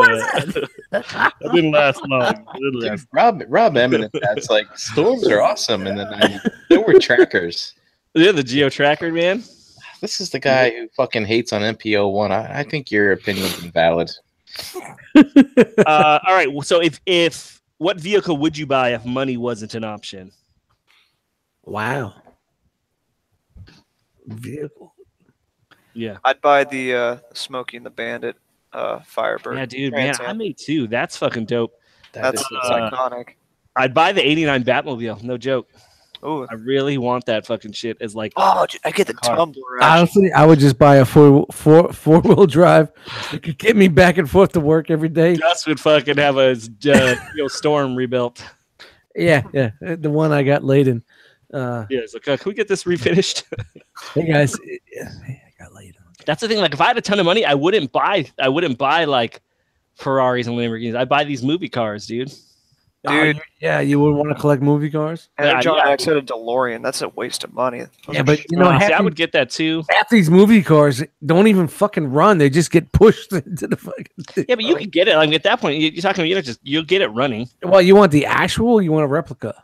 Speaker 1: that didn't last long.
Speaker 3: Dude, Rob Eminent, that's like storms are awesome, and then there were trackers.
Speaker 1: Yeah, the Geo Tracker, man.
Speaker 3: This is the guy who fucking hates on MPO1. I think your opinion's invalid.
Speaker 1: All right. So if what vehicle would you buy if money wasn't an option?
Speaker 2: Wow. Vehicle.
Speaker 1: Yeah.
Speaker 4: I'd buy the Smokey and the Bandit Firebird.
Speaker 1: Yeah, dude, man, I may too. That's fucking dope.
Speaker 4: That's iconic.
Speaker 1: I'd buy the '89 Batmobile. No joke.
Speaker 4: Ooh.
Speaker 1: I really want that fucking shit as like.
Speaker 4: Oh, I get the tumbler.
Speaker 2: Honestly, I would just buy a four-wheel drive. It could get me back and forth to work every day.
Speaker 1: Gus would fucking have a Storm rebuilt.
Speaker 2: Yeah, the one I got laid in.
Speaker 1: Yeah, it's like, can we get this refinished?
Speaker 2: Hey guys, I got laid in.
Speaker 1: That's the thing. Like, if I had a ton of money, I wouldn't buy like Ferraris and Lamborghinis. I'd buy these movie cars, dude.
Speaker 4: Dude,
Speaker 2: yeah, you would want to collect movie cars.
Speaker 4: And John X had a DeLorean. That's a waste of money.
Speaker 2: Yeah, but
Speaker 1: I would get that too.
Speaker 2: Half these movie cars don't even fucking run; they just get pushed into the fucking thing.
Speaker 1: Yeah, but you can get it. Like at that point, you're talking. You'll get it running.
Speaker 2: Well, you want the actual? You want a replica?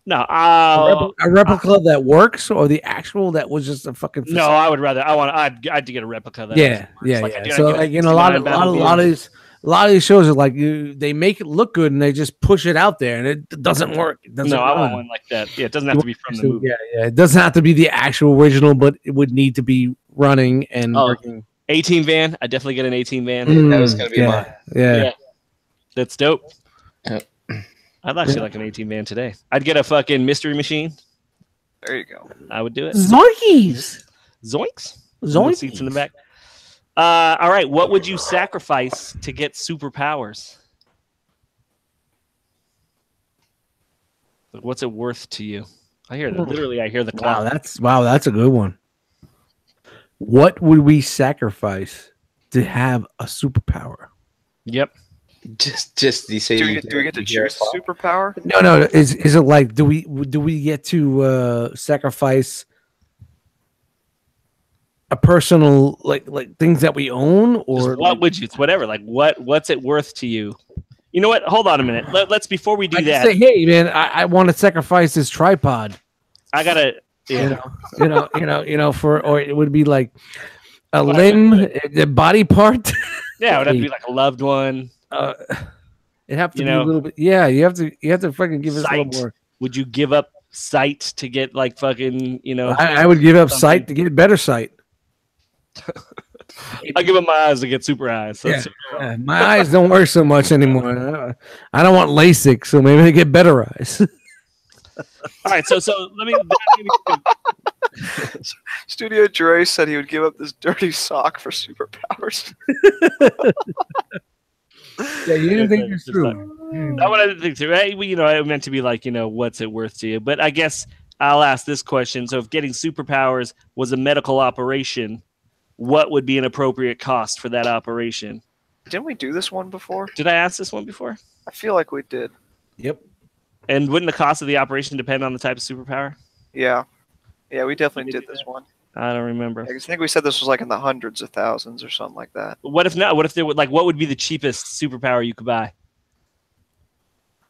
Speaker 1: No,
Speaker 2: a replica that works, or the actual that was just a fucking.
Speaker 1: Facade? No, I would rather. I'd get a replica. That
Speaker 2: Yeah. So like a lot of these shows are like they make it look good and they just push it out there and it doesn't work. It doesn't
Speaker 1: I want one like that. Yeah, it doesn't have to be from the movie.
Speaker 2: Yeah. It doesn't have to be the actual original, but it would need to be running and working.
Speaker 1: 18 van. I definitely get an 18 van.
Speaker 3: That was gonna be mine.
Speaker 2: Yeah.
Speaker 1: That's dope. I'd actually like an 18 van today. I'd get a fucking mystery machine.
Speaker 4: There you go.
Speaker 1: I would do it.
Speaker 2: Zoinkies.
Speaker 1: Zoinks. Seats in the back. All right. What would you sacrifice to get superpowers? What's it worth to you? I hear that. Literally, I hear the clock.
Speaker 2: That's a good one. What would we sacrifice to have a superpower?
Speaker 1: Yep.
Speaker 3: Just you say.
Speaker 4: Do we get to choose a superpower?
Speaker 2: No. Is it like do we get to sacrifice a personal like things that we own, or
Speaker 1: what would you? It's whatever. Like what's it worth to you? You know what? Hold on a minute. Let's before we do that.
Speaker 2: Say, hey man, I want to sacrifice this tripod.
Speaker 1: I gotta. Yeah.
Speaker 2: Or it would be like a limb, a body part.
Speaker 1: Yeah, it would have to be like a loved one.
Speaker 2: It have to be a little bit. Yeah, you have to fucking give us a little more.
Speaker 1: Would you give up sight to get like fucking?
Speaker 2: I would give up sight to get better sight.
Speaker 1: I give up my eyes to get super eyes. So
Speaker 2: my eyes don't work so much anymore. I don't want LASIK, so maybe I get better eyes.
Speaker 1: All right, so let me.
Speaker 4: Studio Dre said he would give up this dirty sock for superpowers.
Speaker 2: Yeah, you didn't think it's true.
Speaker 1: Not what I didn't think too. I meant to be like, what's it worth to you? But I guess I'll ask this question. So if getting superpowers was a medical operation, what would be an appropriate cost for that operation?
Speaker 4: Didn't we do this one before?
Speaker 1: Did I ask this one before?
Speaker 4: I feel like we did.
Speaker 2: Yep.
Speaker 1: And wouldn't the cost of the operation depend on the type of superpower?
Speaker 4: Yeah. Yeah, we definitely did this one.
Speaker 1: I don't remember.
Speaker 4: I think we said this was like in the hundreds of thousands or something like that.
Speaker 1: What if not? What if there would what would be the cheapest superpower you could buy?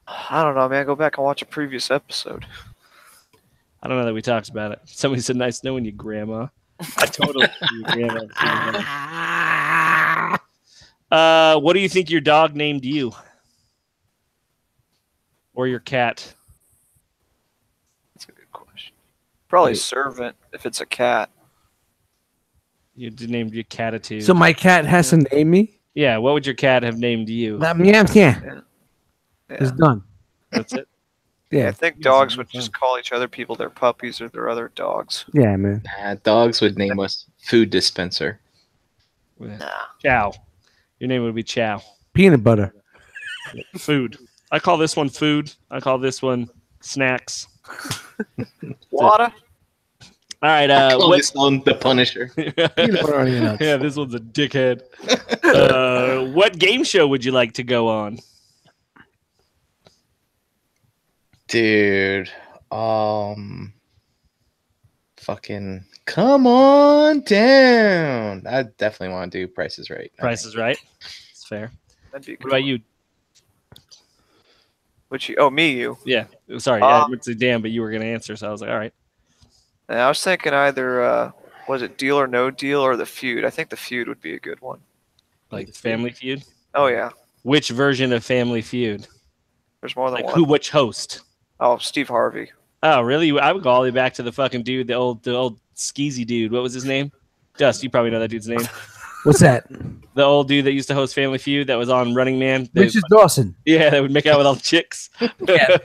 Speaker 4: I don't know, man. Go back and watch a previous episode.
Speaker 1: I don't know that we talked about it. Somebody said, "Nice knowing you, Grandma." I totally you, Grandma. What do you think your dog named you? Or your cat?
Speaker 4: That's a good question. Probably servant if it's a cat.
Speaker 1: You named your cat.
Speaker 2: So my cat has to name me?
Speaker 1: Yeah, what would your cat have named you?
Speaker 2: Yeah. It's done.
Speaker 1: That's it?
Speaker 2: Yeah.
Speaker 4: I think dogs would just call each other people their puppies or their other dogs.
Speaker 2: Yeah, man.
Speaker 3: Dogs would name us food dispenser.
Speaker 4: Nah.
Speaker 1: Chow. Your name would be Chow.
Speaker 2: Peanut butter.
Speaker 1: Food. I call this one food. I call this one snacks.
Speaker 4: Water.
Speaker 1: All right.
Speaker 3: This one the Punisher.
Speaker 2: Peanut butter on your nuts.
Speaker 1: Yeah, this one's a dickhead. What game show would you like to go on?
Speaker 3: Dude, fucking come on down. I definitely want to do Price is Right.
Speaker 1: Price is Right. It's fair.
Speaker 4: That'd be a
Speaker 1: What
Speaker 4: good
Speaker 1: about
Speaker 4: one.
Speaker 1: you?
Speaker 4: You?
Speaker 1: Yeah. Sorry. I would say damn, but you were going to answer, so I was like, all right.
Speaker 4: And I was thinking either was it Deal or No Deal or The Feud. I think The Feud would be a good one.
Speaker 1: Like Family Feud?
Speaker 4: Oh yeah.
Speaker 1: Which version of Family Feud?
Speaker 4: There's more than
Speaker 1: Like
Speaker 4: one.
Speaker 1: which host?
Speaker 4: Oh, Steve Harvey.
Speaker 1: Oh, really? I would go all the way back to the fucking dude, the old skeezy dude. What was his name? Dust, you probably know that dude's name.
Speaker 2: What's that?
Speaker 1: The old dude that used to host Family Feud that was on Running Man.
Speaker 2: Richard Dawson.
Speaker 1: Yeah, that would make out with all the chicks.
Speaker 2: Yeah.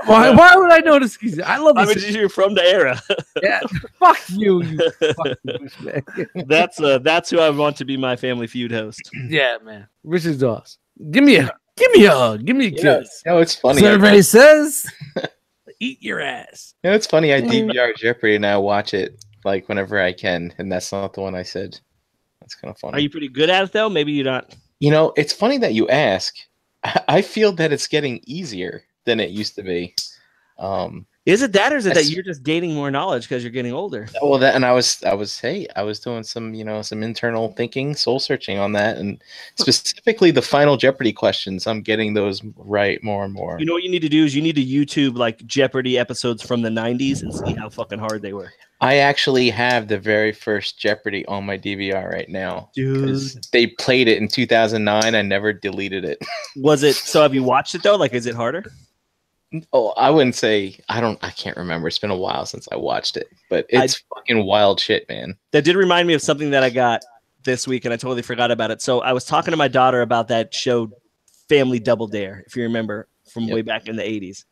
Speaker 2: Why would I know this? I love
Speaker 1: I
Speaker 2: this.
Speaker 1: mean, you're from the era.
Speaker 2: Yeah. Fuck you. You fucking douchebag.
Speaker 1: That's who I want to be my Family Feud host.
Speaker 2: Yeah, man. Richard Dawson. Give me a kiss.
Speaker 3: No, it's funny.
Speaker 2: Survey says, eat your ass.
Speaker 3: You know, it's funny. I DVR Jeopardy and I watch it like whenever I can, and that's not the one I said. That's kind of funny.
Speaker 1: Are you pretty good at it though? Maybe you're not.
Speaker 3: You know, it's funny that you ask. I feel that it's getting easier than it used to be.
Speaker 1: Is it that, or is it that you're just gaining more knowledge because you're getting older?
Speaker 3: Well, that, and I was doing some, some internal thinking, soul searching on that, and specifically the Final Jeopardy questions. I'm getting those right more and more.
Speaker 1: You know what you need to do is you need to YouTube like Jeopardy episodes from the 90s and see how fucking hard they were.
Speaker 3: I actually have the very first Jeopardy on my DVR right now.
Speaker 1: Dude.
Speaker 3: They played it in 2009. I never deleted it.
Speaker 1: Was it? So have you watched it though? Like, is it harder?
Speaker 3: Oh, I wouldn't say. I can't remember. It's been a while since I watched it, but it's fucking wild shit, man.
Speaker 1: That did remind me of something that I got this week, and I totally forgot about it. So I was talking to my daughter about that show, Family Double Dare, if you remember from way back in the 80s.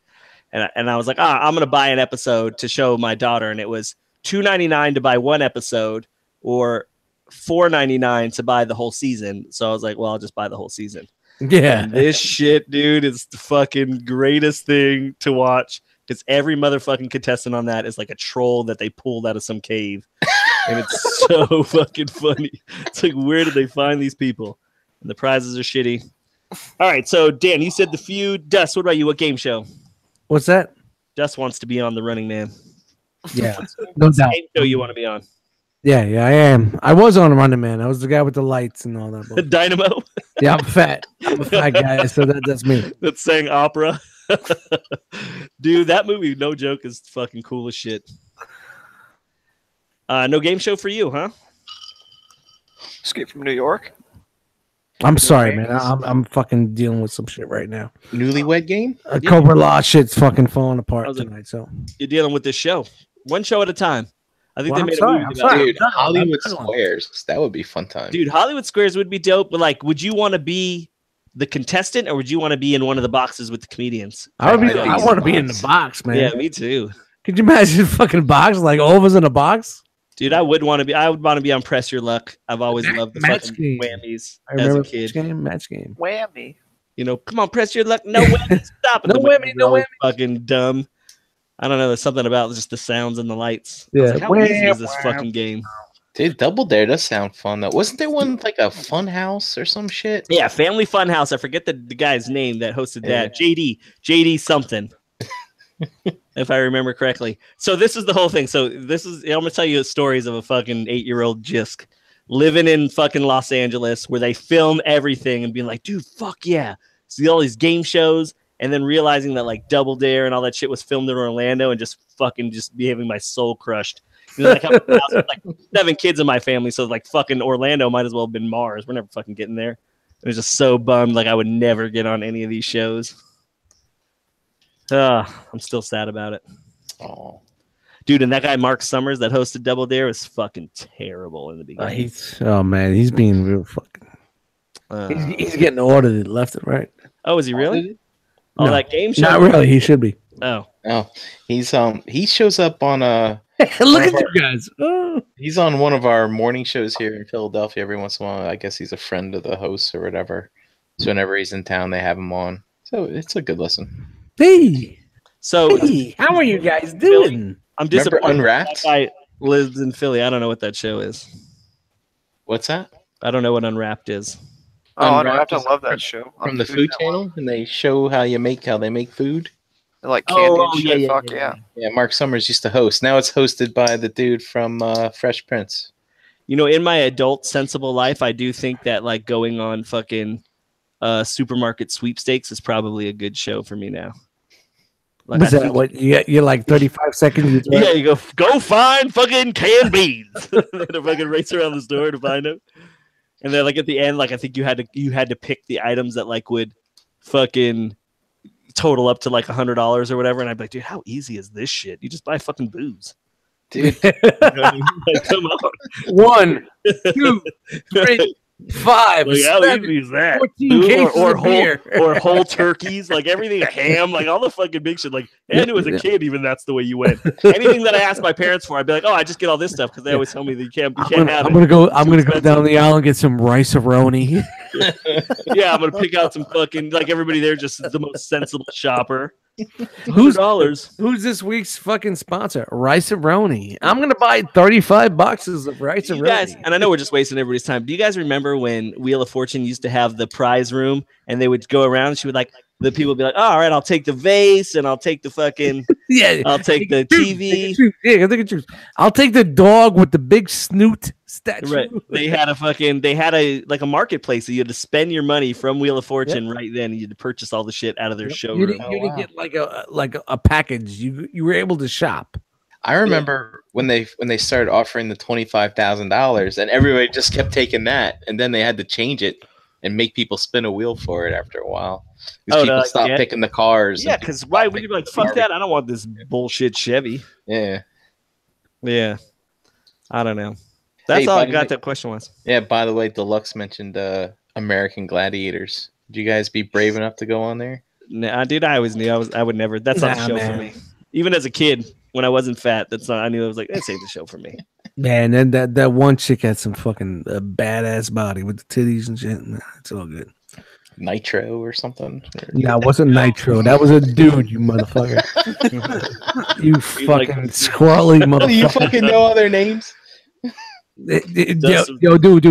Speaker 1: And I was like, I'm going to buy an episode to show my daughter. And it was $2.99 to buy one episode or $4.99 to buy the whole season. So I was like, well, I'll just buy the whole season.
Speaker 2: Yeah.
Speaker 1: And this shit, dude, is the fucking greatest thing to watch because every motherfucking contestant on that is like a troll that they pulled out of some cave. And it's so fucking funny. It's like, where did they find these people? And the prizes are shitty. All right, so Dan, you said The Feud. Dust, what about you? What game show?
Speaker 2: What's that?
Speaker 1: Dust wants to be on The Running Man.
Speaker 2: Yeah, no doubt.
Speaker 1: Game show you want to be on?
Speaker 2: Yeah, I am. I was on Running Man. I was the guy with the lights and all that.
Speaker 1: The Dynamo?
Speaker 2: Yeah, I'm fat. I'm a fat guy, so that's me.
Speaker 1: That's saying opera. Dude, that movie, no joke, is fucking cool as shit. No game show for you, huh?
Speaker 4: Escape from New York.
Speaker 2: I'm sorry, man. I'm fucking dealing with some shit right now.
Speaker 3: Newlywed Game?
Speaker 2: Cobra Law shit's fucking falling apart tonight. So
Speaker 1: you're dealing with this show, one show at a time. I think
Speaker 2: well,
Speaker 1: they made a movie about
Speaker 3: it. Dude, Hollywood Squares. That would be fun time.
Speaker 1: Dude, Hollywood Squares would be dope. But like, would you want to be the contestant, or would you want to be in one of the boxes with the comedians?
Speaker 2: I want to be in the box, man.
Speaker 1: Yeah, me too.
Speaker 2: Could you imagine fucking box like all of us in a box?
Speaker 1: Dude, I would want to be. I would want to be on Press Your Luck. I've always loved the fucking whammies as a kid.
Speaker 2: Match game.
Speaker 4: Whammy.
Speaker 1: You know, come on, press your luck. No whammy. Stop it.
Speaker 2: No whammy. No whammy.
Speaker 1: Fucking dumb. I don't know. There's something about just the sounds and the lights.
Speaker 2: Yeah.
Speaker 1: Like, how easy is this fucking game?
Speaker 3: Dude, Double Dare does sound fun though. Wasn't there one like a fun house or some shit?
Speaker 1: Yeah, Family Fun House. I forget the guy's name that hosted that. JD something. if I remember correctly. So this is the whole thing. So I'm gonna tell you stories of a fucking 8-year-old Jisk living in fucking Los Angeles where they film everything and being like, dude, fuck yeah. See all these game shows and then realizing that like Double Dare and all that shit was filmed in Orlando and just be having my soul crushed. You know, like, I have like 7 kids in my family, so like fucking Orlando might as well have been Mars. We're never fucking getting there. I was just so bummed, like I would never get on any of these shows. I'm still sad about it.
Speaker 3: Oh,
Speaker 1: dude, and that guy Mark Summers that hosted Double Dare was fucking terrible in the beginning.
Speaker 2: He's being real fucking. He's getting audited left and right.
Speaker 1: Oh, is he really? Oh,
Speaker 2: no,
Speaker 1: that game show?
Speaker 2: Not really. He should be.
Speaker 1: Oh,
Speaker 3: he shows up on
Speaker 2: look at you guys. Oh.
Speaker 3: He's on one of our morning shows here in Philadelphia every once in a while. I guess he's a friend of the host or whatever. So whenever he's in town, they have him on. So it's a good listen.
Speaker 2: Hey,
Speaker 1: so
Speaker 2: how are you guys doing?
Speaker 1: I'm disappointed.
Speaker 3: Unwrapped?
Speaker 1: That guy lives in Philly. I don't know what that show is.
Speaker 3: What's that?
Speaker 1: I don't know what Unwrapped is.
Speaker 4: Oh, Unwrapped, I love that show.
Speaker 3: From the Food Channel, and they show how they make food.
Speaker 4: Like candy and shit. Fuck yeah.
Speaker 3: Yeah, Mark Summers used to host. Now it's hosted by the dude from Fresh Prince.
Speaker 1: You know, in my adult sensible life, I do think that like going on fucking supermarket sweepstakes is probably a good show for me now. Like,
Speaker 2: what's that? What you're like 35 seconds?
Speaker 1: Yeah, you go find fucking canned beans. To fucking race around the store to find them. And then like at the end, like I think you had to pick the items that like would fucking total up to like $100 or whatever. And I'd be like, dude, how easy is this shit? You just buy fucking booze.
Speaker 3: Dude.
Speaker 1: Like, come on.
Speaker 2: 1, 2, 3, 5.
Speaker 1: Like, how easy is that?
Speaker 2: 14
Speaker 1: or whole turkeys, like everything, ham, like all the fucking big shit. Like, I knew as a kid, even that's the way you went. Anything that I asked my parents for, I'd be like, oh, I just get all this stuff because they always tell me that you can't have it.
Speaker 2: I'm gonna go down the aisle and get some rice-a-roni.
Speaker 1: Yeah, I'm gonna pick out some fucking, like everybody there just is the most sensible shopper. $100.
Speaker 2: Who's this week's fucking sponsor? Rice-a-roni. I'm gonna buy 35 boxes of rice-a-roni.
Speaker 1: Guys, and I know we're just wasting everybody's time. Do you guys remember when Wheel of Fortune used to have the prize room and they would go around and she would like the people would be like, oh, all right, I'll take the vase and I'll take the fucking I'll take the TV.
Speaker 2: I'll take the dog with the big snoot statue.
Speaker 1: Right. They had a marketplace that you had to spend your money from Wheel of Fortune right then, and you had to purchase all the shit out of their showroom.
Speaker 2: You didn't get like a package. You were able to shop.
Speaker 3: I remember when they started offering the $25,000 and everybody just kept taking that, and then they had to change it and make people spin a wheel for it after a while. People stopped picking the cars.
Speaker 1: Yeah, because why would you be like, fuck that? I don't want this bullshit Chevy.
Speaker 3: Yeah.
Speaker 1: Yeah. I don't know. That's all I got. That question was.
Speaker 3: Yeah, by the way, Deluxe mentioned American Gladiators. Would you guys be brave enough to go on there?
Speaker 1: Nah, dude, I always knew I would never. That's not a show for me. Even as a kid, when I wasn't fat, I knew I was like, this ain't the show for me.
Speaker 2: Man, and that one chick had some fucking badass body with the titties and shit. Nah, it's all good.
Speaker 3: Nitro or something?
Speaker 2: No, it wasn't Nitro. That was a dude, you motherfucker. You fucking squirrely motherfucker.
Speaker 3: Do you fucking know all their names?
Speaker 2: Yo, dude.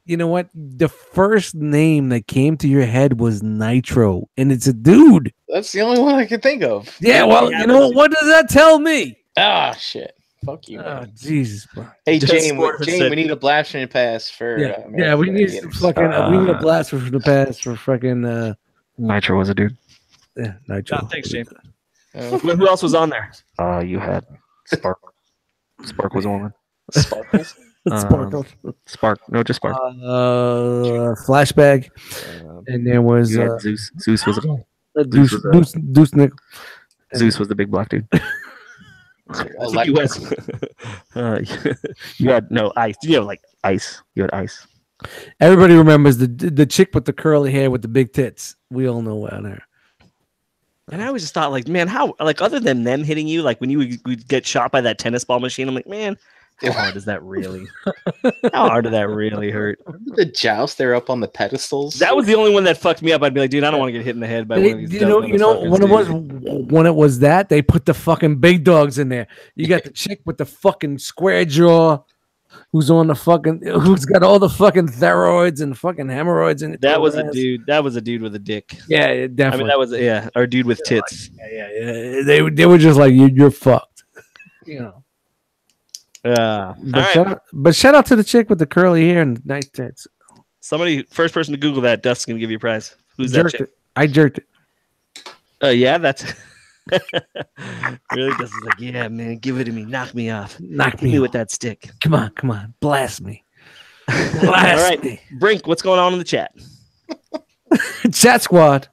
Speaker 2: You know what? The first name that came to your head was Nitro, and it's a dude.
Speaker 3: That's the only one I can think of.
Speaker 2: Yeah, well, you know what does that tell me?
Speaker 3: Ah, shit. Fuck you.
Speaker 2: Oh, Jesus, bro.
Speaker 3: Hey, Jane, we need a blasphemy pass for.
Speaker 2: We need some fucking. We need a blasphemy pass for fucking.
Speaker 5: Nitro was a dude.
Speaker 2: Yeah, Nitro.
Speaker 1: Oh, thanks, James. Who else was on there?
Speaker 5: You had Spark. Spark was on.
Speaker 3: Sparkles.
Speaker 2: Sparkle.
Speaker 5: Spark. No, just Spark.
Speaker 2: Flashback. And there was
Speaker 5: Zeus. Zeus was
Speaker 2: Deuce Nick.
Speaker 5: Zeus was the big black dude. You had no ice. You have like ice. You had ice.
Speaker 2: Everybody remembers the chick with the curly hair with the big tits. We all know about her.
Speaker 1: And I always just thought, like, man, how, like, other than them hitting you, like when you would get shot by that tennis ball machine, I'm like, man, how hard is that really? How hard did that really hurt?
Speaker 3: Remember the joust? They were up on the pedestals.
Speaker 1: That was the only one that fucked me up. I'd be like, dude, I don't want to get hit in the head by one of these.
Speaker 2: When it was that, they put the fucking big dogs in there. You got the chick with the fucking square jaw who's got all the fucking steroids and fucking hemorrhoids and
Speaker 1: That was a dude. That was a dude with a dick.
Speaker 2: Yeah, definitely.
Speaker 1: I mean, that was or dude with tits.
Speaker 2: Yeah. They were just like you're fucked. You know. But shout out to the chick with the curly hair and nice tits.
Speaker 1: Somebody, first person to Google that, Dust's gonna give you a prize. Who's that chick?
Speaker 2: I jerked it.
Speaker 1: Yeah, that's really. Dust is like, yeah, man, give it to me, knock me off,
Speaker 2: knock me
Speaker 1: with that stick.
Speaker 2: Come on, blast me.
Speaker 1: All right, Brink, what's going on in the chat?
Speaker 2: Chat squad.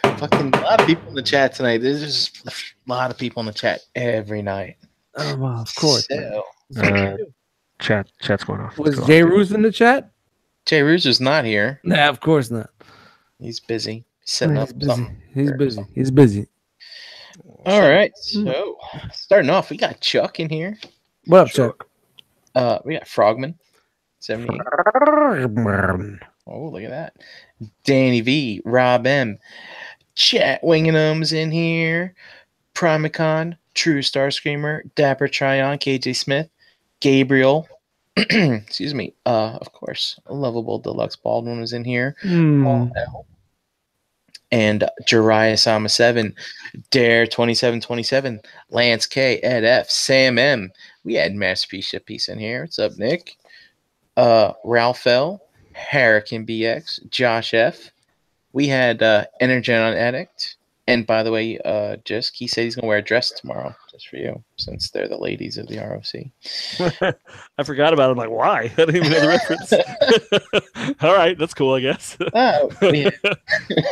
Speaker 3: Fucking a lot of people in the chat tonight. There's just a lot of people in the chat every night.
Speaker 2: Oh, well, of course.
Speaker 3: So,
Speaker 5: Chat's going off.
Speaker 2: Was Jay Ruse in the chat?
Speaker 3: Jay Ruse is not here.
Speaker 2: Nah, of course not.
Speaker 3: He's busy setting up something.
Speaker 2: He's busy.
Speaker 3: All right. So, starting off, we got Chuck in here.
Speaker 2: What up, Chuck?
Speaker 3: We got Frogman, 78. Oh, look at that. Danny V, Rob M, Chat Winginum's in here. Primicon, True Star Screamer, Dapper Tryon, KJ Smith, Gabriel. Excuse me. Of course, Lovable Deluxe Baldwin was in here. Paul L. And Jariah Sama 7, Dare 2727, Lance K, Ed F, Sam M. We had Masterpiece Shippiece in here. What's up, Nick? Ralph L, Hurricane BX, Josh F. We had Energon Addict. And by the way, he said he's gonna wear a dress tomorrow, just for you, since they're the ladies of the R.O.C.
Speaker 1: I forgot about it. I'm like, why? I didn't even know the reference. All right, that's cool, I guess.
Speaker 3: Oh, yeah.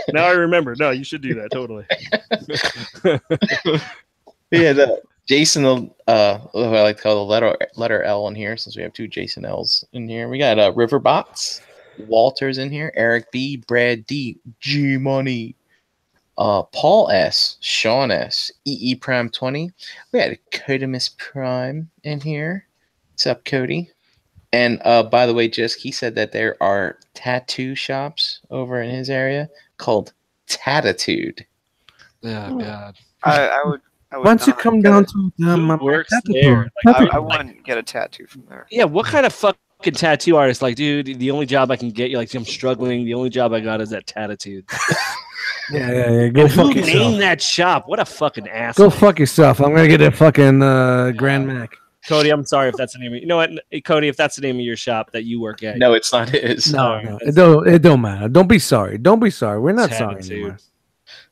Speaker 1: Now I remember. No, you should do that totally.
Speaker 3: We had Jason, who I like to call the letter L in here, since we have two Jason L's in here. We got Riverbox, Walter's in here, Eric B, Brad D, G Money. Paul S, Sean S, EE Prime 20. We had Codamus Prime in here. What's up, Cody? And by the way, he said that there are tattoo shops over in his area called Tattitude.
Speaker 5: Oh, God.
Speaker 4: I would.
Speaker 2: Why don't you come down to
Speaker 1: Who works there?
Speaker 4: I wouldn't get a tattoo from there.
Speaker 1: Yeah, what kind of fucking tattoo artist? Like, dude, the only job I can get you, like, I'm struggling. The only job I got is that Tattitude.
Speaker 2: Yeah. Go fuck yourself.
Speaker 1: Name that shop. What a fucking ass.
Speaker 2: Go fuck yourself. I'm gonna get a fucking Grand Mac.
Speaker 1: Cody, I'm sorry if that's the name. You know what, Cody? If that's the name of your shop that you work at,
Speaker 3: no, it's not his.
Speaker 2: No, it don't matter. Don't be sorry. We're not sorry anymore.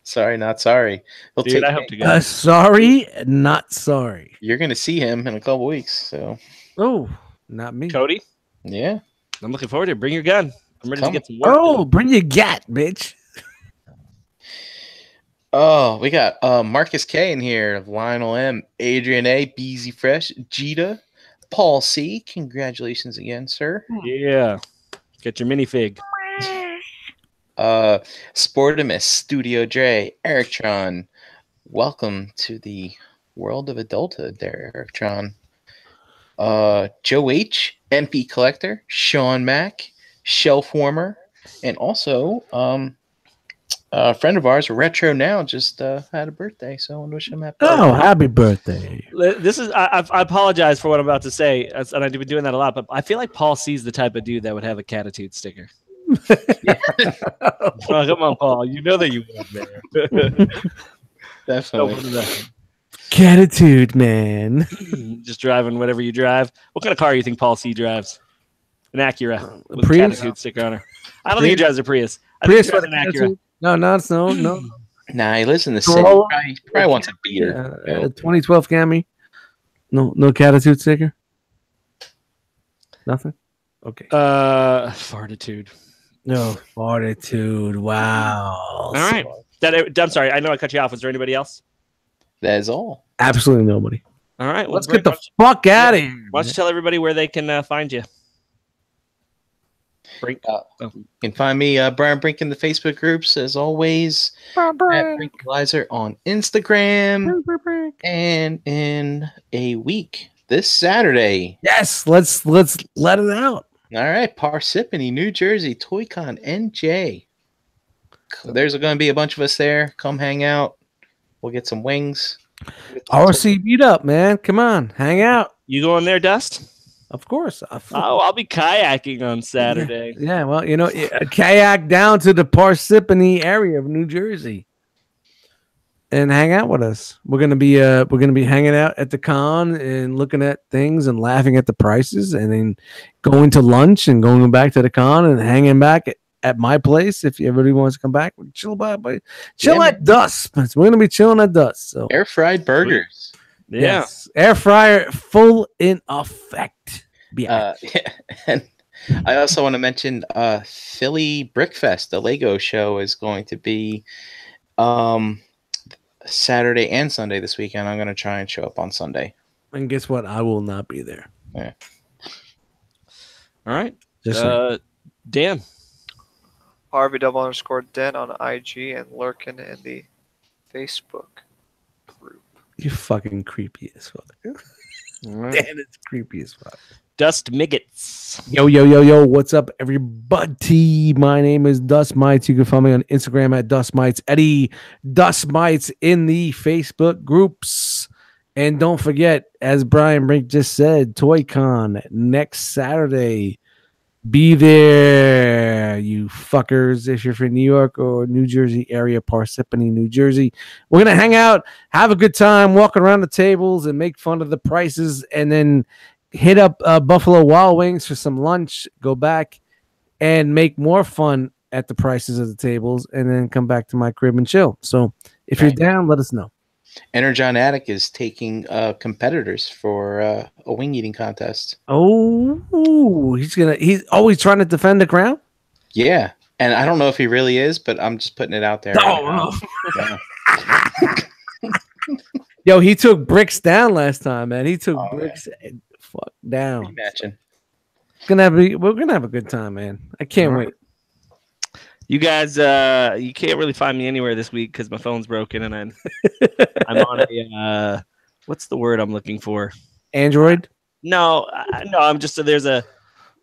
Speaker 3: Sorry, not sorry.
Speaker 1: Dude, I hope to go.
Speaker 2: Sorry, not sorry.
Speaker 3: You're gonna see him in a couple weeks. So.
Speaker 2: Oh, not me.
Speaker 1: Cody.
Speaker 3: Yeah.
Speaker 1: I'm looking forward to it. Bring your gun. I'm ready to get some work.
Speaker 2: Oh, bring your gat, bitch.
Speaker 3: Oh, we got Marcus K in here, Lionel M, Adrian A, Beezy Fresh, Jita, Paul C. Congratulations again, sir.
Speaker 1: Yeah. Get your minifig.
Speaker 3: Sportimus, Studio Dre, Erictron. Welcome to the world of adulthood there, Erictron. Joe H, MP Collector, Sean Mack, Shelf Warmer, and also a friend of ours, Retro Now, just had a birthday, so I want to wish him happy birthday.
Speaker 2: Oh, happy birthday.
Speaker 1: This is I apologize for what I'm about to say, and I've been doing that a lot, but I feel like Paul C's the type of dude that would have a Catitude sticker. Oh, come on, Paul. You know that you would, man.
Speaker 3: Definitely.
Speaker 2: Catitude, man.
Speaker 1: Just driving whatever you drive. What kind of car do you think Paul C drives? An Acura with a
Speaker 2: Prius?
Speaker 1: Catitude sticker on her. I don't think he drives a Prius. I
Speaker 2: Prius
Speaker 1: think he drives an Acura.
Speaker 2: No.
Speaker 3: Nah, he lives in the city. He probably wants a beater.
Speaker 2: 2012 Camry. No Catitude sticker. Nothing. Okay.
Speaker 1: Fortitude.
Speaker 2: No Fortitude. Wow.
Speaker 1: All right. I'm sorry. I know I cut you off. Was there anybody else?
Speaker 3: That is all.
Speaker 2: Absolutely nobody.
Speaker 1: All right. Well,
Speaker 2: let's get the fuck out of here.
Speaker 1: Why don't you tell everybody where they can find you?
Speaker 3: Brink. You can find me, Brian Brink, in the Facebook groups, as always. At Brinkalizer on Instagram. And in a week, this Saturday.
Speaker 2: Yes, let's let it out.
Speaker 3: All right, Parsippany, New Jersey, ToyCon NJ. There's going to be a bunch of us there. Come hang out. We'll get some wings.
Speaker 2: R.O.C. meet up, man. Come on, hang out.
Speaker 1: You going there, Dust?
Speaker 2: Of course.
Speaker 1: I'll be kayaking on Saturday.
Speaker 2: Yeah, well, kayak down to the Parsippany area of New Jersey and hang out with us. We're gonna be hanging out at the con and looking at things and laughing at the prices, and then going to lunch and going back to the con and hanging back at my place. If everybody wants to come back, we'll chill at dusk. We're gonna be chilling at dusk. So
Speaker 3: air fried burgers.
Speaker 1: Yeah.
Speaker 2: Yes. Air fryer full in effect.
Speaker 3: And I also want to mention Philly Brickfest, the Lego show, is going to be Saturday and Sunday this weekend. I'm going to try and show up on Sunday.
Speaker 2: And guess what? I will not be there.
Speaker 3: Yeah.
Speaker 1: All right.
Speaker 2: Just
Speaker 1: Dan.
Speaker 4: Harvey_Den on IG and lurking in the Facebook group.
Speaker 2: You fucking creepy as fuck.
Speaker 1: Right.
Speaker 2: Dan, it's creepy as fuck.
Speaker 1: Dust Miggets.
Speaker 2: Yo, what's up, everybody? My name is Dust Mites. You can find me on Instagram at Dust Mites. Eddie Dust Mites in the Facebook groups. And don't forget, as Brian Brink just said, ToyCon next Saturday. Be there, you fuckers, if you're from New York or New Jersey area, Parsippany, New Jersey. We're going to hang out, have a good time, walk around the tables and make fun of the prices, and then hit up Buffalo Wild Wings for some lunch, go back and make more fun at the prices of the tables, and then come back to my crib and chill. So if you're down, let us know.
Speaker 3: Energon Attic is taking competitors for a wing eating contest.
Speaker 2: Oh, he's always trying to defend the crown?
Speaker 3: Yeah. And I don't know if he really is, but I'm just putting it out there.
Speaker 2: Yeah. Yo, he took Bricks down last time, man. He took Bricks down.
Speaker 3: Rematching.
Speaker 2: We're gonna have a good time, man. I can't wait.
Speaker 1: You guys, you can't really find me anywhere this week because my phone's broken and I'm on a what's the word I'm looking for?
Speaker 2: Android?
Speaker 1: No, I'm just I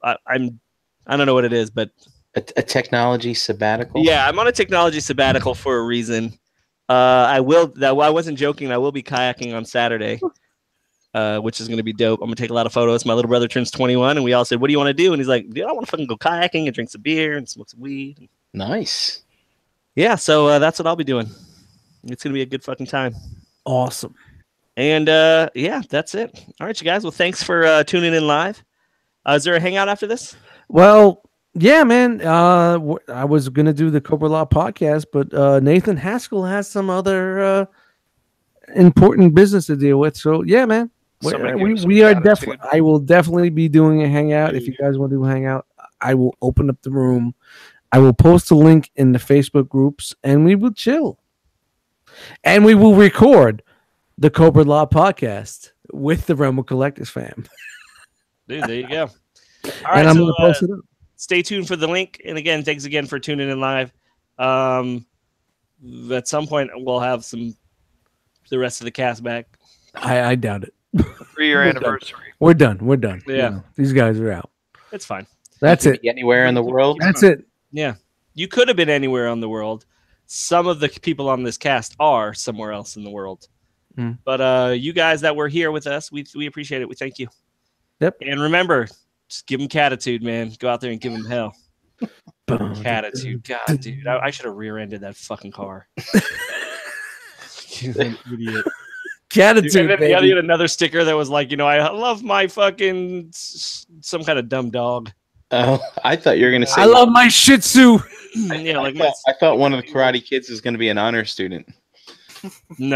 Speaker 1: don't know what it is, but
Speaker 3: a technology sabbatical.
Speaker 1: Yeah, I'm on a technology sabbatical for a reason. I wasn't joking. I will be kayaking on Saturday, which is going to be dope. I'm gonna take a lot of photos. My little brother turns 21, and we all said, "What do you want to do?" And he's like, "Dude, I want to fucking go kayaking and drink some beer and smoke some weed."
Speaker 3: Nice.
Speaker 1: Yeah, so that's what I'll be doing. It's gonna be a good fucking time.
Speaker 2: Awesome.
Speaker 1: And yeah, that's it. All right, you guys. Well, thanks for tuning in live. Is there a hangout after this?
Speaker 2: Well, yeah, man. I was gonna do the Cobra Law podcast, but Nathan Haskell has some other important business to deal with. So yeah, man. We are definitely. I will definitely be doing a hangout. If you guys want to do a hangout, I will open up the room. I will post a link in the Facebook groups, and we will chill. And we will record the Cobra Law podcast with the Realm of Collectors fam.
Speaker 1: Dude, there you go. All
Speaker 2: right, and I'm going to post it up.
Speaker 1: Stay tuned for the link. And again, thanks again for tuning in live. At some point, we'll have the rest of the cast back.
Speaker 2: I doubt it.
Speaker 4: 3-year anniversary.
Speaker 2: We're done.
Speaker 1: Yeah.
Speaker 2: These guys are out.
Speaker 1: It's fine.
Speaker 2: That's it.
Speaker 3: Anywhere in the world.
Speaker 2: That's it.
Speaker 1: Yeah. You could have been anywhere in the world. Some of the people on this cast are somewhere else in the world. But you guys that were here with us, we appreciate it. We thank you.
Speaker 2: Yep.
Speaker 1: And remember, just give them catitude, man. Go out there and give them hell. Catitude. God, dude. I should have rear-ended that fucking car. You're an idiot.
Speaker 2: Catitude, baby.
Speaker 1: You had another sticker that was like, I love my fucking some kind of dumb dog.
Speaker 3: Oh, I thought you were going to say...
Speaker 2: I love my Shih Tzu.
Speaker 1: Yeah,
Speaker 3: I thought one of the Karate Kids was going to be an honor student.
Speaker 1: No.